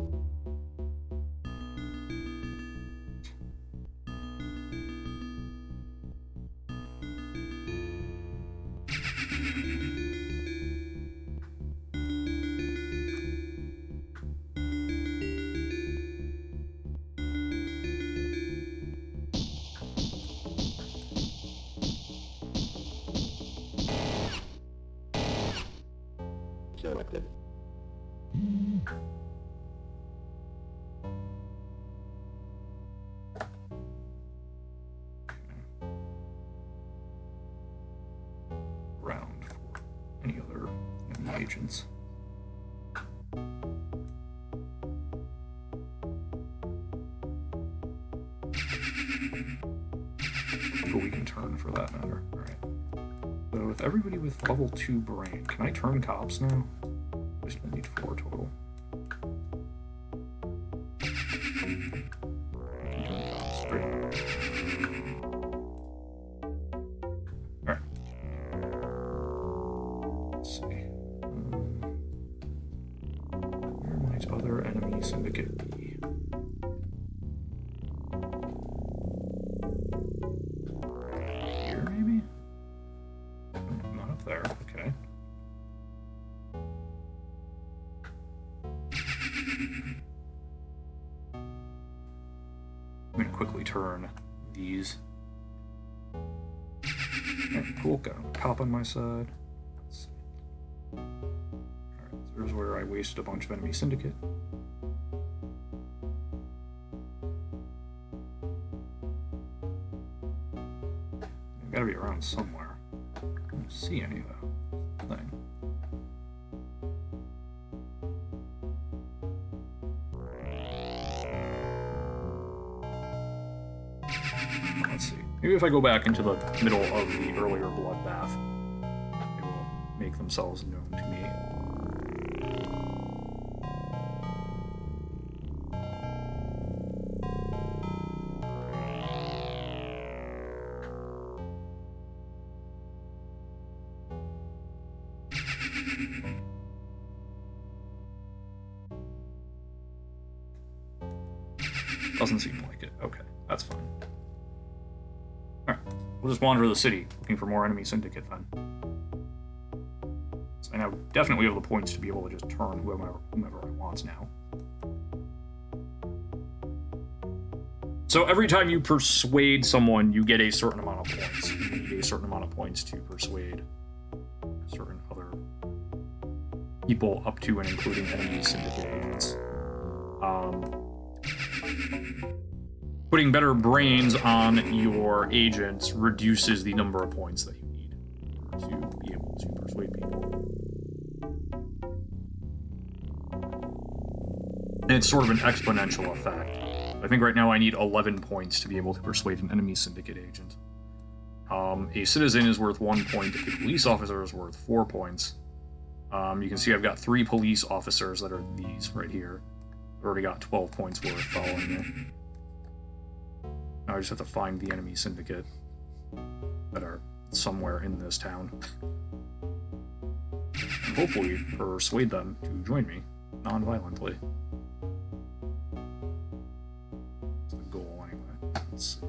Selected. Round for any other enemy agents. But we can turn for that matter. Alright. So with everybody with level 2 brain, can I turn cops now? I just need 4 total. I can turn cops. Great. Alright. Let's see. Where might other enemy syndicate be? Here, maybe? Oh, not up there. Okay. I'm gonna quickly turn these. Okay, cool, got a cop on my side. Let's see. Alright, so here's where I wasted a bunch of enemy syndicate. They've gotta be around somewhere. I don't see any though. Thing. Let's see. Maybe if I go back into the middle of the earlier bloodbath, they will make themselves known to me. Doesn't seem like it. Okay, that's fine. Alright, we'll just wander the city, looking for more enemy syndicate then. So I now definitely have the points to be able to just turn whomever I want now. So every time you persuade someone, you get a certain amount of points. You need a certain amount of points to persuade certain other people up to and including enemy syndicate agents. Putting better brains on your agents reduces the number of points that you need to be able to persuade people. And it's sort of an exponential effect. I think right now I need 11 points to be able to persuade an enemy syndicate agent. A citizen is worth 1 point, a police officer is worth 4 points. You can see I've got 3 police officers that are these right here. I've already got 12 points worth following me. Now I just have to find the enemy syndicate that are somewhere in this town. And hopefully persuade them to join me, non-violently. That's the goal, anyway. Let's see.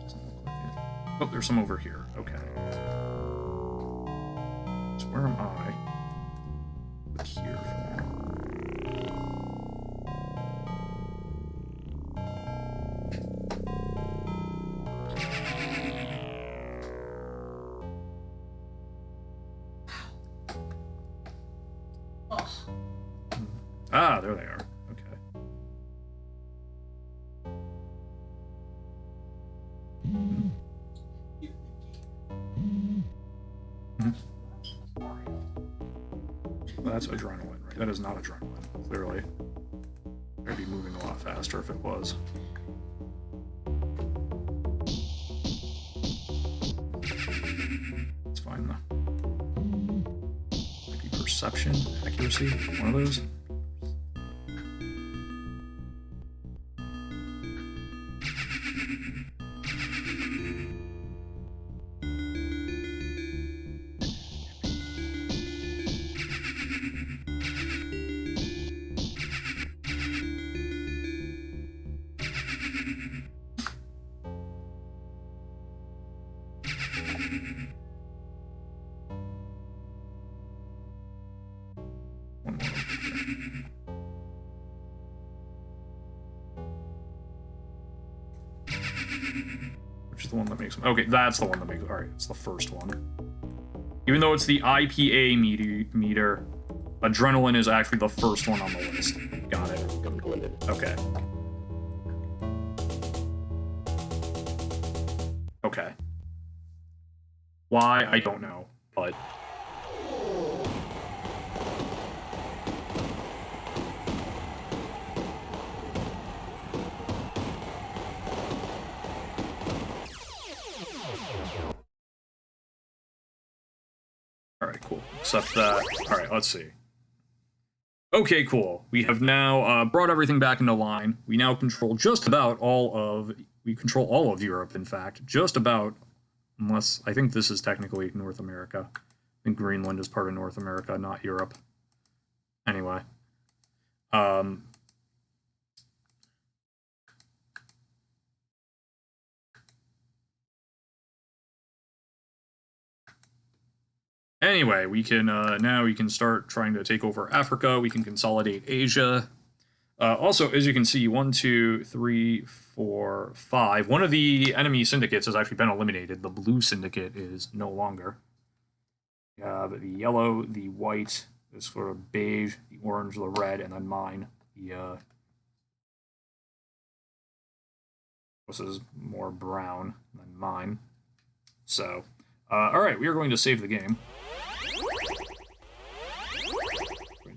Doesn't look like it. Oh, there's some over here. Okay. So where am I? Look here from here. Ah, there they are. Okay. Well, that's adrenaline, right? That is not adrenaline, clearly. I'd be moving a lot faster if it was. It's fine. then. Maybe perception, accuracy, one of those. One more. Which is the one that makes... Okay, that's the one that makes... Alright, it's the first one. Even though it's the IPA meter, adrenaline is actually the first one on the list. Got it. Okay. Okay. Why, I don't know, but... Alright, cool. Except that... Alright, let's see. Okay, cool. We have now brought everything back into line. We now control just about all of... We control all of Europe, in fact. Just about. Unless... I think this is technically North America. I think Greenland is part of North America, not Europe. Anyway. Anyway, we can now we can start trying to take over Africa. We can consolidate Asia. Also, as you can see, 1, 2, 3, 4, 5. One of the enemy syndicates has actually been eliminated. The blue syndicate is no longer. We have the yellow, the white, this sort of beige, the orange, the red, and then mine. This is more brown than mine. So, all right, we are going to save the game.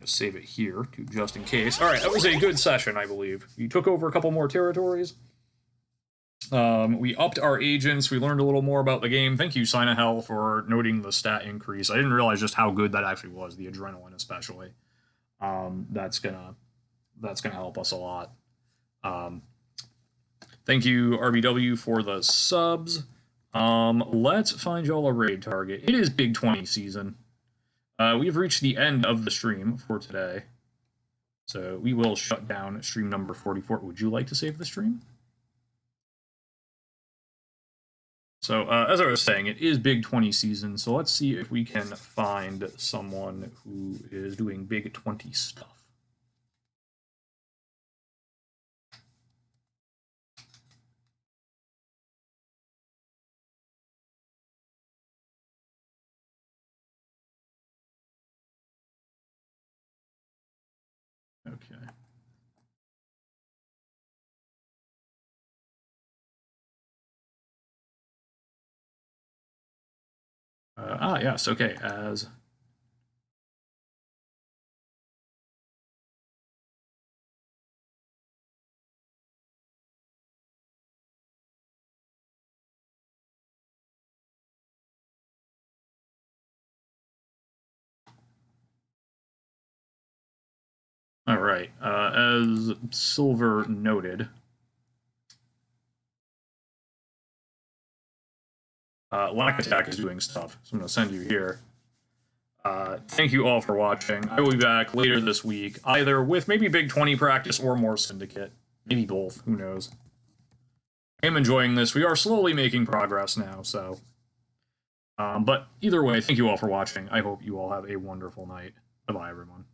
Save it here, to just in case. All right, that was a good session, I believe. We took over a couple more territories. We upped our agents. We learned a little more about the game. Thank you, Sinahel, for noting the stat increase. I didn't realize just how good that actually was, the adrenaline especially. That's gonna help us a lot. Thank you, RBW, for the subs. Let's find y'all a raid target. It is Big 20 season. We've reached the end of the stream for today, so we will shut down stream number 44. Would you like to save the stream? So, as I was saying, it is Big 20 season, so let's see if we can find someone who is doing Big 20 stuff. Okay. Yes, okay, as... All right, as Silver noted, Lack Attack is doing stuff, so I'm going to send you here. Thank you all for watching. I will be back later this week, either with maybe Big 20 practice or more Syndicate. Maybe both, who knows. I'm enjoying this. We are slowly making progress now, so... but either way, thank you all for watching. I hope you all have a wonderful night. Bye-bye, everyone.